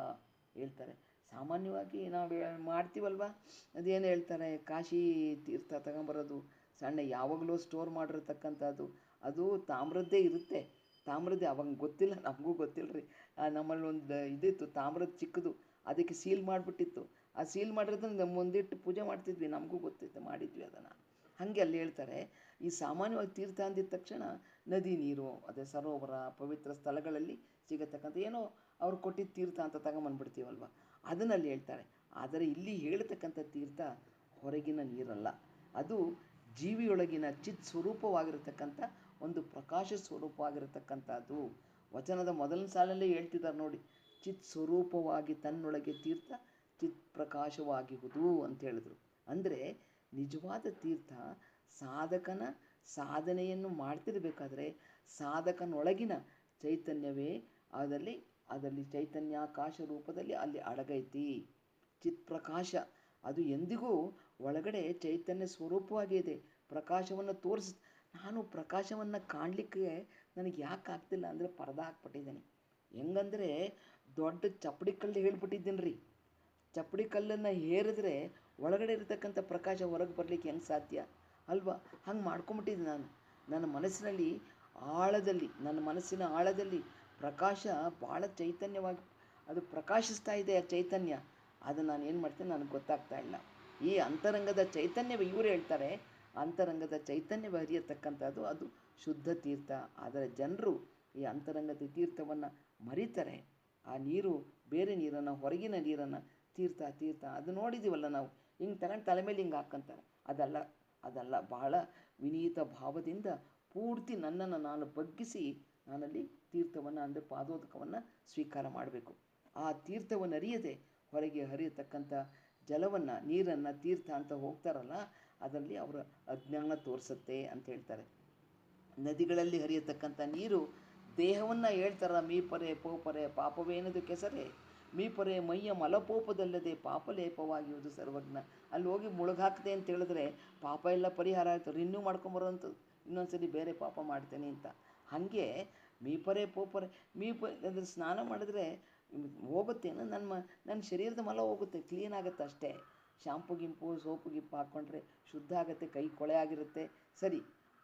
S1: ಹೇಳ್ತಾರೆ. ಸಾಮಾನ್ಯವಾಗಿ ನಾವು ಮಾಡ್ತೀವಲ್ವ, ಅದೇನು ಹೇಳ್ತಾರೆ, ಕಾಶಿ ತೀರ್ಥ ತಗೊಂಬರೋದು ಸಣ್ಣ ಯಾವಾಗಲೂ ಸ್ಟೋರ್ ಮಾಡಿರ್ತಕ್ಕಂಥದ್ದು, ಅದು ತಾಮ್ರದ್ದೇ ಇರುತ್ತೆ. ತಾಮ್ರದ್ದೇ, ಅವಾಗ ಗೊತ್ತಿಲ್ಲ, ನಮಗೂ ಗೊತ್ತಿಲ್ಲ ರೀ. ನಮ್ಮಲ್ಲಿ ಒಂದು ಇದಿತ್ತು ತಾಮ್ರದ ಚಿಕ್ಕದು, ಅದಕ್ಕೆ ಸೀಲ್ ಮಾಡಿಬಿಟ್ಟಿತ್ತು. ಆ ಸೀಲ್ ಮಾಡಿರೋದನ್ನ ಮುಂದಿಟ್ಟು ಪೂಜೆ ಮಾಡ್ತಿದ್ವಿ, ನಮಗೂ ಗೊತ್ತಿತ್ತು, ಮಾಡಿದ್ವಿ ಅದನ್ನು. ಹಾಗೆ ಅಲ್ಲಿ ಹೇಳ್ತಾರೆ, ಈ ಸಾಮಾನ್ಯವಾಗಿ ತೀರ್ಥ ಅಂದಿದ ತಕ್ಷಣ ನದಿ ನೀರು, ಅದೇ ಸರೋವರ, ಪವಿತ್ರ ಸ್ಥಳಗಳಲ್ಲಿ ಸಿಗತಕ್ಕಂಥ ಏನೋ ಅವ್ರು ಕೊಟ್ಟಿದ್ದ ತೀರ್ಥ ಅಂತ ತಗೊಂಬಂದ್ಬಿಡ್ತೀವಲ್ವ, ಅದನ್ನಲ್ಲಿ ಹೇಳ್ತಾರೆ. ಆದರೆ ಇಲ್ಲಿ ಹೇಳ್ತಕ್ಕಂಥ ತೀರ್ಥ ಹೊರಗಿನ ನೀರಲ್ಲ, ಅದು ಜೀವಿಯೊಳಗಿನ ಚಿತ್ ಸ್ವರೂಪವಾಗಿರತಕ್ಕಂಥ ಒಂದು ಪ್ರಕಾಶ ಸ್ವರೂಪವಾಗಿರತಕ್ಕಂಥದ್ದು. ವಚನದ ಮೊದಲನೇ ಸಾಲಲ್ಲೇ ಹೇಳ್ತಿದ್ದಾರೆ ನೋಡಿ, ಚಿತ್ ಸ್ವರೂಪವಾಗಿ ತನ್ನೊಳಗೆ ತೀರ್ಥ ಚಿತ್ ಪ್ರಕಾಶವಾಗಿರುವುದು ಅಂತ ಹೇಳಿದ್ರು. ಅಂದರೆ ನಿಜವಾದ ತೀರ್ಥ ಸಾಧಕನ ಸಾಧನೆಯನ್ನು ಮಾಡ್ತಿರ್ಬೇಕಾದ್ರೆ ಸಾಧಕನೊಳಗಿನ ಚೈತನ್ಯವೇ ಅದರಲ್ಲಿ ಚೈತನ್ಯಾಕಾಶ ರೂಪದಲ್ಲಿ ಅಲ್ಲಿ ಅಡಗೈತಿ. ಚಿತ್ ಪ್ರಕಾಶ ಅದು ಎಂದಿಗೂ ಒಳಗಡೆ ಚೈತನ್ಯ ಸ್ವರೂಪವಾಗಿದೆ, ಪ್ರಕಾಶವನ್ನು ನಾನು ಪ್ರಕಾಶವನ್ನು ಕಾಣಲಿಕ್ಕೆ ನನಗೆ ಯಾಕೆ ಆಗ್ತಿಲ್ಲ ಅಂದರೆ ಪರದೆ ಹಾಕ್ಬಿಟ್ಟಿದ್ದೀನಿ. ಹೆಂಗಂದರೆ ದೊಡ್ಡ ಚಪ್ಪಡಿ ಕಲ್ಲು ಹೇಳ್ಬಿಟ್ಟಿದ್ದೀನಿ ರೀ. ಚಪ್ಪಡಿ ಕಲ್ಲನ್ನು ಹೇರಿದ್ರೆ ಒಳಗಡೆ ಇರತಕ್ಕಂಥ ಪ್ರಕಾಶ ಹೊರಗೆ ಬರಲಿಕ್ಕೆ ಹೆಂಗೆ ಸಾಧ್ಯ ಅಲ್ವಾ? ಹಂಗೆ ಮಾಡ್ಕೊಂಬಿಟ್ಟಿದ್ದೀನಿ ನಾನು. ನನ್ನ ಮನಸ್ಸಿನ ಆಳದಲ್ಲಿ ಪ್ರಕಾಶ ಭಾಳ ಚೈತನ್ಯವಾಗಿ ಅದು ಪ್ರಕಾಶಿಸ್ತಾ ಇದೆ. ಆ ಚೈತನ್ಯ ಅದು ನಾನು ಏನು ಮಾಡ್ತೀನಿ ನನಗೆ ಗೊತ್ತಾಗ್ತಾ ಇಲ್ಲ. ಈ ಅಂತರಂಗದ ಚೈತನ್ಯವೇ, ಇವರು ಹೇಳ್ತಾರೆ ಅಂತರಂಗದ ಚೈತನ್ಯವೇ ಹರಿಯತಕ್ಕಂಥದ್ದು ಅದು ಶುದ್ಧ ತೀರ್ಥ. ಆದರೆ ಜನರು ಈ ಅಂತರಂಗದ ತೀರ್ಥವನ್ನು ಮರೀತಾರೆ. ಆ ನೀರು ಬೇರೆ ನೀರನ್ನು, ಹೊರಗಿನ ನೀರನ್ನು ತೀರ್ಥ ಅದು ನೋಡಿದ್ದೀವಲ್ಲ ನಾವು, ಹಿಂಗೆ ತಗೊಂಡು ತಲೆ ಮೇಲೆ ಹಿಂಗೆ ಹಾಕ್ಕೊಂತಾರೆ. ಅದಲ್ಲ ಬಹಳ ವಿನೀತ ಭಾವದಿಂದ ಪೂರ್ತಿ ನನ್ನನ್ನು ನಾನು ಬಗ್ಗಿಸಿ ನಾನಲ್ಲಿ ತೀರ್ಥವನ್ನು ಅಂದರೆ ಪಾದೋದಕವನ್ನು ಸ್ವೀಕಾರ ಮಾಡಬೇಕು. ಆ ತೀರ್ಥವನ್ನು ಅರಿಯದೆ ಹೊರಗೆ ಹರಿಯತಕ್ಕಂಥ ಜಲವನ್ನು, ನೀರನ್ನು ತೀರ್ಥ ಅಂತ ಹೋಗ್ತಾರಲ್ಲ, ಅದರಲ್ಲಿ ಅವರ ಅಜ್ಞಾನ ತೋರಿಸುತ್ತೆ ಅಂತ ಹೇಳ್ತಾರೆ. ನದಿಗಳಲ್ಲಿ ಹರಿಯತಕ್ಕಂಥ ನೀರು ದೇಹವನ್ನು ಹೇಳ್ತಾರ, ಮೀಪರೆ ಪೋಪರೆ ಪಾಪವೇನದು ಕೆಸರೆ, ಮೀಪರೆ ಮೈಯ ಮಲಪೋಪದಲ್ಲದೆ ಪಾಪಲೇಪವಾಗಿರುವುದು ಸರ್ವಜ್ಞ. ಅಲ್ಲಿ ಹೋಗಿ ಮುಳುಗಾಕ್ದೆ ಅಂತ ಹೇಳಿದ್ರೆ ಪಾಪ ಎಲ್ಲ ಪರಿಹಾರ ಆಯಿತು, ರಿನ್ಯೂ ಮಾಡ್ಕೊಂಬರೋವಂಥದ್ದು, ಇನ್ನೊಂದ್ಸರಿ ಬೇರೆ ಪಾಪ ಮಾಡ್ತೇನೆ ಅಂತ. ಹಾಗೆ ಮೀಪರೆ ಪೋಪರೆ ಅಂದರೆ ಸ್ನಾನ ಮಾಡಿದ್ರೆ ಹೋಗುತ್ತೇನು, ನನ್ನ ಶರೀರದ ಮಲ ಹೋಗುತ್ತೆ, ಕ್ಲೀನ್ ಆಗುತ್ತೆ ಅಷ್ಟೇ. ಶಾಂಪು ಗಿಂಪು ಸೋಪು ಗಿಂಪು ಹಾಕ್ಕೊಂಡ್ರೆ ಶುದ್ಧ ಆಗುತ್ತೆ, ಕೈ ಕೊಳೆ ಆಗಿರುತ್ತೆ ಸರಿ.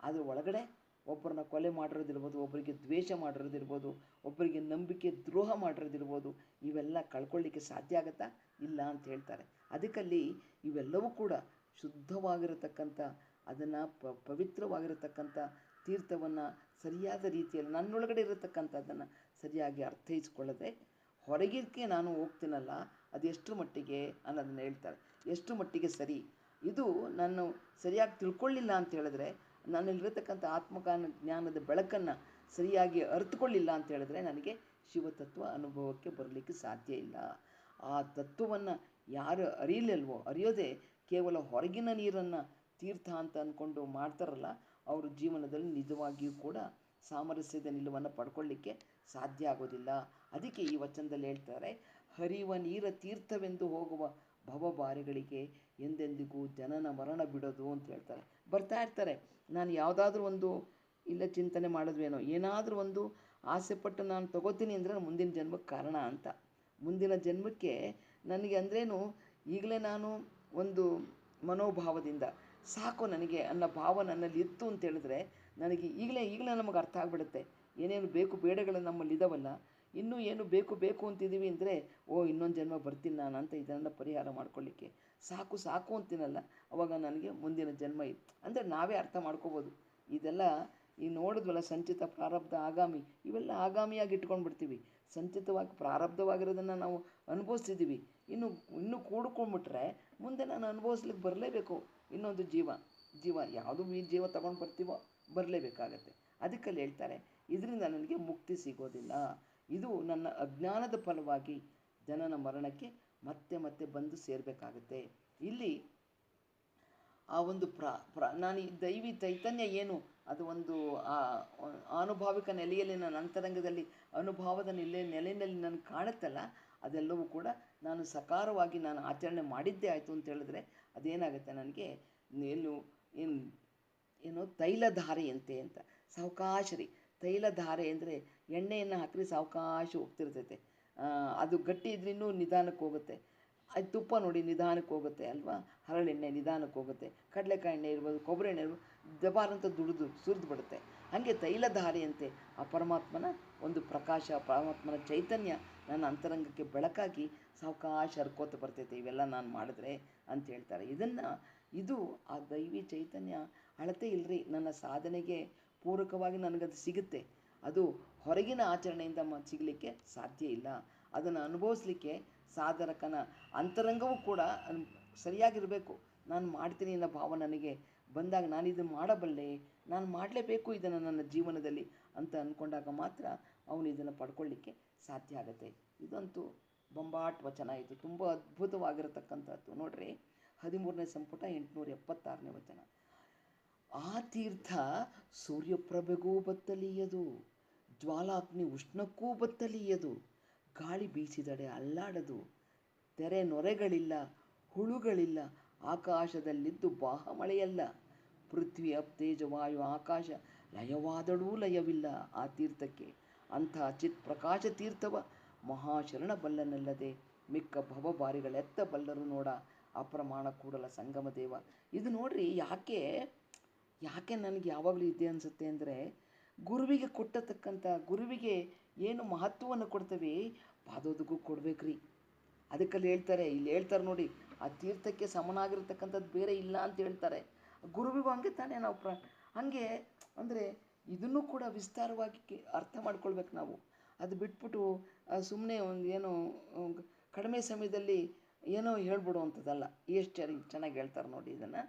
S1: ಅದ್ರ ಒಳಗಡೆ ಒಬ್ಬರನ್ನ ಕೊಲೆ ಮಾಡಿರೋದಿರ್ಬೋದು, ಒಬ್ಬರಿಗೆ ದ್ವೇಷ ಮಾಡಿರೋದಿರ್ಬೋದು, ಒಬ್ಬರಿಗೆ ನಂಬಿಕೆ ದ್ರೋಹ ಮಾಡಿರೋದಿರ್ಬೋದು, ಇವೆಲ್ಲ ಕಳ್ಕೊಳ್ಳಿಕ್ಕೆ ಸಾಧ್ಯ ಆಗುತ್ತಾ? ಇಲ್ಲ ಅಂತ ಹೇಳ್ತಾರೆ. ಅದಕ್ಕಲ್ಲಿ ಇವೆಲ್ಲವೂ ಕೂಡ ಶುದ್ಧವಾಗಿರತಕ್ಕಂಥ, ಅದನ್ನು ಪವಿತ್ರವಾಗಿರತಕ್ಕಂಥ ತೀರ್ಥವನ್ನು ಸರಿಯಾದ ರೀತಿಯಲ್ಲಿ ನನ್ನೊಳಗಡೆ ಇರತಕ್ಕಂಥದ್ದನ್ನು ಸರಿಯಾಗಿ ಅರ್ಥೈಸ್ಕೊಳ್ಳದೆ ಹೊರಗಿಕ್ಕೆ ನಾನು ಹೋಗ್ತೀನಲ್ಲ, ಅದು ಎಷ್ಟು ಮಟ್ಟಿಗೆ ಅನ್ನೋದನ್ನು ಹೇಳ್ತಾರೆ. ಎಷ್ಟು ಮಟ್ಟಿಗೆ ಸರಿ, ಇದು ನಾನು ಸರಿಯಾಗಿ ತಿಳ್ಕೊಳ್ಳಿಲ್ಲ ಅಂತ ಹೇಳಿದ್ರೆ, ನನ್ನಲ್ಲಿರತಕ್ಕಂಥ ಜ್ಞಾನದ ಬೆಳಕನ್ನು ಸರಿಯಾಗಿ ಅರ್ಥಕೊಳ್ಳಿಲ್ಲ ಅಂತ ಹೇಳಿದ್ರೆ ನನಗೆ ಶಿವತತ್ವ ಅನುಭವಕ್ಕೆ ಬರಲಿಕ್ಕೆ ಸಾಧ್ಯ ಇಲ್ಲ. ಆ ತತ್ವವನ್ನು ಯಾರು ಅರಿಯೋದೇ ಕೇವಲ ಹೊರಗಿನ ನೀರನ್ನು ತೀರ್ಥ ಅಂತ ಅಂದ್ಕೊಂಡು ಮಾಡ್ತಾರಲ್ಲ, ಅವರು ಜೀವನದಲ್ಲಿ ನಿಜವಾಗಿಯೂ ಕೂಡ ಸಾಮರಸ್ಯದ ನಿಲುವನ್ನು ಪಡ್ಕೊಳ್ಳಿಕ್ಕೆ ಸಾಧ್ಯ ಆಗೋದಿಲ್ಲ. ಅದಕ್ಕೆ ಈ ವಚನದಲ್ಲಿ ಹೇಳ್ತಾರೆ, ಹರಿಯುವ ನೀರ ತೀರ್ಥವೆಂದು ಹೋಗುವ ಭವಭಾರಿಗಳಿಗೆ ಎಂದೆಂದಿಗೂ ಜನನ ಮರಣ ಬಿಡೋದು ಅಂತ ಹೇಳ್ತಾರೆ. ಬರ್ತಾ ಇರ್ತಾರೆ, ನಾನು ಯಾವುದಾದ್ರೂ ಒಂದು ಇಲ್ಲ ಚಿಂತನೆ ಮಾಡಿದ್ವೇನೋ, ಏನಾದರೂ ಒಂದು ಆಸೆಪಟ್ಟು ನಾನು ತಗೋತೀನಿ ಅಂದರೆ ಮುಂದಿನ ಜನ್ಮಕ್ಕೆ ಕಾರಣ ಅಂತ. ಮುಂದಿನ ಜನ್ಮಕ್ಕೆ ನನಗೆ ಅಂದ್ರೇನು, ಈಗಲೇ ನಾನು ಒಂದು ಮನೋಭಾವದಿಂದ ಸಾಕು ನನಗೆ ಅನ್ನೋ ಭಾವ ನನ್ನಲ್ಲಿ ಇತ್ತು ಅಂತ ಹೇಳಿದ್ರೆ ನನಗೆ ಈಗಲೇ ನಮಗೆ ಅರ್ಥ ಆಗಿಬಿಡುತ್ತೆ ಏನೇನು ಬೇಕು ಬೇಡಗಳು ನಮ್ಮಲ್ಲಿದ್ದಾವಲ್ಲ, ಇನ್ನೂ ಏನು ಬೇಕು ಅಂತಿದ್ದೀವಿ ಅಂದರೆ ಇನ್ನೊಂದು ಜನ್ಮ ಬರ್ತೀನಿ ನಾನು ಅಂತ ಇದನ್ನು ಪರಿಹಾರ ಮಾಡ್ಕೊಳ್ಳಿಕ್ಕೆ ಸಾಕು ಅಂತೀನಲ್ಲ, ಅವಾಗ ನನಗೆ ಮುಂದಿನ ಜನ್ಮ ಇತ್ತು ಅಂದರೆ ನಾವೇ ಅರ್ಥ ಮಾಡ್ಕೋಬೋದು. ಇದೆಲ್ಲ ಈ ನೋಡಿದ್ವಲ್ಲ, ಸಂಚಿತ ಪ್ರಾರಬ್ಧ ಆಗಾಮಿ, ಇವೆಲ್ಲ ಆಗಾಮಿಯಾಗಿ ಇಟ್ಕೊಂಡು ಬಿಡ್ತೀವಿ. ಸಂಚಿತವಾಗಿ ಪ್ರಾರಬ್ಧವಾಗಿರೋದನ್ನು ನಾವು ಅನುಭವಿಸ್ತಿದ್ದೀವಿ. ಇನ್ನೂ ಕೂಡ್ಕೊಂಡ್ಬಿಟ್ರೆ ಮುಂದೆ ನಾನು ಅನುಭವಿಸ್ಲಿಕ್ಕೆ ಬರಲೇಬೇಕು. ಇನ್ನೊಂದು ಜೀವ ಯಾವುದು ಈ ಜೀವ ತಗೊಂಡು ಬರ್ತೀವೋ ಬರಲೇಬೇಕಾಗತ್ತೆ. ಅದಕ್ಕಲ್ಲಿ ಹೇಳ್ತಾರೆ, ಇದರಿಂದ ನನಗೆ ಮುಕ್ತಿ ಸಿಗೋದಿಲ್ಲ, ಇದು ನನ್ನ ಅಜ್ಞಾನದ ಫಲವಾಗಿ ಜನನ ಮರಣಕ್ಕೆ ಮತ್ತೆ ಬಂದು ಸೇರಬೇಕಾಗತ್ತೆ. ಇಲ್ಲಿ ಆ ಒಂದು ನಾನು ಈ ದೈವಿ ಚೈತನ್ಯ ಏನು, ಅದು ಒಂದು ಆನುಭಾವಿಕ ನೆಲೆಯಲ್ಲಿ ನನ್ನ ಅಂತರಂಗದಲ್ಲಿ ಅನುಭವದ ನೆಲೆಯಲ್ಲಿ ನನಗೆ ಕಾಣುತ್ತಲ್ಲ, ಅದೆಲ್ಲವೂ ಕೂಡ ನಾನು ಸಕಾರವಾಗಿ ನಾನು ಆಚರಣೆ ಮಾಡಿದ್ದೇ ಆಯಿತು ಅಂತ ಹೇಳಿದ್ರೆ ಅದೇನಾಗುತ್ತೆ, ನನಗೆ ಏನು ತೈಲಧಾರೆಯಂತೆ ಅಂತ. ಸಾವಕಾಶ ರೀ, ತೈಲಧಾರೆ ಅಂದರೆ ಎಣ್ಣೆಯನ್ನು ಹಾಕಿದ್ರೆ ಸಾವಕಾಶ ಹೋಗ್ತಿರ್ತೈತೆ, ಅದು ಗಟ್ಟಿ ಇದ್ರೆ ಇನ್ನೂ ನಿಧಾನಕ್ಕೆ ಹೋಗುತ್ತೆ. ಅದು ತುಪ್ಪ ನೋಡಿ ನಿಧಾನಕ್ಕೆ ಹೋಗುತ್ತೆ ಅಲ್ವಾ, ಹರಳೆಣ್ಣೆ ನಿಧಾನಕ್ಕೆ ಹೋಗುತ್ತೆ, ಕಡಲೆಕಾಯಿ ಎಣ್ಣೆ ಇರ್ಬೋದು, ಕೊಬ್ಬರಿ ಎಣ್ಣೆ ಇರ್ಬೋದು, ದಬಾರಂತ ಸುರಿದು ಬಿಡುತ್ತೆ. ಹಾಗೆ ತೈಲಧಾರೆಯಂತೆ ಆ ಪರಮಾತ್ಮನ ಒಂದು ಪ್ರಕಾಶ, ಪರಮಾತ್ಮನ ಚೈತನ್ಯ ನನ್ನ ಅಂತರಂಗಕ್ಕೆ ಬೆಳಕಾಗಿ ಸಾವಕಾಶ ಹರ್ಕೋತ ಬರ್ತೈತೆ ಇವೆಲ್ಲ ನಾನು ಮಾಡಿದ್ರೆ ಅಂತ ಹೇಳ್ತಾರೆ. ಇದು ಆ ದೈವಿ ಚೈತನ್ಯ ಅಳತೆ ಇಲ್ಲರಿ. ನನ್ನ ಸಾಧನೆಗೆ ಪೂರಕವಾಗಿ ನನಗದು ಸಿಗುತ್ತೆ. ಅದು ಹೊರಗಿನ ಆಚರಣೆಯಿಂದ ಸಿಗಲಿಕ್ಕೆ ಸಾಧ್ಯ ಇಲ್ಲ. ಅದನ್ನು ಅನುಭವಿಸ್ಲಿಕ್ಕೆ ಸಾಧಕನ ಅಂತರಂಗವೂ ಕೂಡ ಸರಿಯಾಗಿರಬೇಕು. ನಾನು ಮಾಡ್ತೀನಿ ಅನ್ನೋ ಭಾವ ನನಗೆ ಬಂದಾಗ ನಾನು ಇದನ್ನು ಮಾಡಬಲ್ಲೆ, ನಾನು ಮಾಡಲೇಬೇಕು ಇದನ್ನು ನನ್ನ ಜೀವನದಲ್ಲಿ ಅಂತ ಅಂದ್ಕೊಂಡಾಗ ಮಾತ್ರ ಅವನು ಇದನ್ನು ಪಡ್ಕೊಳ್ಳಿಕ್ಕೆ ಸಾಧ್ಯ ಆಗುತ್ತೆ. ಇದಂತೂ ಬೊಂಬಾಟ್ ವಚನ. ಇದು ತುಂಬ ಅದ್ಭುತವಾಗಿರತಕ್ಕಂಥದ್ದು ನೋಡ್ರಿ. 13ನೇ ಸಂಪುಟ 876ನೇ ವಚನ. ಆ ತೀರ್ಥ ಸೂರ್ಯಪ್ರಭೆಗೂ ಬತ್ತಲೀಯದು, ಜ್ವಾಲಾಗ್ನಿ ಉಷ್ಣಕ್ಕೂ ಬತ್ತಲೀಯದು, ಗಾಳಿ ಬೀಸಿದಡೆ ಅಲ್ಲಾಡದು, ತೆರೆ ನೊರೆಗಳಿಲ್ಲ, ಹುಳುಗಳಿಲ್ಲ, ಆಕಾಶದಲ್ಲಿದ್ದು ಬಾಹ ಮಳೆಯಲ್ಲ, ಪೃಥ್ವಿ ಅಪ್ತೇಜವಾಯು ಆಕಾಶ ಲಯವಾದಳೂ ಲಯವಿಲ್ಲ ಆ ತೀರ್ಥಕ್ಕೆ. ಅಂಥ ಚಿತ್ ಪ್ರಕಾಶ ತೀರ್ಥವ ಮಹಾಶರಣ ಬಲ್ಲನಲ್ಲದೆ ಮಿಕ್ಕ ಭವಭಾರಿಗಳೆತ್ತ ಬಲ್ಲರು ನೋಡ ಅಪ್ರಮಾಣ ಕೂಡಲ ಸಂಗಮ ದೇವ. ಇದು ನೋಡ್ರಿ, ಯಾಕೆ ನನಗೆ ಯಾವಾಗಲೂ ಇದೆ ಅನಿಸುತ್ತೆ ಅಂದರೆ, ಗುರುವಿಗೆ ಕೊಟ್ಟತಕ್ಕಂಥ, ಗುರುವಿಗೆ ಏನು ಮಹತ್ವವನ್ನು ಕೊಡ್ತೇವೆ ಪಾದೋದಕ್ಕೂ ಕೊಡ್ಬೇಕ್ರಿ. ಅದಕ್ಕಲ್ಲಿ ಹೇಳ್ತಾರೆ, ಇಲ್ಲಿ ಹೇಳ್ತಾರೆ ನೋಡಿ, ಆ ತೀರ್ಥಕ್ಕೆ ಸಮನಾಗಿರ್ತಕ್ಕಂಥದ್ದು ಬೇರೆ ಇಲ್ಲ ಅಂತ ಹೇಳ್ತಾರೆ. ಗುರುವಿಗೂ ಹಂಗೆ ತಾನೇ ನಾವು ಹಾಗೆ ಅಂದರೆ ಇದನ್ನು ಕೂಡ ವಿಸ್ತಾರವಾಗಿ ಅರ್ಥ ಮಾಡ್ಕೊಳ್ಬೇಕು ನಾವು. ಅದು ಬಿಟ್ಬಿಟ್ಟು ಸುಮ್ಮನೆ ಒಂದು ಏನೋ ಕಡಿಮೆ ಸಮಯದಲ್ಲಿ ಏನೋ ಹೇಳ್ಬಿಡುವಂಥದ್ದಲ್ಲ. ಎಷ್ಟು ಚೆನ್ನಾಗಿ ಹೇಳ್ತಾರೆ ನೋಡಿ ಇದನ್ನು.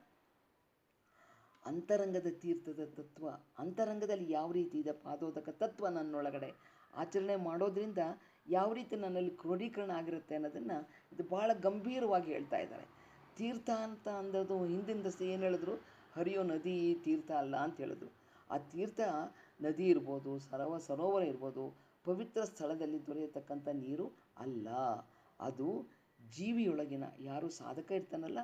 S1: ಅಂತರಂಗದ ತೀರ್ಥದ ತತ್ವ, ಅಂತರಂಗದಲ್ಲಿ ಯಾವ ರೀತಿ ಇದೆ ಪಾದೋದಕ ತತ್ವ ನನ್ನೊಳಗಡೆ ಆಚರಣೆ ಮಾಡೋದ್ರಿಂದ ಯಾವ ರೀತಿ ನನ್ನಲ್ಲಿ ಕ್ರೋಢೀಕರಣ ಆಗಿರುತ್ತೆ ಅನ್ನೋದನ್ನು ಇದು ಭಾಳ ಗಂಭೀರವಾಗಿ ಹೇಳ್ತಾ ಇದ್ದಾರೆ. ತೀರ್ಥ ಅಂತ ಅಂದದು ಹಿಂದಿನ ದಸೆ ಏನು ಹೇಳಿದ್ರು, ಹರಿಯೋ ನದಿ ತೀರ್ಥ ಅಲ್ಲ ಅಂತ ಹೇಳಿದ್ರು. ಆ ತೀರ್ಥ ನದಿ ಇರ್ಬೋದು, ಸರೋವರ ಇರ್ಬೋದು, ಪವಿತ್ರ ಸ್ಥಳದಲ್ಲಿ ದೊರೆಯತಕ್ಕಂಥ ನೀರು ಅಲ್ಲ. ಅದು ಜೀವಿಯೊಳಗಿನ ಯಾರು ಸಾಧಕ ಇರ್ತಾನಲ್ಲ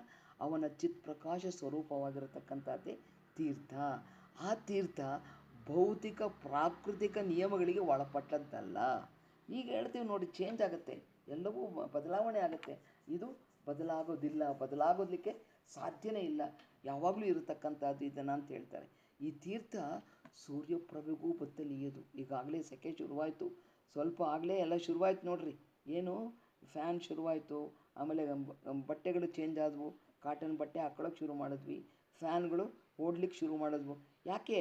S1: ಅವನ ಚಿತ್ ಪ್ರಕಾಶ ಸ್ವರೂಪವಾಗಿರತಕ್ಕಂಥದ್ದೇ ತೀರ್ಥ. ಆ ತೀರ್ಥ ಭೌತಿಕ ಪ್ರಾಕೃತಿಕ ನಿಯಮಗಳಿಗೆ ಒಳಪಟ್ಟದ್ದಲ್ಲ. ಈಗ ಹೇಳ್ತೀವಿ ನೋಡಿ, ಚೇಂಜ್ ಆಗುತ್ತೆ, ಎಲ್ಲವೂ ಬದಲಾವಣೆ ಆಗುತ್ತೆ. ಇದು ಬದಲಾಗೋದಿಲ್ಲ, ಬದಲಾಗೋದಕ್ಕೆ ಸಾಧ್ಯನೇ ಇಲ್ಲ, ಯಾವಾಗಲೂ ಇರತಕ್ಕಂಥದ್ದು ಇದನ್ನು ಅಂತ ಹೇಳ್ತಾರೆ. ಈ ತೀರ್ಥ ಸೂರ್ಯಪ್ರಭೆಗೂ ಬತ್ತಲೀಯದು. ಈಗಾಗಲೇ ಸೆಕೆ ಶುರುವಾಯಿತು, ಸ್ವಲ್ಪ ಆಗಲೇ ಎಲ್ಲ ಶುರುವಾಯ್ತು ನೋಡ್ರಿ. ಏನು ಫ್ಯಾನ್ ಶುರುವಾಯಿತು, ಆಮೇಲೆ ಬಟ್ಟೆಗಳು ಚೇಂಜ್ ಆದವು, ಕಾಟನ್ ಬಟ್ಟೆ ಹಾಕೊಳ್ಳೋಕೆ ಶುರು ಮಾಡಿದ್ವಿ, ಫ್ಯಾನ್ಗಳು ಓಡ್ಲಿಕ್ಕೆ ಶುರು ಮಾಡಿದ್ವು. ಯಾಕೆ?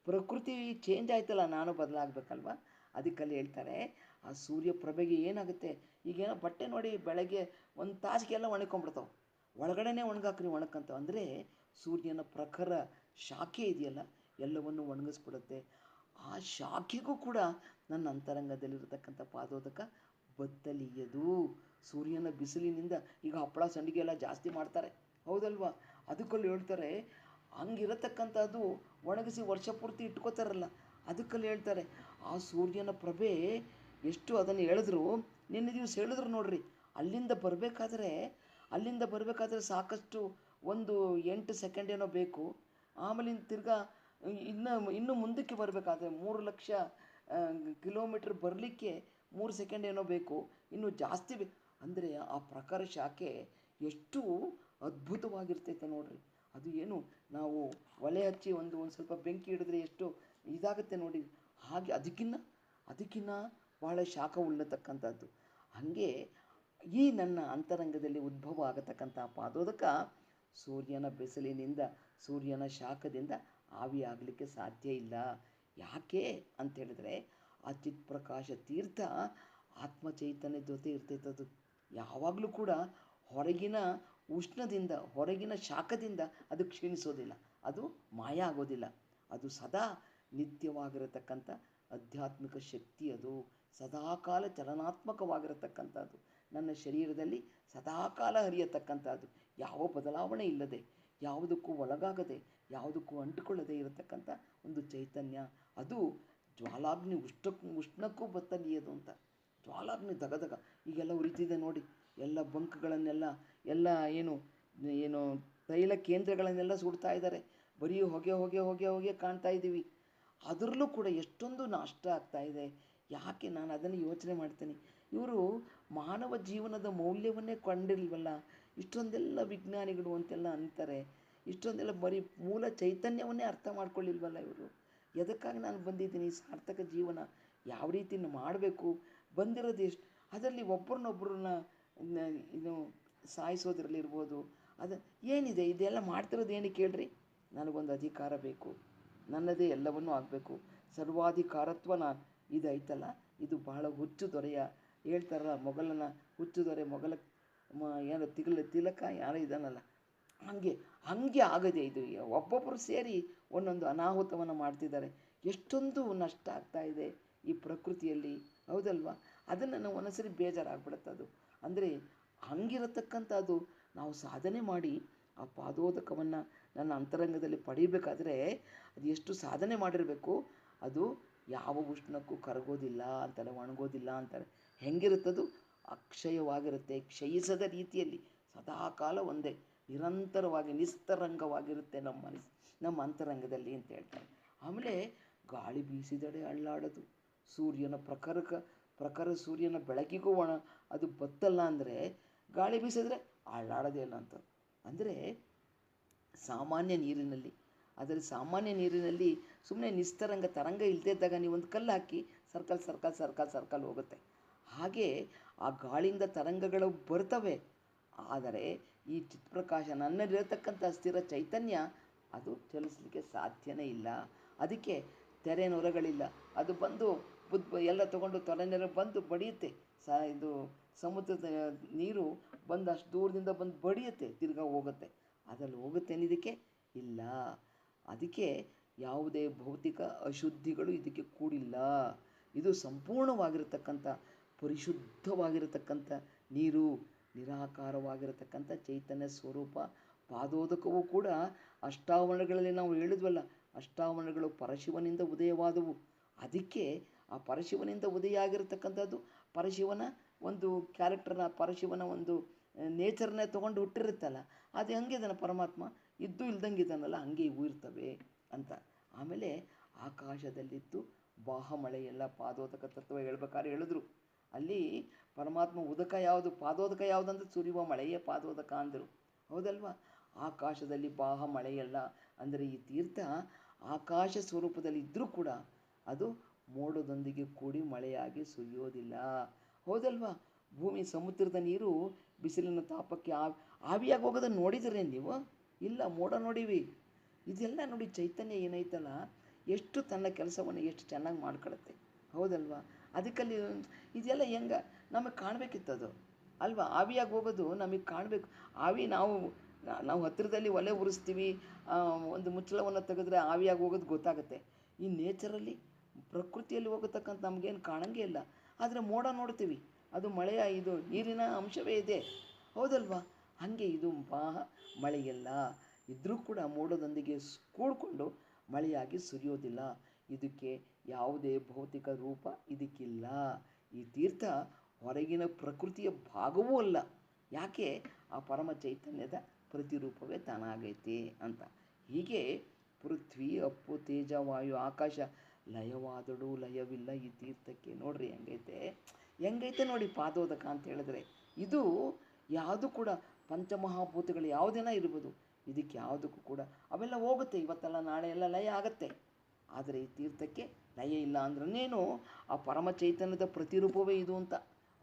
S1: ಪ್ರಕೃತಿ ಚೇಂಜ್ ಆಯ್ತಲ್ಲ, ನಾನು ಬದಲಾಗಬೇಕಲ್ವ. ಅದಕ್ಕಲ್ಲಿ ಹೇಳ್ತಾರೆ, ಆ ಸೂರ್ಯಪ್ರಭೆಗೆ ಏನಾಗುತ್ತೆ, ಈಗೇನೋ ಬಟ್ಟೆ ನೋಡಿ ಬೆಳಗ್ಗೆ ಒಂದು ತಾಸಿಗೆಲ್ಲ ಒಣಕೊಂಡ್ಬಿಡ್ತಾವೆ, ಒಳಗಡೆನೇ ಒಣಗಾಕ್ರಿ ಒಣಕಂತ ಅಂದರೆ ಸೂರ್ಯನ ಪ್ರಖರ ಶಾಖೆ ಇದೆಯಲ್ಲ ಎಲ್ಲವನ್ನು ಒಣಗಿಸ್ಬಿಡುತ್ತೆ. ಆ ಶಾಖೆಗೂ ಕೂಡ ನನ್ನ ಅಂತರಂಗದಲ್ಲಿರತಕ್ಕಂಥ ಪಾದೋದಕ ಬತ್ತಲೀಯದು. ಸೂರ್ಯನ ಬಿಸಿಲಿನಿಂದ ಈಗ ಹಪ್ಪಳ ಸಂಡಿಗೆ ಎಲ್ಲ ಜಾಸ್ತಿ ಮಾಡ್ತಾರೆ, ಹೌದಲ್ವಾ? ಅದಕ್ಕಲ್ಲಿ ಹೇಳ್ತಾರೆ, ಹಂಗಿರತಕ್ಕಂಥದ್ದು ಒಣಗಿಸಿ ವರ್ಷ ಪೂರ್ತಿ ಇಟ್ಕೋತಾರಲ್ಲ, ಅದಕ್ಕಲ್ಲಿ ಹೇಳ್ತಾರೆ ಆ ಸೂರ್ಯನ ಪ್ರಭೆ ಎಷ್ಟು ಅದನ್ನು ಎಳೆದ್ರು, ನಿನ್ನೆ ದಿವಸ ಹೇಳಿದ್ರು ನೋಡ್ರಿ, ಅಲ್ಲಿಂದ ಬರಬೇಕಾದ್ರೆ ಸಾಕಷ್ಟು ಒಂದು 8 ಸೆಕೆಂಡ್ ಏನೋ ಬೇಕು. ಆಮೇಲೆ ತಿರ್ಗಾ ಇನ್ನು ಮುಂದಕ್ಕೆ ಬರಬೇಕಾದ್ರೆ 3 ಲಕ್ಷ ಕಿಲೋಮೀಟ್ರ್ ಬರಲಿಕ್ಕೆ 3 ಸೆಕೆಂಡ್ ಏನೋ ಬೇಕು, ಇನ್ನು ಜಾಸ್ತಿ ಅಂದರೆ ಆ ಪ್ರಖರ ಶಾಖೆ ಎಷ್ಟು ಅದ್ಭುತವಾಗಿರ್ತೈತೆ ನೋಡ್ರಿ. ಅದು ಏನು ನಾವು ಒಲೆ ಹಚ್ಚಿ ಒಂದು ಸ್ವಲ್ಪ ಬೆಂಕಿ ಹಿಡಿದ್ರೆ ಎಷ್ಟು ಇದಾಗುತ್ತೆ ನೋಡಿ, ಹಾಗೆ ಅದಕ್ಕಿನ್ನ ಭಾಳ ಶಾಖ ಉಳ್ಳತಕ್ಕಂಥದ್ದು. ಹಾಗೆ ಈ ನನ್ನ ಅಂತರಂಗದಲ್ಲಿ ಉದ್ಭವ ಆಗತಕ್ಕಂಥ ಪಾದೋದಕ ಸೂರ್ಯನ ಬಿಸಿಲಿನಿಂದ, ಸೂರ್ಯನ ಶಾಖದಿಂದ ಆವಿಯಾಗಲಿಕ್ಕೆ ಸಾಧ್ಯ ಇಲ್ಲ. ಯಾಕೆ ಅಂತ ಹೇಳಿದ್ರೆ, ಆ ಚಿತ್ ಪ್ರಕಾಶ ತೀರ್ಥ ಆತ್ಮಚೈತನ್ಯ ಜೊತೆ ಇರ್ತೈತದು. ಯಾವಾಗಲೂ ಕೂಡ ಹೊರಗಿನ ಉಷ್ಣದಿಂದ, ಹೊರಗಿನ ಶಾಖದಿಂದ ಅದು ಕ್ಷೀಣಿಸೋದಿಲ್ಲ, ಅದು ಮಾಯ ಆಗೋದಿಲ್ಲ. ಅದು ಸದಾ ನಿತ್ಯವಾಗಿರತಕ್ಕಂಥ ಆಧ್ಯಾತ್ಮಿಕ ಶಕ್ತಿ. ಅದು ಸದಾಕಾಲ ಚಲನಾತ್ಮಕವಾಗಿರತಕ್ಕಂಥದ್ದು, ನನ್ನ ಶರೀರದಲ್ಲಿ ಸದಾಕಾಲ ಹರಿಯತಕ್ಕಂಥದ್ದು, ಯಾವ ಬದಲಾವಣೆ ಇಲ್ಲದೆ, ಯಾವುದಕ್ಕೂ ಒಳಗಾಗದೆ, ಯಾವುದಕ್ಕೂ ಅಂಟಿಕೊಳ್ಳದೆ ಇರತಕ್ಕಂಥ ಒಂದು ಚೈತನ್ಯ. ಅದು ಜ್ವಾಲಾಗ್ನಿ ಉಷ್ಣಕ್ಕೂ ಬತ್ತಲೀಯದು ಅಂತ. ಜ್ವಾಲಾಗ್ನಿ ದಗದಗ ಈಗೆಲ್ಲ ಉರಿತಿದೆ ನೋಡಿ, ಎಲ್ಲ ಬಂಕ್ಗಳನ್ನೆಲ್ಲ ಏನು ತೈಲ ಕೇಂದ್ರಗಳನ್ನೆಲ್ಲ ಸುಡ್ತಾ ಇದ್ದಾರೆ, ಬರೀ ಹೊಗೆ ಕಾಣ್ತಾ ಇದ್ದೀವಿ. ಅದರಲ್ಲೂ ಕೂಡ ಎಷ್ಟೊಂದು ನಷ್ಟ ಆಗ್ತಾ ಇದೆ. ಯಾಕೆ? ನಾನು ಅದನ್ನು ಯೋಚನೆ ಮಾಡ್ತೀನಿ, ಇವರು ಮಾನವ ಜೀವನದ ಮೌಲ್ಯವನ್ನೇ ಕಂಡಿಲ್ವಲ್ಲ. ಇಷ್ಟೊಂದೆಲ್ಲ ವಿಜ್ಞಾನಿಗಳು ಅಂತೆಲ್ಲ ಅಂತಾರೆ, ಇಷ್ಟೊಂದೆಲ್ಲ ಬರೀ ಮೂಲ ಚೈತನ್ಯವನ್ನೇ ಅರ್ಥ ಮಾಡ್ಕೊಳ್ಳಿಲ್ವಲ್ಲ ಇವರು. ಎದಕ್ಕಾಗಿ ನಾನು ಬಂದಿದ್ದೀನಿ, ಸಾರ್ಥಕ ಜೀವನ ಯಾವ ರೀತಿ ಮಾಡಬೇಕು, ಬಂದಿರೋದು ಎಷ್ಟು, ಅದರಲ್ಲಿ ಒಬ್ಬರನ್ನೊಬ್ಬರನ್ನ ಇದು ಸಾಯಿಸೋದ್ರಲ್ಲಿರ್ಬೋದು, ಅದು ಏನಿದೆ ಇದೆಲ್ಲ ಮಾಡ್ತಿರೋದು ಏನಕ್ಕೆ ಹೇಳ್ರಿ? ನನಗೊಂದು ಅಧಿಕಾರ ಬೇಕು, ನನ್ನದೇ ಎಲ್ಲವನ್ನೂ ಆಗಬೇಕು, ಸರ್ವಾಧಿಕಾರತ್ವ ಇದು ಐತಲ್ಲ, ಇದು ಬಹಳ ಹುಚ್ಚು ದೊರೆಯ ಹೇಳ್ತಾರಲ್ಲ, ಮೊಘಲನ ಹುಚ್ಚು ದೊರೆ ಮೊಘಲ ಏನು ತಿಲಕ ಯಾರೋ ಇದಾನಲ್ಲ, ಹಾಗೆ ಆಗದೆ ಇದು. ಒಬ್ಬೊಬ್ಬರು ಸೇರಿ ಒಂದೊಂದು ಅನಾಹುತವನ್ನು ಮಾಡ್ತಿದ್ದಾರೆ. ಎಷ್ಟೊಂದು ನಷ್ಟ ಆಗ್ತಾ ಇದೆ ಈ ಪ್ರಕೃತಿಯಲ್ಲಿ, ಹೌದಲ್ವಾ? ಅದನ್ನು ನಾವು ಒಂದೊಂದ್ಸರಿ ಬೇಜಾರಾಗ್ಬಿಡುತ್ತೆ. ಅಂದರೆ ಹಂಗಿರತಕ್ಕಂಥದ್ದು ನಾವು ಸಾಧನೆ ಮಾಡಿ ಆ ಪಾದೋದಕವನ್ನು ನನ್ನ ಅಂತರಂಗದಲ್ಲಿ ಪಡೀಬೇಕಾದ್ರೆ ಅದು ಎಷ್ಟು ಸಾಧನೆ ಮಾಡಿರಬೇಕು. ಅದು ಯಾವ ಉಷ್ಣಕ್ಕೂ ಕರಗೋದಿಲ್ಲ ಅಂತಾರೆ, ಒಣಗೋದಿಲ್ಲ ಅಂತಾರೆ. ಹೆಂಗಿರುತ್ತದು? ಅಕ್ಷಯವಾಗಿರುತ್ತೆ, ಕ್ಷಯಿಸದ ರೀತಿಯಲ್ಲಿ ಸದಾಕಾಲ ಒಂದೇ ನಿರಂತರವಾಗಿ ನಿಸ್ತರಂಗವಾಗಿರುತ್ತೆ ನಮ್ಮ ಅಂತರಂಗದಲ್ಲಿ ಅಂತ ಹೇಳ್ತಾರೆ. ಆಮೇಲೆ ಗಾಳಿ ಬೀಸಿದಡೆ ಅಳ್ಳಾಡೋದು, ಸೂರ್ಯನ ಪ್ರಖರ ಸೂರ್ಯನ ಬೆಳಕಿಗೂ ಅದು ಬತ್ತಲ್ಲ ಅಂದರೆ ಗಾಳಿ ಬೀಸಿದ್ರೆ ಅಳ್ಳಾಡೋದೇ ಇಲ್ಲ ಅಂತ. ಅಂದರೆ ಸಾಮಾನ್ಯ ನೀರಿನಲ್ಲಿ ಸುಮ್ಮನೆ ನಿಸ್ತರಂಗ ತರಂಗ ಇಲ್ಲದೇ ಇದ್ದಾಗ ನೀವು ಒಂದು ಕಲ್ಲು ಹಾಕಿ ಸರ್ಕಲ್ ಹೋಗುತ್ತೆ. ಹಾಗೆ ಆ ಗಾಳಿಯಿಂದ ತರಂಗಗಳು ಬರ್ತವೆ. ಆದರೆ ಈ ಚಿತ್ಪ್ರಕಾಶ ನನ್ನಲ್ಲಿರತಕ್ಕಂಥ ಸ್ಥಿರ ಚೈತನ್ಯ ಅದು ಚಲಿಸಲಿಕ್ಕೆ ಸಾಧ್ಯನೇ ಇಲ್ಲ. ಅದಕ್ಕೆ ತೆರೆ ನೊರೆಗಳಿಲ್ಲ. ಅದು ಬಂದು ಎಲ್ಲ ತೊಗೊಂಡು ತೊಲೆನೆರೆ ಬಂದು ಬಡಿಯುತ್ತೆ. ಇದು ಸಮುದ್ರದ ನೀರು ಬಂದು ಅಷ್ಟು ದೂರದಿಂದ ಬಂದು ಬಡಿಯುತ್ತೆ, ತಿರ್ಗಾ ಹೋಗುತ್ತೆ. ಅದ್ರಲ್ಲಿ ಹೋಗುತ್ತೆ ಅನ್ನೋದಕ್ಕೆ ಇಲ್ಲ. ಅದಕ್ಕೆ ಯಾವುದೇ ಭೌತಿಕ ಅಶುದ್ಧಿಗಳು ಇದಕ್ಕೆ ಕೂಡಿಲ್ಲ. ಇದು ಸಂಪೂರ್ಣವಾಗಿರತಕ್ಕಂಥ ಪರಿಶುದ್ಧವಾಗಿರತಕ್ಕಂಥ ನೀರು, ನಿರಾಕಾರವಾಗಿರತಕ್ಕಂಥ ಚೈತನ್ಯ ಸ್ವರೂಪ. ಪಾದೋದಕವೂ ಕೂಡ ಅಷ್ಟಾವರಣಗಳಲ್ಲಿ ನಾವು ಹೇಳಿದ್ವಲ್ಲ, ಅಷ್ಟಾವರಣಗಳು ಪರಶಿವನಿಂದ ಉದಯವಾದವು. ಅದಕ್ಕೆ ಆ ಪರಶಿವನಿಂದ ಉದಯ ಆಗಿರತಕ್ಕಂಥದ್ದು ಪರಶಿವನ ಒಂದು ಕ್ಯಾರೆಕ್ಟರ್ನ, ಪರಶಿವನ ಒಂದು ನೇಚರ್ನೇ ತೊಗೊಂಡು ಹುಟ್ಟಿರುತ್ತಲ್ಲ, ಅದು ಹಂಗಿದಾನೆ ಪರಮಾತ್ಮ, ಇದ್ದು ಇಲ್ದಂಗಿದ್ದಾನಲ್ಲ, ಹಂಗೆ ಇವು ಇರ್ತವೆ ಅಂತ. ಆಮೇಲೆ ಆಕಾಶದಲ್ಲಿದ್ದು ಬಾಹಮಳೆಯೆಲ್ಲ ಪಾದೋದಕ ತತ್ವ ಹೇಳ್ಬೇಕಾದ್ರೆ ಹೇಳಿದ್ರು. ಅಲ್ಲಿ ಪರಮಾತ್ಮ ಉದಕ ಯಾವುದು, ಪಾದೋದಕ ಯಾವುದಂದ್ರೆ ಸುರಿಯುವ ಮಳೆಯೇ ಪಾದೋದಕ ಅಂದರು, ಹೌದಲ್ವಾ? ಆಕಾಶದಲ್ಲಿ ಬಾಹ ಮಳೆಯಲ್ಲ ಅಂದರೆ ಈ ತೀರ್ಥ ಆಕಾಶ ಸ್ವರೂಪದಲ್ಲಿ ಇದ್ದರೂ ಕೂಡ ಅದು ಮೋಡದೊಂದಿಗೆ ಕೂಡಿ ಮಳೆಯಾಗಿ ಸುರಿಯೋದಿಲ್ಲ, ಹೌದಲ್ವಾ? ಭೂಮಿ ಸಮುದ್ರದ ನೀರು ಬಿಸಿಲಿನ ತಾಪಕ್ಕೆ ಆವಿಯಾಗಿ ಹೋಗೋದನ್ನು ನೋಡಿದರೆ ನೀವು? ಇಲ್ಲ, ಮೋಡ ನೋಡಿವಿ. ಇದೆಲ್ಲ ನೋಡಿ ಚೈತನ್ಯ ಏನೈತಲ್ಲ, ಎಷ್ಟು ತನ್ನ ಕೆಲಸವನ್ನು ಎಷ್ಟು ಚೆನ್ನಾಗಿ ಮಾಡ್ಕೊಳುತ್ತೆ, ಹೌದಲ್ವಾ? ಅದಕ್ಕಲ್ಲಿ ಇದೆಲ್ಲ ಹೆಂಗೆ ನಮಗೆ ಕಾಣಬೇಕಿತ್ತದು ಅಲ್ವಾ? ಆವಿಯಾಗಿ ಹೋಗೋದು ನಮಗೆ ಕಾಣಬೇಕು. ಆವಿ ನಾವು ಹತ್ತಿರದಲ್ಲಿ ಒಲೆ ಉರಿಸ್ತೀವಿ, ಒಂದು ಮುಚ್ಚಳವನ್ನು ತೆಗೆದ್ರೆ ಆವಿಯಾಗಿ ಹೋಗೋದು ಗೊತ್ತಾಗುತ್ತೆ. ಈ ನೇಚರಲ್ಲಿ ಪ್ರಕೃತಿಯಲ್ಲಿ ಹೋಗತಕ್ಕಂಥ ನಮಗೇನು ಕಾಣಂಗೇ ಇಲ್ಲ. ಆದರೆ ಮೋಡ ನೋಡ್ತೀವಿ, ಅದು ಮಳೆಯ ಇದು ನೀರಿನ ಅಂಶವೇ ಇದೆ, ಹೌದಲ್ವಾ? ಹಾಗೆ ಇದು ಮಳೆಯೆಲ್ಲ ಇದ್ದರೂ ಕೂಡ ಮೋಡದೊಂದಿಗೆ ಕೂಡಿಕೊಂಡು ಮಳೆಯಾಗಿ ಸುರಿಯೋದಿಲ್ಲ. ಇದಕ್ಕೆ ಯಾವುದೇ ಭೌತಿಕ ರೂಪ ಇದಕ್ಕಿಲ್ಲ. ಈ ತೀರ್ಥ ಹೊರಗಿನ ಪ್ರಕೃತಿಯ ಭಾಗವೂ ಅಲ್ಲ. ಯಾಕೆ? ಆ ಪರಮ ಚೈತನ್ಯದ ಪ್ರತಿರೂಪವೇ ತಾನಾಗೈತೆ ಅಂತ. ಹೀಗೆ ಪೃಥ್ವಿ, ಅಪ್ಪು, ತೇಜ, ವಾಯು, ಆಕಾಶ ಲಯವಾದಳು ಲಯವಿಲ್ಲ ಈ ತೀರ್ಥಕ್ಕೆ. ನೋಡ್ರಿ ಹೆಂಗೈತೆ ನೋಡಿ ಪಾದೋದಕ ಅಂತ ಹೇಳಿದ್ರೆ. ಇದು ಯಾವುದು ಕೂಡ ಪಂಚಮಹಾಭೂತಗಳು ಯಾವುದೇನ ಇರ್ಬೋದು, ಇದಕ್ಕೆ ಯಾವುದಕ್ಕೂ ಕೂಡ ಅವೆಲ್ಲ ಹೋಗುತ್ತೆ, ಇವತ್ತೆಲ್ಲ ನಾಳೆ ಎಲ್ಲ ಲಯ ಆಗತ್ತೆ. ಆದರೆ ಈ ತೀರ್ಥಕ್ಕೆ ಲಯ ಇಲ್ಲ ಅಂದ್ರೇನು? ಆ ಪರಮ ಚೈತನ್ಯದ ಪ್ರತಿರೂಪವೇ ಇದು ಅಂತ,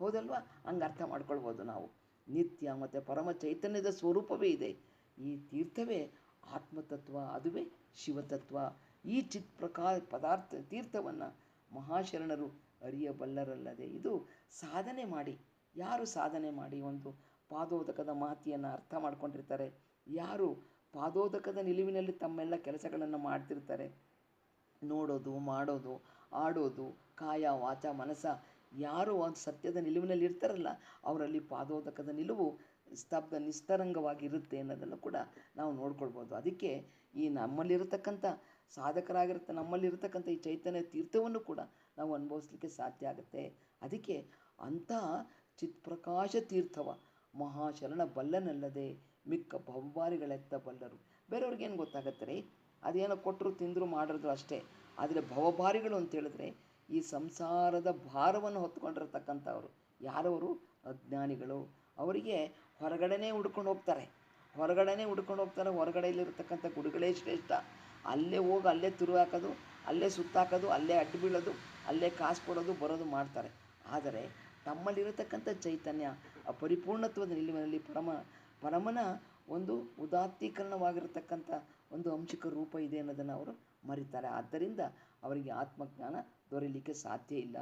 S1: ಹೌದಲ್ವಾ? ಹಂಗೆ ಅರ್ಥ ಮಾಡ್ಕೊಳ್ಬೋದು ನಾವು. ನಿತ್ಯ ಮತ್ತು ಪರಮ ಚೈತನ್ಯದ ಸ್ವರೂಪವೇ ಇದೆ ಈ ತೀರ್ಥವೇ ಆತ್ಮತತ್ವ, ಅದುವೇ ಶಿವತತ್ವ. ಈ ತೀರ್ಥವನ್ನು ಮಹಾಶರಣರು ಅರಿಯಬಲ್ಲರಲ್ಲದೆ. ಇದು ಸಾಧನೆ ಮಾಡಿ, ಯಾರು ಸಾಧನೆ ಮಾಡಿ ಒಂದು ಪಾದೋದಕದ ಮಹತಿಯನ್ನು ಅರ್ಥ ಮಾಡ್ಕೊಂಡಿರ್ತಾರೆ, ಯಾರು ಪಾದೋದಕದ ನಿಲುವಿನಲ್ಲಿ ತಮ್ಮೆಲ್ಲ ಕೆಲಸಗಳನ್ನು ಮಾಡ್ತಿರ್ತಾರೆ, ನೋಡೋದು, ಮಾಡೋದು, ಆಡೋದು, ಕಾಯ ವಾಚ ಮನಸ, ಯಾರು ಒಂದು ಸತ್ಯದ ನಿಲುವಿನಲ್ಲಿ ಇರ್ತಾರಲ್ಲ, ಅವರಲ್ಲಿ ಪಾದೋದಕದ ನಿಲುವು ನಿಸ್ತರಂಗವಾಗಿರುತ್ತೆ ಅನ್ನೋದನ್ನು ಕೂಡ ನಾವು ನೋಡ್ಕೊಳ್ಬೋದು. ಅದಕ್ಕೆ ಈ ನಮ್ಮಲ್ಲಿರತಕ್ಕಂಥ ನಮ್ಮಲ್ಲಿರತಕ್ಕಂಥ ಈ ಚೈತನ್ಯ ತೀರ್ಥವನ್ನು ಕೂಡ ನಾವು ಅನುಭವಿಸ್ಲಿಕ್ಕೆ ಸಾಧ್ಯ ಆಗುತ್ತೆ. ಅದಕ್ಕೆ ಅಂಥ ಚಿತ್ಪ್ರಕಾಶ ತೀರ್ಥವ ಮಹಾಶರಣ ಬಲ್ಲನಲ್ಲದೆ ಮಿಕ್ಕ ಭವಭಾರಿಗಳೆತ್ತ ಬಲ್ಲರು. ಬೇರೆಯವ್ರಿಗೇನು ಗೊತ್ತಾಗತ್ತೆ ರೀ? ಅದೇನೋ ಕೊಟ್ಟರು ತಿಂದರು ಮಾಡಿದ್ರು ಅಷ್ಟೇ. ಆದರೆ ಭವಭಾರಿಗಳು ಅಂತೇಳಿದ್ರೆ ಈ ಸಂಸಾರದ ಭಾರವನ್ನು ಹೊತ್ಕೊಂಡಿರತಕ್ಕಂಥವ್ರು ಯಾರವರು? ಅಜ್ಞಾನಿಗಳು. ಅವರಿಗೆ ಹೊರಗಡೆನೇ ಹುಡ್ಕೊಂಡು ಹೋಗ್ತಾರೆ, ಹೊರಗಡೆಯಲ್ಲಿರತಕ್ಕಂಥ ಗುಡಿಗಳೇ ಶ್ರೇಷ್ಠ. ಅಲ್ಲೇ ಹೋಗಿ ಅಲ್ಲೇ ತುರು ಹಾಕೋದು, ಅಲ್ಲೇ ಸುತ್ತಾಕೋದು, ಅಲ್ಲೇ ಅಡ್ಡು ಬೀಳೋದು, ಅಲ್ಲೇ ಕಾಸು ಕೊಡೋದು ಬರೋದು ಮಾಡ್ತಾರೆ. ಆದರೆ ತಮ್ಮಲ್ಲಿರತಕ್ಕಂಥ ಚೈತನ್ಯ ಆ ಪರಿಪೂರ್ಣತ್ವದ ನಿಲುವಿನಲ್ಲಿ ಪರಮನ ಒಂದು ಉದಾತ್ತೀಕರಣವಾಗಿರತಕ್ಕಂಥ ಒಂದು ಅಂಶಿಕ ರೂಪ ಇದೆ ಅನ್ನೋದನ್ನು ಅವರು ಮರಿತಾರೆ. ಆದ್ದರಿಂದ ಅವರಿಗೆ ಆತ್ಮಜ್ಞಾನ ದೊರೆಯಲಿಕ್ಕೆ ಸಾಧ್ಯ ಇಲ್ಲ.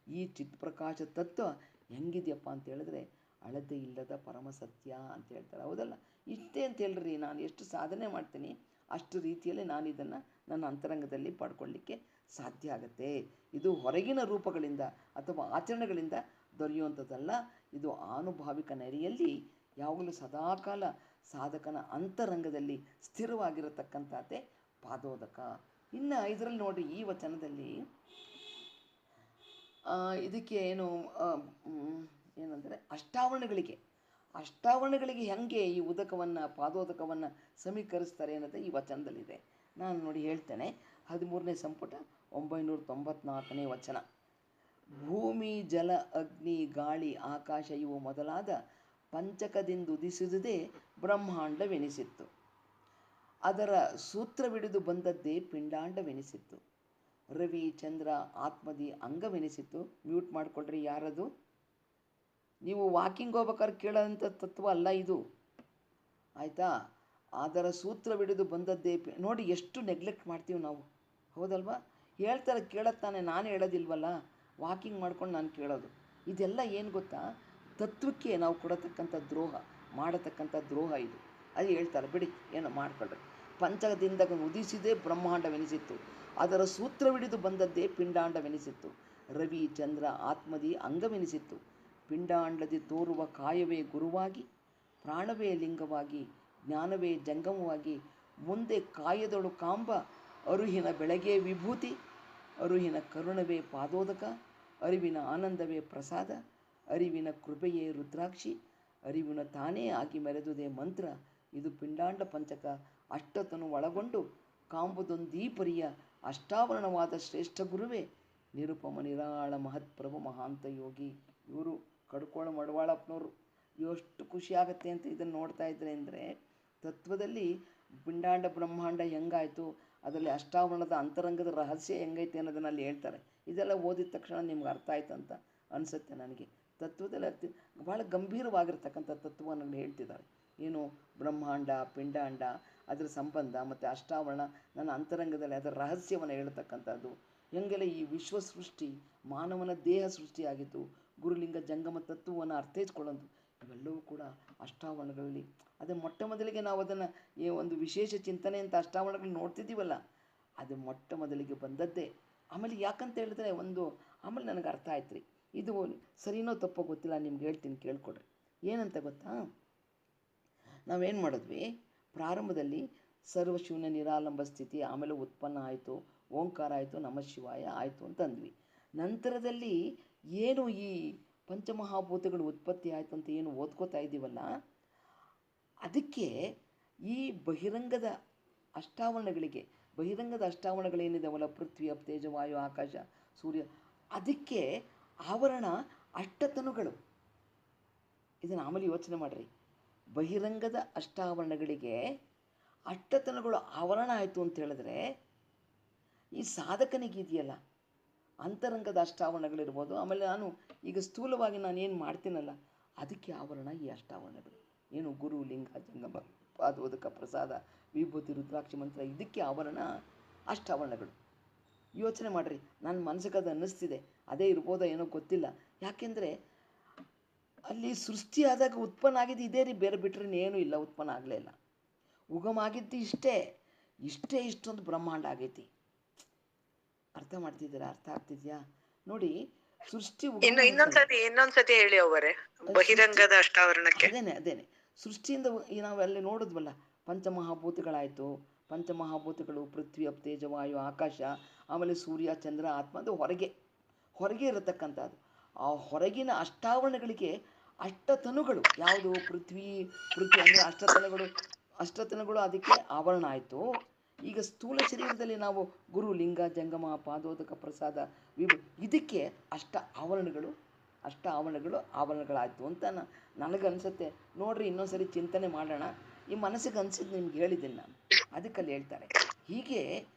S1: ಈ ಚಿತ್ಪ್ರಕಾಶ ತತ್ವ ಹೆಂಗಿದೆಯಪ್ಪ ಅಂತ ಹೇಳಿದ್ರೆ ಅಳತೆ ಇಲ್ಲದ ಪರಮ ಸತ್ಯ ಅಂತ ಹೇಳ್ತಾರೆ. ಹೌದಲ್ಲ? ಇಷ್ಟೇ ಅಂತ ಹೇಳ್ರಿ, ನಾನು ಎಷ್ಟು ಸಾಧನೆ ಮಾಡ್ತೀನಿ ಅಷ್ಟು ರೀತಿಯಲ್ಲಿ ನಾನು ಇದನ್ನು ನನ್ನ ಅಂತರಂಗದಲ್ಲಿ ಪಡ್ಕೊಳ್ಳಿಕ್ಕೆ ಸಾಧ್ಯ ಆಗುತ್ತೆ. ಇದು ಹೊರಗಿನ ರೂಪಗಳಿಂದ ಅಥವಾ ಆಚರಣೆಗಳಿಂದ ದೊರೆಯುವಂಥದ್ದಲ್ಲ. ಇದು ಆನುಭಾವಿಕ ನೆಲೆಯಲ್ಲಿ ಯಾವಾಗಲೂ ಸದಾಕಾಲ ಸಾಧಕನ ಅಂತರಂಗದಲ್ಲಿ ಸ್ಥಿರವಾಗಿರತಕ್ಕಂಥದ್ದೇ ಪಾದೋದಕ. ಇನ್ನು ಇದರಲ್ಲಿ ನೋಡಿರಿ, ಈ ವಚನದಲ್ಲಿ ಇದಕ್ಕೆ ಏನಂದರೆ ಅಷ್ಟಾವರಣಗಳಿಗೆ ಹೆಂಗೆ ಈ ಉದಕವನ್ನು ಪಾದೋದಕವನ್ನು ಸಮೀಕರಿಸ್ತಾರೆ ಅನ್ನೋದು ಈ ವಚನದಲ್ಲಿದೆ. ನಾನು ನೋಡಿ ಹೇಳ್ತೇನೆ. 13ನೇ ಸಂಪುಟ 994ನೇ ವಚನ. ಭೂಮಿ, ಜಲ, ಅಗ್ನಿ, ಗಾಳಿ, ಆಕಾಶ ಇವು ಮೊದಲಾದ ಪಂಚಕದಿಂದ ಉದಿಸಿದುದೇ ಬ್ರಹ್ಮಾಂಡವೆನಿಸಿತ್ತು. ಅದರ ಸೂತ್ರವಿಡಿದು ಬಂದದ್ದೇ ಪಿಂಡಾಂಡವೆನಿಸಿತ್ತು. ರವಿ, ಚಂದ್ರ, ಆತ್ಮದಿ ಅಂಗವೆನಿಸಿತ್ತು. ಮ್ಯೂಟ್ ಮಾಡಿಕೊಡ್ರಿ ಯಾರದು. ನೀವು ವಾಕಿಂಗ್ ಹೋಗ್ಬೇಕಾದ್ರೆ ಕೇಳೋಂಥ ತತ್ವ ಅಲ್ಲ ಇದು, ಆಯಿತಾ? ಅದರ ಸೂತ್ರವಿಡಿದು ಬಂದದ್ದೇ ನೋಡಿ, ಎಷ್ಟು ನೆಗ್ಲೆಕ್ಟ್ ಮಾಡ್ತೀವಿ ನಾವು, ಹೌದಲ್ವಾ? ಹೇಳ್ತಾರೆ ಕೇಳತ್ತಾನೆ, ನಾನು ಹೇಳೋದಿಲ್ವಲ್ಲ, ವಾಕಿಂಗ್ ಮಾಡ್ಕೊಂಡು ನಾನು ಕೇಳೋದು. ಇದೆಲ್ಲ ಏನು ಗೊತ್ತಾ? ತತ್ವಕ್ಕೆ ನಾವು ಕೊಡತಕ್ಕಂಥ ಮಾಡತಕ್ಕಂಥ ದ್ರೋಹ ಇದು. ಅದು ಹೇಳ್ತಾರೆ, ಬಿಡಿ, ಏನೋ ಮಾಡ್ಕೊಳ್ರಿ. ಪಂಚದಿಂದ ಉದಿಸಿದೇ ಬ್ರಹ್ಮಾಂಡವೆನಿಸಿತ್ತು. ಅದರ ಸೂತ್ರವಿಡಿದು ಬಂದದ್ದೇ ಪಿಂಡಾಂಡವೆನಿಸಿತ್ತು. ರವಿ, ಚಂದ್ರ, ಆತ್ಮದಿ ಅಂಗವೆನಿಸಿತ್ತು. ಪಿಂಡಾಂಡದಿ ತೋರುವ ಕಾಯವೇ ಗುರುವಾಗಿ, ಪ್ರಾಣವೇ ಲಿಂಗವಾಗಿ, ಜ್ಞಾನವೇ ಜಂಗಮವಾಗಿ, ಮುಂದೆ ಕಾಯದೊಳು ಕಾಂಬ ಅರುಹಿನ ಬೆಳಗ್ಗೆ ವಿಭೂತಿ, ಅರುಹಿನ ಕರುಣವೇ ಪಾದೋದಕ, ಅರಿವಿನ ಆನಂದವೇ ಪ್ರಸಾದ, ಅರಿವಿನ ಕೃಪೆಯೇ ರುದ್ರಾಕ್ಷಿ, ಅರಿವಿನ ತಾನೇ ಆಗಿ ಮೆರೆದುದೇ ಮಂತ್ರ. ಇದು ಪಿಂಡಾಂಡ ಪಂಚಕ ಅಷ್ಟತನು ಒಳಗೊಂಡು ಕಾಂಬುದೊಂದೀಪರಿಯ ಅಷ್ಟಾವರಣವಾದ ಶ್ರೇಷ್ಠ ಗುರುವೇ ನಿರುಪಮ ನಿರಾಳ ಮಹತ್ಪ್ರಭು ಮಹಾಂತ ಯೋಗಿ. ಇವರು ಕಡ್ಕೋಳ ಮಡವಾಳಪ್ಪನವರು. ಎಷ್ಟು ಖುಷಿಯಾಗತ್ತೆ ಅಂತ ಇದನ್ನು ನೋಡ್ತಾ ಇದ್ರೆ ಅಂದರೆ, ತತ್ವದಲ್ಲಿ ಪಿಂಡಾಂಡ ಬ್ರಹ್ಮಾಂಡ ಹೆಂಗಾಯಿತು, ಅದರಲ್ಲಿ ಅಷ್ಟಾವರಣದ ಅಂತರಂಗದ ರಹಸ್ಯ ಹೆಂಗೈತೆ ಅನ್ನೋದನ್ನು ಅಲ್ಲಿ ಹೇಳ್ತಾರೆ. ಇದೆಲ್ಲ ಓದಿದ ತಕ್ಷಣ ನಿಮ್ಗೆ ಅರ್ಥ ಆಯ್ತು ಅಂತ ಅನಿಸುತ್ತೆ ನನಗೆ. ತತ್ವದಲ್ಲಿ ಭಾಳ ಗಂಭೀರವಾಗಿರ್ತಕ್ಕಂಥ ತತ್ವವನ್ನು ಹೇಳ್ತಿದ್ದಾರೆ. ಏನು ಬ್ರಹ್ಮಾಂಡ, ಪಿಂಡಾಂಡ, ಅದರ ಸಂಬಂಧ ಮತ್ತು ಅಷ್ಟಾವರಣ, ನನ್ನ ಅಂತರಂಗದಲ್ಲಿ ಅದರ ರಹಸ್ಯವನ್ನು ಹೇಳ್ತಕ್ಕಂಥದ್ದು. ಹೆಂಗೆಲ್ಲ ಈ ವಿಶ್ವ ಸೃಷ್ಟಿ, ಮಾನವನ ದೇಹ ಸೃಷ್ಟಿಯಾಗಿತ್ತು, ಗುರುಲಿಂಗ ಜಂಗಮ ತತ್ವವನ್ನು ಅರ್ಥೈಸ್ಕೊಳ್ಳೋದು, ಇವೆಲ್ಲವೂ ಕೂಡ ಅಷ್ಟಾವರಣಗಳಲ್ಲಿ. ಅದೇ ಮೊಟ್ಟ ಮೊದಲಿಗೆ ನಾವು ಅದನ್ನು ಒಂದು ವಿಶೇಷ ಚಿಂತನೆ ಅಂತ ಅಷ್ಟಾವರಣಗಳು ನೋಡ್ತಿದ್ದೀವಲ್ಲ, ಅದು ಮೊಟ್ಟ ಮೊದಲಿಗೆ ಬಂದದ್ದೇ. ಆಮೇಲೆ ಯಾಕಂತ ಹೇಳಿದ್ರೆ ಆಮೇಲೆ ನನಗೆ ಅರ್ಥ ಆಯ್ತು ರೀ, ಇದು ಸರಿನೋ ತಪ್ಪೋ ಗೊತ್ತಿಲ್ಲ, ನಿಮ್ಗೆ ಹೇಳ್ತೀನಿ ಕೇಳ್ಕೊಡ್ರಿ. ಏನಂತ ಗೊತ್ತಾ? ನಾವೇನು ಮಾಡಿದ್ವಿ, ಪ್ರಾರಂಭದಲ್ಲಿ ಸರ್ವಶೂನ್ಯ ನಿರಾಲಂಬ ಸ್ಥಿತಿ, ಆಮೇಲೆ ಉತ್ಪನ್ನ ಆಯಿತು, ಓಂಕಾರ ಆಯಿತು, ನಮಃ ಶಿವಾಯ ಆಯಿತು ಅಂತ ಅಂದ್ವಿ. ನಂತರದಲ್ಲಿ ಏನು ಈ ಪಂಚಮಹಾಭೂತಗಳು ಉತ್ಪತ್ತಿ ಆಯಿತು ಅಂತ ಏನು ಓದ್ಕೋತಾ ಇದ್ದೀವಲ್ಲ, ಅದಕ್ಕೆ ಈ ಬಹಿರಂಗದ ಅಷ್ಟಾವರಣಗಳೇನಿದಾವಲ್ಲ, ಪೃಥ್ವಿ, ಅಪ್, ತೇಜ, ವಾಯು, ಆಕಾಶ, ಸೂರ್ಯ, ಅದಕ್ಕೆ ಆವರಣ ಅಷ್ಟತನುಗಳು. ಇದನ್ನು ಆಮೇಲೆ ಯೋಚನೆ ಮಾಡಿರಿ. ಬಹಿರಂಗದ ಅಷ್ಟಾವರಣಗಳಿಗೆ ಅಷ್ಟತನಗಳು ಆವರಣ ಆಯಿತು ಅಂತ ಹೇಳಿದ್ರೆ, ಈ ಸಾಧಕನಿಗಿದೆಯಲ್ಲ ಅಂತರಂಗದ ಅಷ್ಟಾವರಣಗಳಿರ್ಬೋದು, ಆಮೇಲೆ ನಾನು ಈಗ ಸ್ಥೂಲವಾಗಿ ನಾನೇನು ಮಾಡ್ತೀನಲ್ಲ ಅದಕ್ಕೆ ಆವರಣ ಈ ಅಷ್ಟಾವರಣಗಳು. ಏನು ಗುರು, ಲಿಂಗ, ಜಂಗಮ, ಪಾದೋದಕ, ಪ್ರಸಾದ, ವಿಭೂತಿ, ರುದ್ರಾಕ್ಷಿ ಮಂತ್ರ, ಇದಕ್ಕೆ ಆವರಣ ಅಷ್ಟಾವರಣಗಳು. ಯೋಚನೆ ಮಾಡಿರಿ, ನನ್ನ ಮನಸ್ಸಿಗೆ ಅದು ಅನ್ನಿಸ್ತಿದೆ, ಅದೇ ಇರ್ಬೋದೋ ಏನೋ ಗೊತ್ತಿಲ್ಲ. ಯಾಕೆಂದರೆ ಅಲ್ಲಿ ಸೃಷ್ಟಿಯಾದಾಗ ಉತ್ಪನ್ನ ಆಗಿದ್ದು ಇದೇ ರೀ, ಬೇರೆ ಬಿಟ್ಟರೆ ಏನೂ ಇಲ್ಲ, ಉತ್ಪನ್ನ ಆಗಲೇ ಇಲ್ಲ. ಉಗಮ ಆಗಿದ್ದು ಇಷ್ಟೊಂದು ಬ್ರಹ್ಮಾಂಡ ಆಗೈತಿ. ಅರ್ಥ ಮಾಡ್ತಿದ್ದೀರಾ? ಅರ್ಥ ಆಗ್ತಿದ್ಯಾ? ನೋಡಿ, ಸೃಷ್ಟಿ
S2: ಇನ್ನೊಂದ್ಸತಿ ಹೇಳಿ ಅವರೇ, ಬಹಿರಂಗದ ಅಷ್ಟಾವರಣಕ್ಕೆ.
S1: ಅದೇನೆ ಸೃಷ್ಟಿಯಿಂದ ನಾವು ಅಲ್ಲಿ ನೋಡಿದ್ವಲ್ಲ, ಪಂಚಮಹಾಭೂತಗಳಾಯಿತು. ಪಂಚಮಹಾಭೂತಗಳು ಪೃಥ್ವಿ, ಅಪ್, ತೇಜ, ವಾಯು, ಆಕಾಶ, ಆಮೇಲೆ ಸೂರ್ಯ, ಚಂದ್ರ, ಆತ್ಮ, ಅದು ಹೊರಗೆ ಇರತಕ್ಕಂಥದ್ದು. ಆ ಹೊರಗಿನ ಅಷ್ಟಾವರಣಗಳಿಗೆ ಅಷ್ಟತನುಗಳು ಯಾವುದು? ಪೃಥ್ವಿ ಅಂದರೆ ಅಷ್ಟತನುಗಳು ಅದಕ್ಕೆ ಆವರಣ ಆಯಿತು. ಈಗ ಸ್ಥೂಲ ಶರೀರದಲ್ಲಿ ನಾವು ಗುರು, ಲಿಂಗ, ಜಂಗಮ, ಪಾದೋದಕ, ಪ್ರಸಾದ, ಇದಕ್ಕೆ ಅಷ್ಟ ಆವರಣಗಳಾಯಿತು ಅಂತ ನನಗನ್ಸುತ್ತೆ. ನೋಡ್ರಿ, ಇನ್ನೊಂದ್ಸರಿ ಚಿಂತನೆ ಮಾಡೋಣ. ಈ ಮನಸ್ಸಿಗೆ ಅನಿಸಿದ್ದು ನಿಮ್ಗೆ ಹೇಳಿದ್ದೀನಿ ನಾನು, ಅದಕ್ಕಲ್ಲಿ ಹೇಳ್ತಾರೆ. ಹೀಗೆ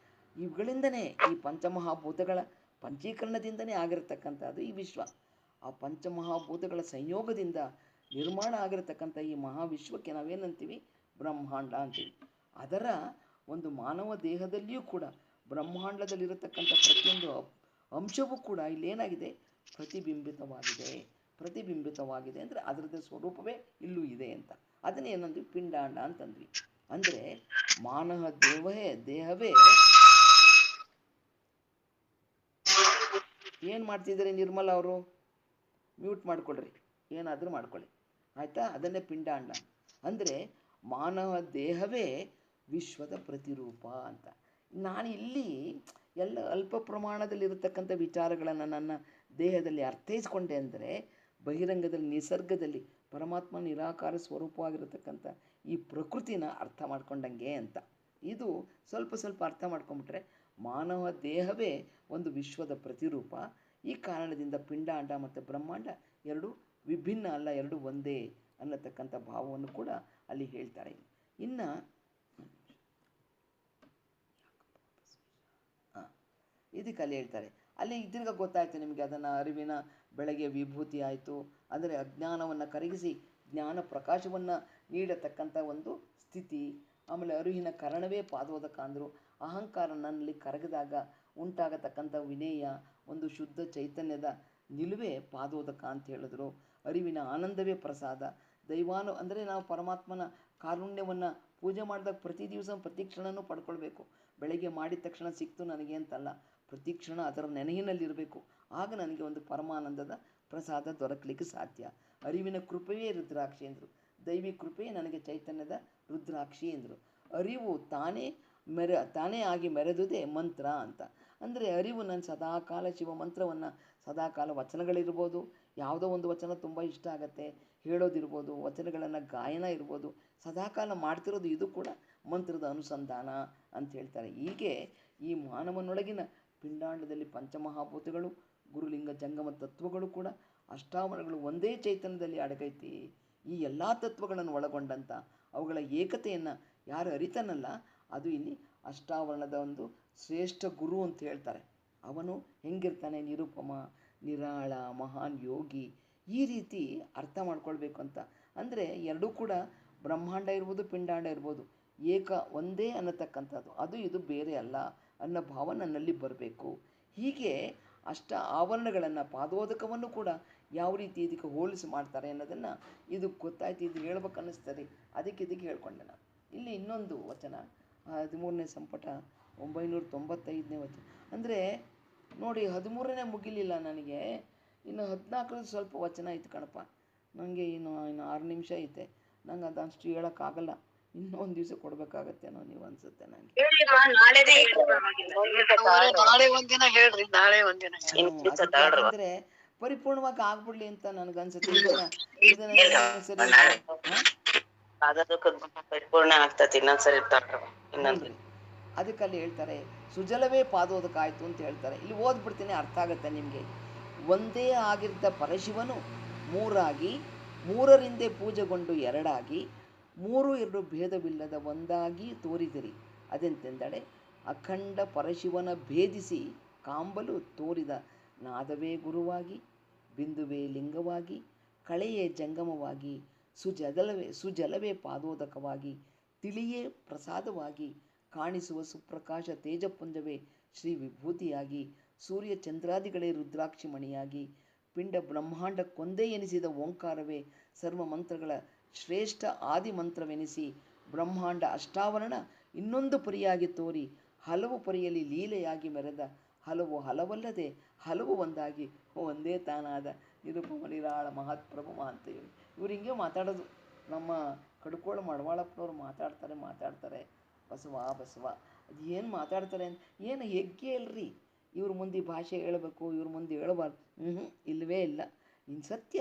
S1: ಇವುಗಳಿಂದನೇ, ಈ ಪಂಚಮಹಾಭೂತಗಳ ಪಂಚೀಕರಣದಿಂದನೇ ಆಗಿರತಕ್ಕಂಥದ್ದು ಈ ವಿಶ್ವ. ಆ ಪಂಚಮಹಾಭೂತಗಳ ಸಂಯೋಗದಿಂದ ನಿರ್ಮಾಣ ಆಗಿರತಕ್ಕಂಥ ಈ ಮಹಾವಿಶ್ವಕ್ಕೆ ನಾವೇನಂತೀವಿ? ಬ್ರಹ್ಮಾಂಡ ಅಂತೀವಿ. ಅದರ ಒಂದು ಮಾನವ ದೇಹದಲ್ಲಿಯೂ ಕೂಡ ಬ್ರಹ್ಮಾಂಡದಲ್ಲಿರತಕ್ಕಂಥ ಪ್ರತಿಯೊಂದು ಅಂಶವೂ ಕೂಡ ಇಲ್ಲೇನಾಗಿದೆ, ಪ್ರತಿಬಿಂಬಿತವಾಗಿದೆ ಅಂದರೆ ಅದರದ್ದು ಸ್ವರೂಪವೇ ಇಲ್ಲೂ ಇದೆ ಅಂತ. ಅದನ್ನೇ ಏನಂದ್ವಿ, ಪಿಂಡಾಂಡ ಅಂತಂದ್ವಿ. ಅಂದರೆ ಮಾನವ ದೇಹವೇ ಏನು ಮಾಡ್ತಿದ್ದಾರೆ ನಿರ್ಮಲ ಅವರು? ಮ್ಯೂಟ್ ಮಾಡ್ಕೊಳ್ರಿ, ಏನಾದರೂ ಮಾಡ್ಕೊಳ್ಳಿ ಆಯಿತಾ. ಅದನ್ನೇ ಪಿಂಡಾಂಡ ಅಂದರೆ ಮಾನವ ದೇಹವೇ ವಿಶ್ವದ ಪ್ರತಿರೂಪ ಅಂತ. ನಾನು ಇಲ್ಲಿ ಎಲ್ಲ ಅಲ್ಪ ಪ್ರಮಾಣದಲ್ಲಿರತಕ್ಕಂಥ ವಿಚಾರಗಳನ್ನು ನನ್ನ ದೇಹದಲ್ಲಿ ಅರ್ಥೈಸ್ಕೊಂಡೆ ಅಂದರೆ ಬಹಿರಂಗದಲ್ಲಿ, ನಿಸರ್ಗದಲ್ಲಿ ಪರಮಾತ್ಮ ನಿರಾಕಾರ ಸ್ವರೂಪವಾಗಿರತಕ್ಕಂಥ ಈ ಪ್ರಕೃತಿನ ಅರ್ಥ ಮಾಡ್ಕೊಂಡಂಗೆ ಅಂತ. ಇದು ಸ್ವಲ್ಪ ಸ್ವಲ್ಪ ಅರ್ಥ ಮಾಡ್ಕೊಂಬಿಟ್ರೆ ಮಾನವ ದೇಹವೇ ಒಂದು ವಿಶ್ವದ ಪ್ರತಿರೂಪ. ಈ ಕಾರಣದಿಂದ ಪಿಂಡಾಂಡ ಮತ್ತು ಬ್ರಹ್ಮಾಂಡ ಎರಡು ವಿಭಿನ್ನ ಅಲ್ಲ, ಎರಡು ಒಂದೇ ಅನ್ನತಕ್ಕಂಥ ಭಾವವನ್ನು ಕೂಡ ಅಲ್ಲಿ ಹೇಳ್ತಾರೆ. ಇನ್ನು ಇದಕ್ಕೆ ಅಲ್ಲಿ ಹೇಳ್ತಾರೆ, ಅಲ್ಲಿ ತಿರ್ಗ ಗೊತ್ತಾಯ್ತು ನಿಮಗೆ, ಅದನ್ನು ಅರಿವಿನ ಬೆಳಗ್ಗೆ ವಿಭೂತಿ ಆಯಿತು ಅಂದರೆ ಅಜ್ಞಾನವನ್ನು ಕರಗಿಸಿ ಜ್ಞಾನ ಪ್ರಕಾಶವನ್ನು ನೀಡತಕ್ಕಂಥ ಒಂದು ಸ್ಥಿತಿ. ಆಮೇಲೆ ಅರಿವಿನ ಕರಣವೇ ಪಾದೋದಕ ಅಂದರು. ಅಹಂಕಾರ ನನ್ನಲ್ಲಿ ಕರಗಿದಾಗ ಉಂಟಾಗತಕ್ಕಂಥ ವಿನೇಯ, ಒಂದು ಶುದ್ಧ ಚೈತನ್ಯದ ನಿಲುವೇ ಪಾದೋದಕ ಅಂತ ಹೇಳಿದ್ರು. ಅರಿವಿನ ಆನಂದವೇ ಪ್ರಸಾದ. ದೈವಾನು ಅಂದರೆ ನಾವು ಪರಮಾತ್ಮನ ಕಾರುಣ್ಯವನ್ನು ಪೂಜೆ ಮಾಡಿದಾಗ ಪ್ರತಿ ದಿವಸ ಪ್ರತಿ ಕ್ಷಣನೂ ಪಡ್ಕೊಳ್ಬೇಕು. ಬೆಳಗ್ಗೆ ಮಾಡಿದ ತಕ್ಷಣ ಸಿಕ್ತು ನನಗೆ ಅಂತಲ್ಲ, ಪ್ರತಿ ಕ್ಷಣ ಅದರ ನೆನಹಿನಲ್ಲಿರಬೇಕು. ಆಗ ನನಗೆ ಒಂದು ಪರಮಾನಂದದ ಪ್ರಸಾದ ದೊರಕಲಿಕ್ಕೆ ಸಾಧ್ಯ. ಅರಿವಿನ ಕೃಪೆಯೇ ರುದ್ರಾಕ್ಷಿ ಎಂದರು. ದೈವಿ ಕೃಪೆಯೇ ನನಗೆ ಚೈತನ್ಯದ ರುದ್ರಾಕ್ಷಿ ಎಂದರು. ಅರಿವು ತಾನೇ ಆಗಿ ಮೆರೆದುದೇ ಮಂತ್ರ ಅಂತ. ಅಂದರೆ ಅರಿವು ನನ್ನ ಸದಾಕಾಲ ಶಿವ ಮಂತ್ರವನ್ನು, ಸದಾಕಾಲ ವಚನಗಳಿರ್ಬೋದು, ಯಾವುದೋ ಒಂದು ವಚನ ತುಂಬ ಇಷ್ಟ ಆಗತ್ತೆ ಹೇಳೋದಿರ್ಬೋದು, ವಚನಗಳನ್ನು ಗಾಯನ ಇರ್ಬೋದು, ಸದಾಕಾಲ ಮಾಡ್ತಿರೋದು ಇದು ಕೂಡ ಮಂತ್ರದ ಅನುಸಂಧಾನ ಅಂತ ಹೇಳ್ತಾರೆ. ಹೀಗೆ ಈ ಮಾನವನೊಳಗಿನ ಪಿಂಡಾಂಡದಲ್ಲಿ ಪಂಚಮಹಾಭೂತಗಳು, ಗುರುಲಿಂಗ ಜಂಗಮ ತತ್ವಗಳು ಕೂಡ ಅಷ್ಟಾವರಣಗಳು ಒಂದೇ ಚೈತನ್ಯದಲ್ಲಿ ಅಡಗೈತಿ. ಈ ಎಲ್ಲ ತತ್ವಗಳನ್ನು ಒಳಗೊಂಡಂಥ ಅವುಗಳ ಏಕತೆಯನ್ನು ಯಾರು ಅರಿತಾನಲ್ಲ, ಅದು ಇಲ್ಲಿ ಅಷ್ಟಾವರಣದ ಒಂದು ಶ್ರೇಷ್ಠ ಗುರು ಅಂತ ಹೇಳ್ತಾರೆ. ಅವನು ಹೆಂಗಿರ್ತಾನೆ, ನಿರುಪಮ, ನಿರಾಳ, ಮಹಾನ್ ಯೋಗಿ, ಈ ರೀತಿ ಅರ್ಥ ಮಾಡ್ಕೊಳ್ಬೇಕು ಅಂತ. ಅಂದರೆ ಎರಡೂ ಕೂಡ ಬ್ರಹ್ಮಾಂಡ ಇರ್ಬೋದು, ಪಿಂಡಾಂಡ ಇರ್ಬೋದು, ಒಂದೇ ಅನ್ನತಕ್ಕಂಥದ್ದು, ಅದು ಇದು ಬೇರೆ ಅಲ್ಲ ಅನ್ನೋ ಭಾವ ನನ್ನಲ್ಲಿ ಬರಬೇಕು. ಹೀಗೆ ಅಷ್ಟ ಆವರಣಗಳನ್ನು, ಪಾದೋದಕವನ್ನು ಕೂಡ ಯಾವ ರೀತಿ ಇದಕ್ಕೆ ಹೋಲಿಸಿ ಮಾಡ್ತಾರೆ ಅನ್ನೋದನ್ನು ಇದು ಗೊತ್ತಾಯ್ತು. ಇದು ಹೇಳ್ಬೇಕು ಅನ್ನಿಸ್ತದೆ, ಇದಕ್ಕೆ ಹೇಳ್ಕೊಂಡೆ ನಾನು. ಇಲ್ಲಿ ಇನ್ನೊಂದು ವಚನ 13ನೇ ಸಂಪುಟ 995ನೇ ವಚನ. ಅಂದರೆ ನೋಡಿ, 13ನೇ ಮುಗಿಲಿಲ್ಲ ನನಗೆ, ಇನ್ನು 14 ಸ್ವಲ್ಪ ವಚನ ಐತೆ ಕಣಪ್ಪ. ನನಗೆ ಇನ್ನು 6 ನಿಮಿಷ ಐತೆ. ನಂಗೆ ಅದಷ್ಟು ಹೇಳೋಕ್ಕಾಗಲ್ಲ, ಇನ್ನೊಂದು ದಿವಸ ಕೊಡಬೇಕಾಗತ್ತೇನೋ ನೀವು ಅನ್ಸುತ್ತೆ ನನಗೆ. ಅಂದರೆ ಪರಿಪೂರ್ಣವಾಗಿ ಆಗ್ಬಿಡ್ಲಿ ಅಂತ ನನಗನ್ಸುತ್ತೆ. ಅದಕ್ಕೆ ಅಲ್ಲಿ ಹೇಳ್ತಾರೆ, ಸುಜಲವೇ ಪಾದೋದಕ ಆಯಿತು ಅಂತ ಹೇಳ್ತಾರೆ. ಇಲ್ಲಿ ಓದ್ಬಿಡ್ತೀನಿ, ಅರ್ಥ ಆಗುತ್ತೆ ನಿಮಗೆ. ಒಂದೇ ಆಗಿದ್ದ ಪರಶಿವನು ಮೂರಾಗಿ, ಮೂರರಿಂದೆ ಪೂಜೆಗೊಂಡು ಎರಡಾಗಿ, ಮೂರು ಎರಡು ಭೇದವಿಲ್ಲದ ಒಂದಾಗಿ ತೋರಿದಿರಿ. ಅದೆಂತೆಂದಡೆ ಅಖಂಡ ಪರಶಿವನ ಭೇದಿಸಿ ಕಾಂಬಲು ತೋರಿದ ನಾದವೇ ಗುರುವಾಗಿ, ಬಿಂದುವೇ ಲಿಂಗವಾಗಿ, ಕಳೆಯೇ ಜಂಗಮವಾಗಿ, ಸುಜಲವೇ ಪಾದೋದಕವಾಗಿ, ತಿಳಿಯೇ ಪ್ರಸಾದವಾಗಿ, ಕಾಣಿಸುವ ಸುಪ್ರಕಾಶ ತೇಜಪುಂಜವೇ ಶ್ರೀ ವಿಭೂತಿಯಾಗಿ, ಸೂರ್ಯ ಚಂದ್ರಾದಿಗಳೇ ರುದ್ರಾಕ್ಷಿ ಮಣಿಯಾಗಿ, ಪಿಂಡ ಬ್ರಹ್ಮಾಂಡಕ್ಕೊಂದೇ ಎನಿಸಿದ ಓಂಕಾರವೇ ಸರ್ವ ಮಂತ್ರಗಳ ಶ್ರೇಷ್ಠ ಆದಿಮಂತ್ರವೆನಿಸಿ, ಬ್ರಹ್ಮಾಂಡ ಅಷ್ಟಾವರಣ ಇನ್ನೊಂದು ಪರಿಯಾಗಿ ತೋರಿ, ಹಲವು ಪರಿಯಲ್ಲಿ ಲೀಲೆಯಾಗಿ ಮೆರೆದ ಹಲವು ಹಲವಲ್ಲದೆ ಹಲವು ಒಂದಾಗಿ ಒಂದೇ ತಾನಾದ ನಿರುಪಮ ನಿರಾಳ ಮಹಾತ್ಪ್ರಭು ಅಂತ ಹೇಳಿ ಇವ್ರು ಹಿಂಗೆ ಮಾತಾಡೋದು. ನಮ್ಮ ಕಡ್ಕೋಳ ಮಡವಾಳಪ್ಪನವ್ರು ಮಾತಾಡ್ತಾರೆ ಬಸವ ಅದು ಏನು ಮಾತಾಡ್ತಾರೆ ಅಂತ ಏನು ಹೆಗ್ಗೆ ಇಲ್ರಿ. ಇವ್ರ ಮುಂದೆ ಭಾಷೆ ಹೇಳಬೇಕು, ಇವ್ರ ಮುಂದೆ ಹೇಳಬಾರ್ದು. ಇಲ್ಲವೇ ಇಲ್ಲ. ಇನ್ನು ಸತ್ಯ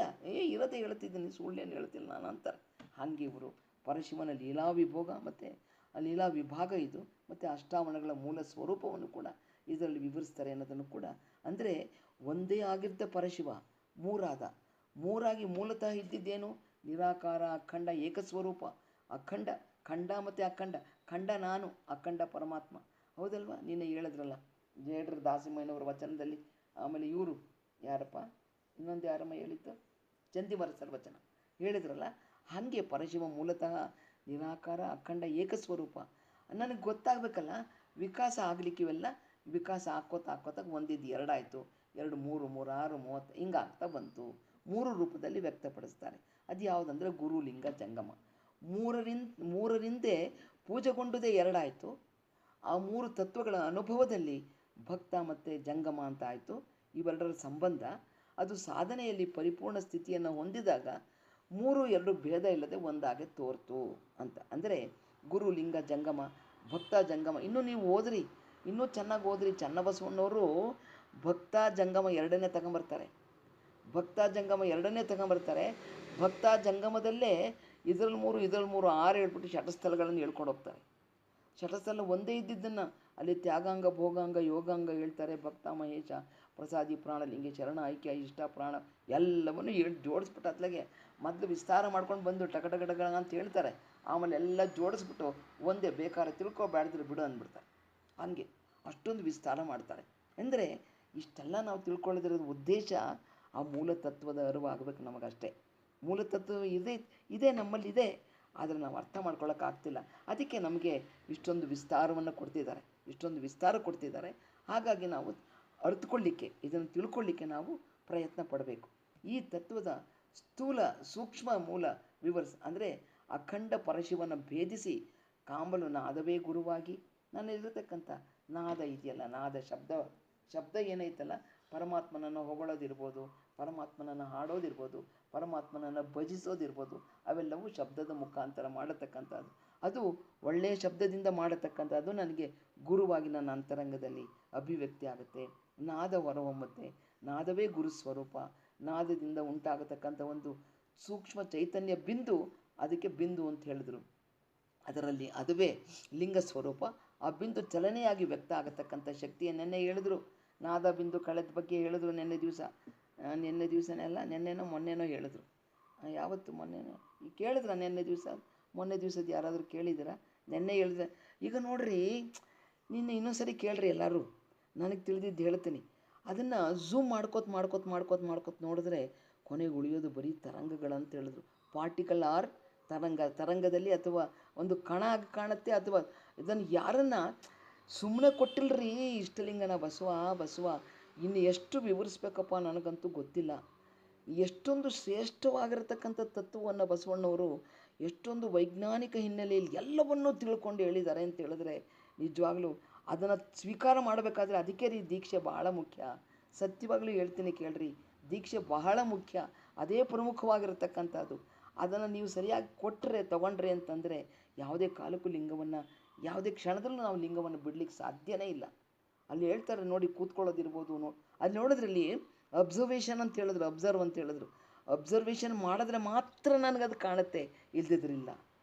S1: ಇರೋದೇ ಹೇಳ್ತಿದ್ದೀನಿ, ಸುಳ್ಳೇನು ಹೇಳ್ತಿಲ್ಲ ನಾನು ಅಂತಾರೆ. ಹಾಗೆ ಇವರು ಪರಶಿವನ ಲೀಲಾ ವಿಭೋಗ ಮತ್ತು ಲೀಲಾ ವಿಭಾಗ ಇದು, ಮತ್ತು ಅಷ್ಟಾವರಣಗಳ ಮೂಲ ಸ್ವರೂಪವನ್ನು ಕೂಡ ಇದರಲ್ಲಿ ವಿವರಿಸ್ತಾರೆ ಅನ್ನೋದನ್ನು ಕೂಡ. ಅಂದರೆ ಒಂದೇ ಆಗಿದ್ದ ಪರಶಿವ ಮೂರಾಗಿ ಮೂಲತಃ ಇದ್ದಿದ್ದೇನು, ನಿರಾಕಾರ ಅಖಂಡ ಏಕಸ್ವರೂಪ. ಅಖಂಡ ಖಂಡ ಮತ್ತು ಅಖಂಡ, ಖಂಡ ನಾನು, ಅಖಂಡ ಪರಮಾತ್ಮ. ಹೌದಲ್ವಾ? ನಿನ್ನೆ ಹೇಳಿದ್ರಲ್ಲ ಜೇಡ್ರ ದಾಸಿಮಯ್ಯನವರ ವಚನದಲ್ಲಿ. ಆಮೇಲೆ ಇವರು ಯಾರಪ್ಪ, ಇನ್ನೊಂದು ಯಾರಮ್ಮ ಹೇಳಿದ್ದು, ಚಂದಿಮರಸರ ವಚನ ಹೇಳಿದ್ರಲ್ಲ. ಹಾಗೆ ಪರಶಿವ ಮೂಲತಃ ನಿರಾಕಾರ ಅಖಂಡ ಏಕಸ್ವರೂಪ. ನನಗೆ ಗೊತ್ತಾಗಬೇಕಲ್ಲ, ವಿಕಾಸ ಆಗಲಿಕ್ಕೆ ಇವೆಲ್ಲ ವಿಕಾಸ ಹಾಕೋತ ಒಂದಿದ್ದು ಎರಡಾಯಿತು, 2 3 3 6 30 ಹಿಂಗೆ ಆಗ್ತಾ ಬಂತು. 3 ರೂಪದಲ್ಲಿ ವ್ಯಕ್ತಪಡಿಸ್ತಾರೆ. ಅದು ಯಾವುದಂದರೆ ಗುರು ಲಿಂಗ ಜಂಗಮ. ಮೂರರಿಂದೇ ಪೂಜೆಗೊಂಡುದೇ ಎರಡಾಯಿತು. ಆ 3 ತತ್ವಗಳ ಅನುಭವದಲ್ಲಿ ಭಕ್ತ ಮತ್ತು ಜಂಗಮ ಅಂತ ಆಯಿತು. ಇವೆರಡರ ಸಂಬಂಧ ಅದು ಸಾಧನೆಯಲ್ಲಿ ಪರಿಪೂರ್ಣ ಸ್ಥಿತಿಯನ್ನು ಹೊಂದಿದಾಗ 3 2 ಭೇದ ಇಲ್ಲದೆ ಒಂದಾಗೆ ತೋರ್ತು ಅಂತ. ಅಂದರೆ ಗುರು ಲಿಂಗ ಜಂಗಮ, ಭಕ್ತ ಜಂಗಮ. ಇನ್ನೂ ನೀವು ಓದ್ರಿ, ಇನ್ನೂ ಚೆನ್ನಾಗಿ ಓದ್ರಿ. ಚನ್ನಬಸವಣ್ಣವರು ಭಕ್ತ ಜಂಗಮ ಎರಡನೇ ತಗೊಂಬರ್ತಾರೆ. ಭಕ್ತ ಜಂಗಮ ಎರಡನೇ ತಗೊಂಬರ್ತಾರೆ. ಭಕ್ತ ಜಂಗಮದಲ್ಲೇ ಇದರಲ್ಲಿ 3 ಇದರಲ್ಲಿ 3 6 ಹೇಳ್ಬಿಟ್ಟು ಶಟಸ್ಥಲಗಳನ್ನು ಹೇಳ್ಕೊಂಡು ಹೋಗ್ತಾರೆ. ಶಟಸ್ಥಲ ಒಂದೇ ಇದ್ದಿದ್ದನ್ನು ಅಲ್ಲಿ ತ್ಯಾಗಾಂಗ ಭೋಗಾಂಗ ಯೋಗಾಂಗ ಹೇಳ್ತಾರೆ. ಭಕ್ತ ಮಹೇಶ ಪ್ರಸಾದಿ ಪ್ರಾಣಲಿಂಗೆ ಶರಣ ಐಕ್ಯ ಇಷ್ಟ ಪ್ರಾಣ ಎಲ್ಲವನ್ನು ಜೋಡಿಸ್ಬಿಟ್ಟು ಅತ್ಲಾಗೆ ಮೊದಲು ವಿಸ್ತಾರ ಮಾಡ್ಕೊಂಡು ಬಂದು ಟಕಟಕಟಗಳ ಅಂತ ಹೇಳ್ತಾರೆ. ಆಮೇಲೆ ಎಲ್ಲ ಜೋಡಿಸ್ಬಿಟ್ಟು ಒಂದೇ ಬೇಕಾದ್ರೆ ತಿಳ್ಕೊ ಬ್ಯಾಡ್ದ್ರೆ ಬಿಡು ಅಂದ್ಬಿಡ್ತಾರೆ. ಹಂಗೆ ಅಷ್ಟೊಂದು ವಿಸ್ತಾರ ಮಾಡ್ತಾರೆ. ಅಂದರೆ ಇಷ್ಟೆಲ್ಲ ನಾವು ತಿಳ್ಕೊಳ್ಳೋದಿರೋದು ಉದ್ದೇಶ ಆ ಮೂಲತತ್ವದ ಅರಿವಾಗಬೇಕು ನಮಗಷ್ಟೇ. ಮೂಲತತ್ವ ಇದೇ ನಮ್ಮಲ್ಲಿದೆ, ಆದರೆ ನಾವು ಅರ್ಥ ಮಾಡ್ಕೊಳ್ಳೋಕ್ಕಾಗ್ತಿಲ್ಲ. ಅದಕ್ಕೆ ನಮಗೆ ಇಷ್ಟೊಂದು ವಿಸ್ತಾರವನ್ನು ಕೊಡ್ತಿದ್ದಾರೆ, ಇಷ್ಟೊಂದು ವಿಸ್ತಾರ ಕೊಡ್ತಿದ್ದಾರೆ. ಹಾಗಾಗಿ ನಾವು ಅರ್ಥಕೊಳ್ಳಿಕ್ಕೆ, ಇದನ್ನು ತಿಳ್ಕೊಳ್ಳಿಕ್ಕೆ ನಾವು ಪ್ರಯತ್ನ ಪಡಬೇಕು. ಈ ತತ್ವದ ಸ್ಥೂಲ ಸೂಕ್ಷ್ಮ ಮೂಲ ಅಂದರೆ ಅಖಂಡ ಪರಶಿವನ ಭೇದಿಸಿ ಕಾಂಬಲು ನಾದವೇ ಗುರುವಾಗಿ ನನ್ನಲ್ಲಿರತಕ್ಕಂಥ ನಾದ ಇದೆಯಲ್ಲ, ನಾದ ಶಬ್ದ ಏನೈತಲ್ಲ, ಪರಮಾತ್ಮನನ್ನು ಹೊಗಳೋದಿರ್ಬೋದು, ಪರಮಾತ್ಮನನ್ನು ಹಾಡೋದಿರ್ಬೋದು, ಪರಮಾತ್ಮನನ್ನು ಭಜಿಸೋದಿರ್ಬೋದು, ಅವೆಲ್ಲವೂ ಶಬ್ದದ ಮುಖಾಂತರ ಮಾಡತಕ್ಕಂಥದ್ದು. ಅದು ಒಳ್ಳೆಯ ಶಬ್ದದಿಂದ ಮಾಡತಕ್ಕಂಥದ್ದು ನನಗೆ ಗುರುವಾಗಿ ನನ್ನ ಅಂತರಂಗದಲ್ಲಿ ಅಭಿವ್ಯಕ್ತಿ ಆಗುತ್ತೆ. ನಾದ ಹೊರಹೊಮ್ಮುತ್ತೆ. ನಾದವೇ ಗುರು ಸ್ವರೂಪ. ನಾದದಿಂದ ಉಂಟಾಗತಕ್ಕಂಥ ಒಂದು ಸೂಕ್ಷ್ಮ ಚೈತನ್ಯ ಬಿಂದು, ಅದಕ್ಕೆ ಬಿಂದು ಅಂತ ಹೇಳಿದ್ರು. ಅದರಲ್ಲಿ ಅದುವೇ ಲಿಂಗ ಸ್ವರೂಪ. ಆ ಬಿಂದು ಚಲನೆಯಾಗಿ ವ್ಯಕ್ತ ಆಗತಕ್ಕಂಥ ಶಕ್ತಿಯನ್ನೆನ್ನೆ ಹೇಳಿದ್ರು. ನಾದ ಬಿಂದು ಕಳೆದ ಬಗ್ಗೆ ಹೇಳಿದ್ರು ನಿನ್ನೆ ದಿವಸನೇ ಅಲ್ಲ, ನೆನ್ನೆನೋ ಮೊನ್ನೆನೋ ಹೇಳಿದ್ರು. ಯಾವತ್ತು ಮೊನ್ನೆನೋ ಕೇಳಿದ್ರ? ಮೊನ್ನೆ ದಿವಸದ ಯಾರಾದರೂ ಕೇಳಿದ್ದೀರಾ? ನೆನ್ನೆ ಹೇಳಿದ್ರೆ. ಈಗ ನೋಡ್ರಿ, ನಿನ್ನೆ ಇನ್ನೊಂದು ಸರಿ ಕೇಳ್ರಿ ಎಲ್ಲರೂ. ನನಗೆ ತಿಳಿದಿದ್ದು ಹೇಳ್ತೀನಿ. ಅದನ್ನು ಝೂಮ್ ಮಾಡ್ಕೋತ ನೋಡಿದ್ರೆ ಕೊನೆಗೆ ಉಳಿಯೋದು ಬರೀ ತರಂಗಗಳಂತ ಹೇಳಿದ್ರು. ಪಾರ್ಟಿಕಲ್ ಆರ್ ತರಂಗದಲ್ಲಿ ಅಥವಾ ಒಂದು ಕಣ ಆಗಿ ಕಾಣುತ್ತೆ. ಅಥವಾ ಇದನ್ನು ಯಾರನ್ನು ಸುಮ್ಮನೆ ಕೊಟ್ಟಿಲ್ಲರಿ ಇಷ್ಟಲಿಂಗನ ಬಸವ ಇನ್ನು ಎಷ್ಟು ವಿವರಿಸ್ಬೇಕಪ್ಪ ನನಗಂತೂ ಗೊತ್ತಿಲ್ಲ. ಎಷ್ಟೊಂದು ಶ್ರೇಷ್ಠವಾಗಿರತಕ್ಕಂಥ ತತ್ವವನ್ನು ಬಸವಣ್ಣವರು ಎಷ್ಟೊಂದು ವೈಜ್ಞಾನಿಕ ಹಿನ್ನೆಲೆಯಲ್ಲಿ ಎಲ್ಲವನ್ನೂ ತಿಳ್ಕೊಂಡು ಹೇಳಿದ್ದಾರೆ ಅಂತ ಹೇಳಿದ್ರೆ ನಿಜವಾಗ್ಲೂ ಅದನ್ನು ಸ್ವೀಕಾರ ಮಾಡಬೇಕಾದ್ರೆ ಅದಕ್ಕೆ ದೀಕ್ಷೆ ಬಹಳ ಮುಖ್ಯ. ಸತ್ಯವಾಗ್ಲೂ ಹೇಳ್ತೀನಿ ಕೇಳ್ರಿ, ದೀಕ್ಷೆ ಬಹಳ ಮುಖ್ಯ. ಅದೇ ಪ್ರಮುಖವಾಗಿರತಕ್ಕಂಥದ್ದು. ಅದನ್ನು ನೀವು ಸರಿಯಾಗಿ ತಗೊಂಡ್ರೆ ಅಂತಂದರೆ ಯಾವುದೇ ಕಾಲಕ್ಕೂ ಲಿಂಗವನ್ನು, ಯಾವುದೇ ಕ್ಷಣದಲ್ಲೂ ನಾವು ಲಿಂಗವನ್ನು ಬಿಡಲಿಕ್ಕೆ ಸಾಧ್ಯನೇ ಇಲ್ಲ. ಅಲ್ಲಿ ಹೇಳ್ತಾರೆ ನೋಡಿ, ಕೂತ್ಕೊಳ್ಳೋದಿರ್ಬೋದು. ಅಲ್ಲಿ ನೋಡಿದ್ರಲ್ಲಿ ಅಬ್ಸರ್ವೇಷನ್ ಅಂತ ಹೇಳಿದ್ರು, ಅಬ್ಸರ್ವೇಷನ್ ಮಾಡಿದ್ರೆ ಮಾತ್ರ ನನಗದು ಕಾಣುತ್ತೆ, ಇಲ್ದಿದ್ರಿಲ್ಲ.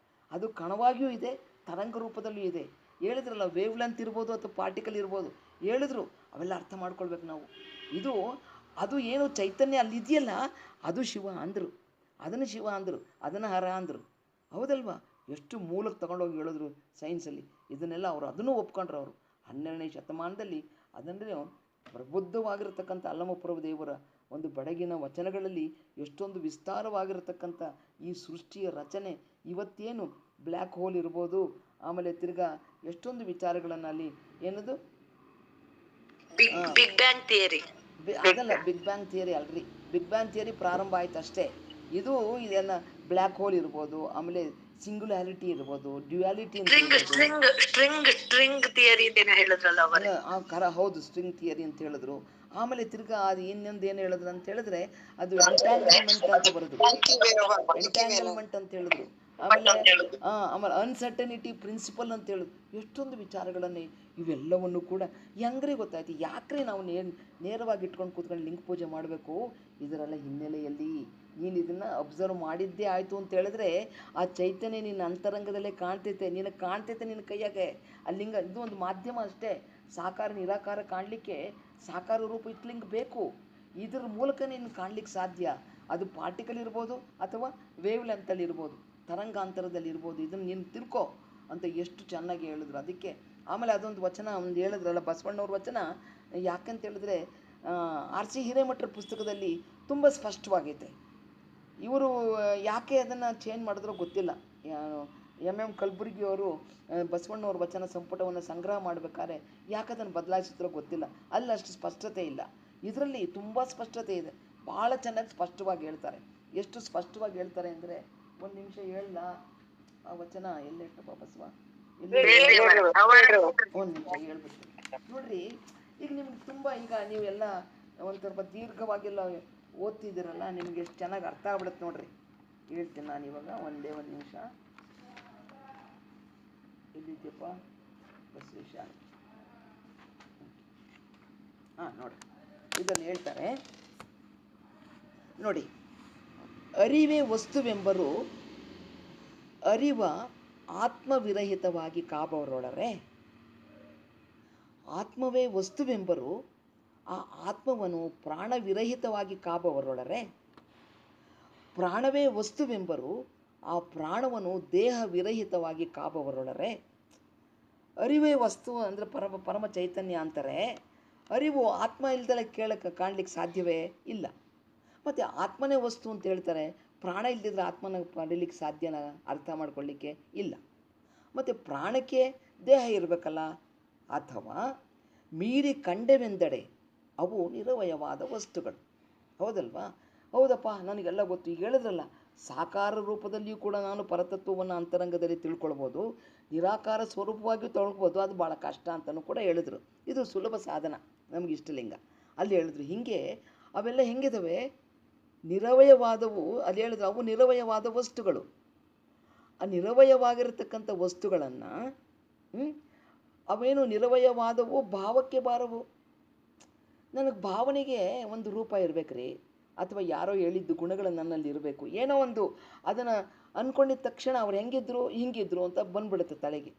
S1: ಅದು ಕಣವಾಗಿಯೂ ಇದೆ, ತರಂಗ ರೂಪದಲ್ಲೂ ಇದೆ. ಹೇಳಿದ್ರಲ್ಲ, ವೇವ್ ಲೆಂತ್ ಇರ್ಬೋದು ಅಥವಾ ಪಾರ್ಟಿಕಲ್ ಇರ್ಬೋದು, ಹೇಳಿದ್ರು. ಅವೆಲ್ಲ ಅರ್ಥ ಮಾಡ್ಕೊಳ್ಬೇಕು ನಾವು. ಅದು ಏನು ಚೈತನ್ಯ ಅಲ್ಲಿದೆಯಲ್ಲ, ಅದು ಶಿವ ಅಂದರು, ಅದನ್ನು ಶಿವ ಅಂದರು, ಅದನ್ನು ಹರ ಅಂದರು. ಹೌದಲ್ವಾ? ಎಷ್ಟು ಮೂಲಕ್ಕೆ ತಗೊಂಡೋಗಿ ಹೇಳಿದ್ರು ಸೈನ್ಸಲ್ಲಿ. ಇದನ್ನೆಲ್ಲ ಅದನ್ನು ಒಪ್ಕೊಂಡ್ರು ಅವರು 12ನೇ ಶತಮಾನದಲ್ಲಿ. ಅದನ್ನು ಪ್ರಬುದ್ಧವಾಗಿರತಕ್ಕಂಥ ಅಲ್ಲಮಪ್ರಭು ದೇವರ ಒಂದು ಬೆಳಗಿನ ವಚನಗಳಲ್ಲಿ ಎಷ್ಟೊಂದು ವಿಸ್ತಾರವಾಗಿರತಕ್ಕಂಥ ಈ ಸೃಷ್ಟಿಯ ರಚನೆ, ಇವತ್ತೇನು ಬ್ಲ್ಯಾಕ್ ಹೋಲ್ ಇರ್ಬೋದು, ಆಮೇಲೆ ತಿರ್ಗಾ ಎಷ್ಟೊಂದು ವಿಚಾರಗಳನ್ನು ಅಲ್ಲಿ ಏನದು
S2: ಬಿಗ್ ಬ್ಯಾಂಗ್ ಥಿಯರಿ,
S1: ಅದಲ್ಲ ಬಿಗ್ ಬ್ಯಾಂಗ್ ಥಿಯರಿ ಅಲ್ರಿ. ಬಿಗ್ ಬ್ಯಾಂಗ್ ಥಿಯರಿ ಪ್ರಾರಂಭ ಆಯ್ತು ಅಷ್ಟೇ. ಇದನ್ನು ಬ್ಲ್ಯಾಕ್ ಹೋಲ್ ಇರ್ಬೋದು, ಆಮೇಲೆ ಸಿಂಗ್ಯುಲಾರಿಟಿ ಇರ್ಬೋದು, ಡ್ಯುಯಾಲಿಟಿ ಅಂತ
S2: ಸ್ಟ್ರಿಂಗ್ ಥಿಯರಿ
S1: ಹೌದು, ಸ್ಟ್ರಿಂಗ್ ಥಿಯರಿ ಅಂತ ಹೇಳಿದ್ರು. ಆಮೇಲೆ ತಿರ್ಗಾ ಅದು ಇನ್ನೊಂದು ಏನು ಹೇಳಿದ್ರು ಅಂತ ಹೇಳಿದ್ರೆ ಅದು ಎಂಟ್ಯಾಂಗಲ್ಮೆಂಟ್ ಅಂತ ಬರೋದು, ಎಂಟ್ಯಾಂಗಲ್ಮೆಂಟ್ ಅಂತ ಹೇಳಿದ್ರು. ಆಮೇಲೆ ಅನ್ಸರ್ಟನಿಟಿ ಪ್ರಿನ್ಸಿಪಲ್ ಅಂತ ಹೇಳಿದ್ರು. ಎಷ್ಟೊಂದು ವಿಚಾರಗಳನ್ನು ಇವೆಲ್ಲವನ್ನು ಕೂಡ ಹೆಂಗ್ರಿ ಗೊತ್ತಾಯ್ತು? ಯಾಕ್ರಿ ನಾವು ನೇರವಾಗಿ ಇಟ್ಕೊಂಡು ಕೂತ್ಕೊಂಡು ಲಿಂಗ ಪೂಜೆ ಮಾಡಬೇಕು? ಇದರೆಲ್ಲ ಹಿನ್ನೆಲೆಯಲ್ಲಿ ನೀನು ಇದನ್ನು ಅಬ್ಸರ್ವ್ ಮಾಡಿದ್ದೇ ಆಯಿತು ಅಂತ ಹೇಳಿದ್ರೆ ಆ ಚೈತನ್ಯ ನಿನ್ನ ಅಂತರಂಗದಲ್ಲೇ ಕಾಣ್ತೈತೆ, ನಿನಗೆ ಕಾಣ್ತೈತೆ ನಿನ್ನ ಕೈಯಾಗೆ. ಆ ಲಿಂಗ ಇದು ಒಂದು ಮಾಧ್ಯಮ ಅಷ್ಟೇ. ಸಾಕಾರ ನಿರಾಕಾರ ಕಾಣಲಿಕ್ಕೆ ಸಾಕಾರ ರೂಪ ಇಟ್ಲಿಂಗ ಬೇಕು. ಇದ್ರ ಮೂಲಕ ನೀನು ಕಾಣ್ಲಿಕ್ಕೆ ಸಾಧ್ಯ. ಅದು ಪಾರ್ಟಿಕಲ್ ಇರ್ಬೋದು ಅಥವಾ ವೇವ್ ಲೆಂತಲ್ಲಿ ಇರ್ಬೋದು, ತರಂಗಾಂತರದಲ್ಲಿ ಇರ್ಬೋದು. ಇದನ್ನು ನೀನು ತಿಳ್ಕೊ ಅಂತ ಎಷ್ಟು ಚೆನ್ನಾಗಿ ಹೇಳಿದ್ರು. ಅದಕ್ಕೆ ಆಮೇಲೆ ಅದೊಂದು ವಚನ ಒಂದು ಹೇಳಿದ್ರಲ್ಲ ಬಸವಣ್ಣವ್ರ ವಚನ, ಯಾಕಂತ ಹೇಳಿದ್ರೆ R.C. ಹಿರೇಮಠರ ಪುಸ್ತಕದಲ್ಲಿ ತುಂಬ ಸ್ಪಷ್ಟವಾಗೈತೆ. ಇವರು ಯಾಕೆ ಅದನ್ನು ಚೇಂಜ್ ಮಾಡಿದ್ರೋ ಗೊತ್ತಿಲ್ಲ. ಎಂ ಕಲಬುರ್ಗಿಯವರು ಬಸವಣ್ಣವ್ರ ವಚನ ಸಂಪುಟವನ್ನು ಸಂಗ್ರಹ ಮಾಡಬೇಕಾದ್ರೆ ಯಾಕೆ ಅದನ್ನು ಬದಲಾಯಿಸಿದ್ರೋ ಗೊತ್ತಿಲ್ಲ, ಅಲ್ಲಿ ಅಷ್ಟು ಸ್ಪಷ್ಟತೆ ಇಲ್ಲ. ಇದರಲ್ಲಿ ತುಂಬ ಸ್ಪಷ್ಟತೆ ಇದೆ, ಭಾಳ ಚೆನ್ನಾಗಿ ಸ್ಪಷ್ಟವಾಗಿ ಹೇಳ್ತಾರೆ. ಎಷ್ಟು ಸ್ಪಷ್ಟವಾಗಿ ಹೇಳ್ತಾರೆ ಅಂದರೆ, ಒಂದು ನಿಮಿಷ ಹೇಳಲ್ಲ ಆ ವಚನ ಎಲ್ಲಿಟ್ಟಪ್ಪ ಬಸವ, ಒಂದು ನಿಮಿಷ ಹೇಳ್ಬಿಡ್ತೀನಿ ನೋಡ್ರಿ. ಈಗ ನಿಮ್ಗೆ ತುಂಬ ಈಗ ನೀವೆಲ್ಲ ಒಂದು ಸ್ವಲ್ಪ ದೀರ್ಘವಾಗೆಲ್ಲ ಓದ್ತಿದ್ದೀರಲ್ಲ, ನಿಮ್ಗೆ ಎಷ್ಟು ಚೆನ್ನಾಗಿ ಅರ್ಥ ಆಗ್ಬಿಡುತ್ತೆ ನೋಡ್ರಿ. ಹೇಳ್ತೀನಿ ನಾನು ಇವಾಗ, ಒಂದೇ ಒಂದು ನಿಮಿಷ. ಎಲ್ಲಿದ್ಯಪ್ಪ ಬಸವೇಶ? ನೋಡಿ ಇದನ್ನು ಹೇಳ್ತಾರೆ ನೋಡಿ. ಅರಿವೇ ವಸ್ತುವೆಂಬರು ಅರಿವ ಆತ್ಮವಿರಹಿತವಾಗಿ ಕಾಬವರೊಳರೆ, ಆತ್ಮವೇ ವಸ್ತುವೆಂಬರು ಆ ಆತ್ಮವನ್ನು ಪ್ರಾಣವಿರಹಿತವಾಗಿ ಕಾಬವರೊಳರೆ, ಪ್ರಾಣವೇ ವಸ್ತುವೆಂಬರು ಆ ಪ್ರಾಣವನ್ನು ದೇಹ ವಿರಹಿತವಾಗಿ ಕಾಬವರೊಳರೆ. ಅರಿವೇ ವಸ್ತು ಅಂದರೆ ಪರಮ ಚೈತನ್ಯ ಅಂತಾರೆ. ಅರಿವು ಆತ್ಮ ಇಲ್ದಲೆ ಕಾಣಲಿಕ್ಕೆ ಸಾಧ್ಯವೇ ಇಲ್ಲ. ಮತ್ತು ಆತ್ಮನೇ ವಸ್ತು ಅಂತ ಹೇಳ್ತಾರೆ. ಪ್ರಾಣ ಇಲ್ದಿದ್ರೆ ಆತ್ಮನ ಪಡೀಲಿಕ್ಕೆ ಸಾಧ್ಯನ, ಅರ್ಥ ಮಾಡ್ಕೊಳ್ಳಿಕ್ಕೆ ಇಲ್ಲ. ಮತ್ತು ಪ್ರಾಣಕ್ಕೆ ದೇಹ ಇರಬೇಕಲ್ಲ. ಅಥವಾ ಮೀರಿ ಕಂಡೆವೆಂದಡೆ ಅವು ನಿರವಯವಾದ ವಸ್ತುಗಳು. ಹೌದಲ್ವಾ? ಹೌದಪ್ಪ, ನನಗೆಲ್ಲ ಗೊತ್ತು. ಈಗ ಹೇಳಿದ್ರಲ್ಲ, ಸಾಕಾರ ರೂಪದಲ್ಲಿಯೂ ಕೂಡ ನಾನು ಪರತತ್ವವನ್ನು ಅಂತರಂಗದಲ್ಲಿ ತಿಳ್ಕೊಳ್ಬೋದು, ನಿರಾಕಾರ ಸ್ವರೂಪವಾಗಿಯೂ ತೊಳ್ಬೋದು. ಅದು ಭಾಳ ಕಷ್ಟ ಅಂತಲೂ ಕೂಡ ಹೇಳಿದ್ರು. ಇದು ಸುಲಭ ಸಾಧನ ನಮಗೆ ಇಷ್ಟಲಿಂಗ. ಅಲ್ಲಿ ಹೇಳಿದ್ರು ಹೀಗೆ ಅವೆಲ್ಲ ಹೆಂಗಿದಾವೆ, ನಿರವಯವಾದವು. ಅಲ್ಲಿ ಹೇಳಿದ್ರು ಅವು ನಿರವಯವಾದ ವಸ್ತುಗಳು. ಆ ನಿರವಯವಾಗಿರತಕ್ಕಂಥ ವಸ್ತುಗಳನ್ನು ಅವೇನು ನಿರವಯವಾದವು, ಭಾವಕ್ಕೆ ಬಾರವು. ನನಗೆ ಭಾವನೆಗೆ ಒಂದು ರೂಪ ಇರಬೇಕ್ರಿ, ಅಥವಾ ಯಾರೋ ಹೇಳಿದ್ದು ಗುಣಗಳು ನನ್ನಲ್ಲಿ ಇರಬೇಕು. ಏನೋ ಒಂದು ಅದನ್ನು ಅಂದ್ಕೊಂಡಿದ್ದ ತಕ್ಷಣ ಅವ್ರು ಹೆಂಗಿದ್ರು ಹಿಂಗಿದ್ರು ಅಂತ ಬಂದ್ಬಿಡುತ್ತೆ ತಲೆಗೆ.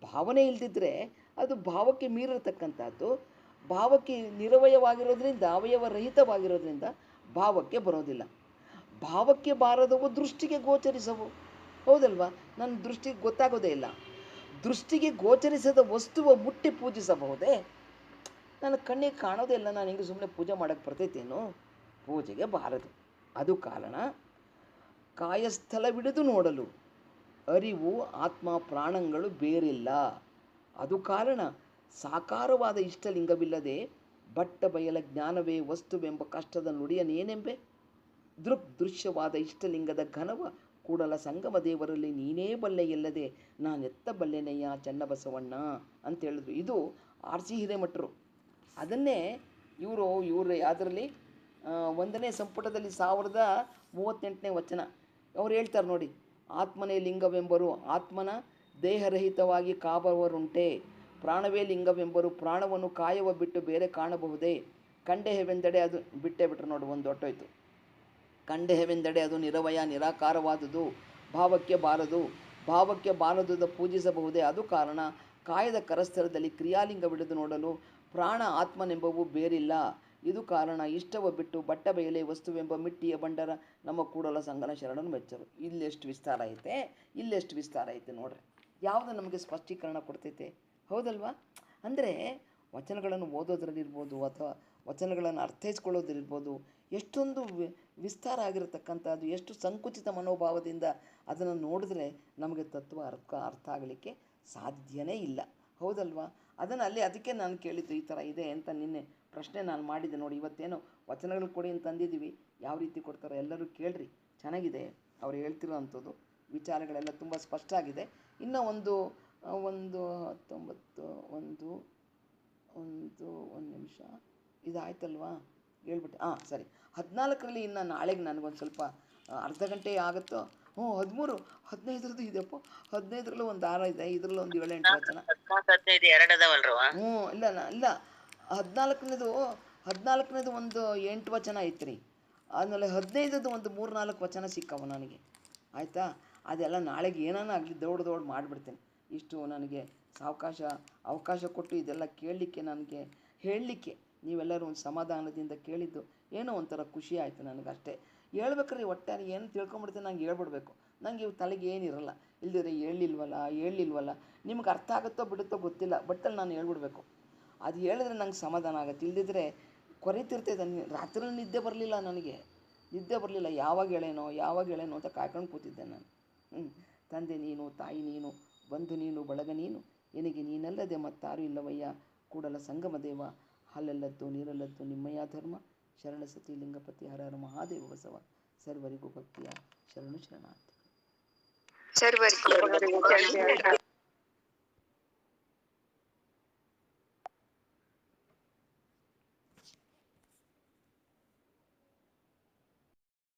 S1: ಭಾವನೆ ಇಲ್ದಿದ್ರೆ ಅದು ಭಾವಕ್ಕೆ ಮೀರಿರ್ತಕ್ಕಂಥದ್ದು. ಭಾವಕ್ಕೆ ನಿರವಯವಾಗಿರೋದ್ರಿಂದ, ಅವಯವರಹಿತವಾಗಿರೋದ್ರಿಂದ ಭಾವಕ್ಕೆ ಬರೋದಿಲ್ಲ. ಭಾವಕ್ಕೆ ಬಾರದವು ದೃಷ್ಟಿಗೆ ಗೋಚರಿಸವು. ಹೌದಲ್ವಾ? ನನ್ನ ದೃಷ್ಟಿಗೆ ಗೊತ್ತಾಗೋದೇ ಇಲ್ಲ. ದೃಷ್ಟಿಗೆ ಗೋಚರಿಸದ ವಸ್ತುವ ಮುಟ್ಟಿ ಪೂಜಿಸಬಹುದೇ? ನನ್ನ ಕಣ್ಣಿಗೆ ಕಾಣೋದೇ ಇಲ್ಲ, ನಾನು ಹಿಂಗೆ ಸುಮ್ಮನೆ ಪೂಜೆ ಮಾಡೋಕ್ಕೆ ಬರ್ತೈತೇನು? ಪೂಜೆಗೆ ಬಾರದು. ಅದು ಕಾರಣ ಕಾಯಸ್ಥಳವಿಡಿದು ನೋಡಲು ಅರಿವು ಆತ್ಮ ಪ್ರಾಣಗಳು ಬೇರಿಲ್ಲ. ಅದು ಕಾರಣ ಸಾಕಾರವಾದ ಇಷ್ಟಲಿಂಗವಿಲ್ಲದೆ ಬಟ್ಟ ಬಯಲ ಜ್ಞಾನವೇ ವಸ್ತುವೆಂಬ ಕಷ್ಟದ ನುಡಿಯನೇನೆಂಬೆ. ದೃಶ್ಯವಾದ ಇಷ್ಟಲಿಂಗದ ಘನವ ಕೂಡಲ ಸಂಗಮ ದೇವರಲ್ಲಿ ನೀನೇ ಬಲ್ಲೆಯಲ್ಲದೆ ನಾನೆತ್ತ ಬಲ್ಲೆನಯ್ಯ ಚನ್ನಬಸವಣ್ಣ ಅಂತ ಹೇಳಿದ್ರು. ಇದು ಆರ್ ಸಿ ಹಿರೇಮಠರು. ಅದನ್ನೇ ಇವರು ಅದರಲ್ಲಿ 1ನೇ ಸಂಪುಟದಲ್ಲಿ 1038ನೇ ವಚನ ಅವ್ರು ಹೇಳ್ತಾರೆ ನೋಡಿ. ಆತ್ಮನೇ ಲಿಂಗವೆಂಬರು ಆತ್ಮನ ದೇಹರಹಿತವಾಗಿ ಕಾಬವರುಂಟೆ, ಪ್ರಾಣವೇ ಲಿಂಗವೆಂಬರು ಪ್ರಾಣವನ್ನು ಕಾಯವ ಬಿಟ್ಟು ಬೇರೆ ಕಾಣಬಹುದೇ. ಕಂಡೆಹೆವೆಂದಡೆ ಅದು ಬಿಟ್ಟೇ ಬಿಟ್ರು ನೋಡಿ, ಒಂದು ಹೊಟ್ಟೋಯ್ತು. ಕಂಡೆಹೆವೆಂದಡೆ ಅದು ನಿರವಯ ನಿರಾಕಾರವಾದುದು, ಭಾವಕ್ಕೆ ಬಾರದು. ಭಾವಕ್ಕೆ ಬಾರದುದ ಪೂಜಿಸಬಹುದೇ. ಅದು ಕಾರಣ ಕಾಯದ ಕರಸ್ಥಳದಲ್ಲಿ ಕ್ರಿಯಾಲಿಂಗವಿಡಿದು ನೋಡಲು ಪ್ರಾಣ ಆತ್ಮನೆಂಬವು ಬೇರಿಲ್ಲ. ಇದು ಕಾರಣ ಇಷ್ಟವ ಬಿಟ್ಟು ಬಟ್ಟ ಬಯಲೆ ವಸ್ತುವೆಂಬ ಮಿಟ್ಟಿಯ ಬಂಡರ ನಮ್ಮ ಕೂಡಲ ಸಂಗನ ಶರಣನು ಮೆಚ್ಚರು. ಇಲ್ಲೆಷ್ಟು ವಿಸ್ತಾರ ಐತೆ, ಇಲ್ಲೆಷ್ಟು ವಿಸ್ತಾರ ಐತೆ ನೋಡ್ರಿ. ಯಾವುದು ನಮಗೆ ಸ್ಪಷ್ಟೀಕರಣ ಕೊಡ್ತೈತೆ? ಹೌದಲ್ವಾ? ಅಂದರೆ ವಚನಗಳನ್ನು ಓದೋದ್ರಲ್ಲಿರ್ಬೋದು, ಅಥವಾ ವಚನಗಳನ್ನು ಅರ್ಥೈಸ್ಕೊಳ್ಳೋದ್ರಿರ್ಬೋದು, ಎಷ್ಟೊಂದು ವಿಸ್ತಾರ ಆಗಿರತಕ್ಕಂಥದ್ದು, ಎಷ್ಟು ಸಂಕುಚಿತ ಮನೋಭಾವದಿಂದ ಅದನ್ನು ನೋಡಿದ್ರೆ ನಮಗೆ ತತ್ವ ಅರ್ಥ ಆಗಲಿಕ್ಕೆ ಸಾಧ್ಯನೇ ಇಲ್ಲ. ಹೌದಲ್ವಾ? ಅದಕ್ಕೆ ನಾನು ಕೇಳಿದ್ದು ಈ ಥರ ಇದೆ ಅಂತ ನಿನ್ನೆ ಪ್ರಶ್ನೆ ನಾನು ಮಾಡಿದ್ದೆ ನೋಡಿ. ಇವತ್ತೇನೋ ವಚನಗಳು ಕೊಡಿ ಅಂತ ಅಂದಿದ್ದೀವಿ, ಯಾವ ರೀತಿ ಕೊಡ್ತಾರೋ ಎಲ್ಲರೂ ಕೇಳ್ರಿ. ಚೆನ್ನಾಗಿದೆ ಅವ್ರು ಹೇಳ್ತಿರೋ ಅಂಥದ್ದು, ವಿಚಾರಗಳೆಲ್ಲ ತುಂಬ ಸ್ಪಷ್ಟ ಆಗಿದೆ. ಇನ್ನು ಒಂದು 1 ನಿಮಿಷ ಇದಾಯ್ತಲ್ವಾ? ಹೇಳ್ಬಿಟ್ಟೆ. ಸರಿ. 14ರಲ್ಲಿ ಇನ್ನು ನಾಳೆಗೆ ನನಗೊಂದು ಸ್ವಲ್ಪ ಅರ್ಧ ಗಂಟೆ ಆಗುತ್ತೋ. 13 15ರದ್ದು ಇದೆಯಪ್ಪ. 15ರಲ್ಲೂ ಒಂದು 6 ಇದೆ, ಇದರಲ್ಲೂ ಒಂದು 7-8 ವಚನ. ಇಲ್ಲ 14ನೇದು ಒಂದು 8 ವಚನ ಐತ್ರಿ. ಆದಮೇಲೆ 15ದು ಒಂದು 3-4 ವಚನ ಸಿಕ್ಕವು ನನಗೆ. ಆಯಿತಾ? ಅದೆಲ್ಲ ನಾಳೆಗೆ ಏನಾನ ಆಗಲಿ ದೌಡ್ ಮಾಡಿಬಿಡ್ತೇನೆ. ಇಷ್ಟು ನನಗೆ ಅವಕಾಶ ಕೊಟ್ಟು ಇದೆಲ್ಲ ಕೇಳಲಿಕ್ಕೆ, ನನಗೆ ಹೇಳಲಿಕ್ಕೆ ನೀವೆಲ್ಲರೂ ಒಂದು ಸಮಾಧಾನದಿಂದ ಕೇಳಿದ್ದು ಏನೋ ಒಂಥರ ಖುಷಿ ಆಯಿತು ನನಗಷ್ಟೇ. ಹೇಳ್ಬೇಕ್ರಿ, ಒಟ್ಟಾರೆ ಏನು ತಿಳ್ಕೊಂಬಿಡ್ತೀನಿ, ನಂಗೆ ಹೇಳ್ಬಿಡ್ಬೇಕು. ನನಗೆ ಇವು ತಲೆಗೆ ಏನಿರಲ್ಲ. ಇಲ್ದಿದ್ರೆ ಹೇಳಿಲ್ವಲ್ಲ ನಿಮ್ಗೆ ಅರ್ಥ ಆಗುತ್ತೋ ಬಿಡುತ್ತೋ ಗೊತ್ತಿಲ್ಲ, ಬಟ್ಟಲ್ಲಿ ನಾನು ಹೇಳ್ಬಿಡ್ಬೇಕು. ಅದು ಹೇಳಿದ್ರೆ ನಂಗೆ ಸಮಾಧಾನ ಆಗುತ್ತೆ. ಇಲ್ದಿದ್ರೆ ಕೊರಿತಿರ್ತೈತೆ. ರಾತ್ರಿ ನಿದ್ದೆ ಬರಲಿಲ್ಲ, ಯಾವಾಗ ಹೇಳೇನೋ ಅಂತ ಕಾಯ್ಕೊಂಡು ಕೂತಿದ್ದೆ ನಾನು. ತಂದೆ ನೀನು, ತಾಯಿ ನೀನು, ಬಂಧು ನೀನು, ಬಳಗ ನೀನು, ಎನಗೆ ನೀನಲ್ಲದೆ ಮತ್ತಾರು ಇಲ್ಲವಯ್ಯ. ಕೂಡಲ ಸಂಗಮ ದೇವ, ಹಾಲಲ್ಲದ್ದು ನೀರಲ್ಲದ್ದು ನಿಮ್ಮಯ್ಯ ಧರ್ಮ. ಶರಣ ಸತಿ ಲಿಂಗಪತಿ ಹರ ಹರ ಮಹಾದೇವ ಬಸವ. ಸರ್ವರಿಗೂ ಭಕ್ತಿಯ ಶರಣು ಶರಣಾರ್ಥಿ.
S2: ಸರ್ವರಿಗೂ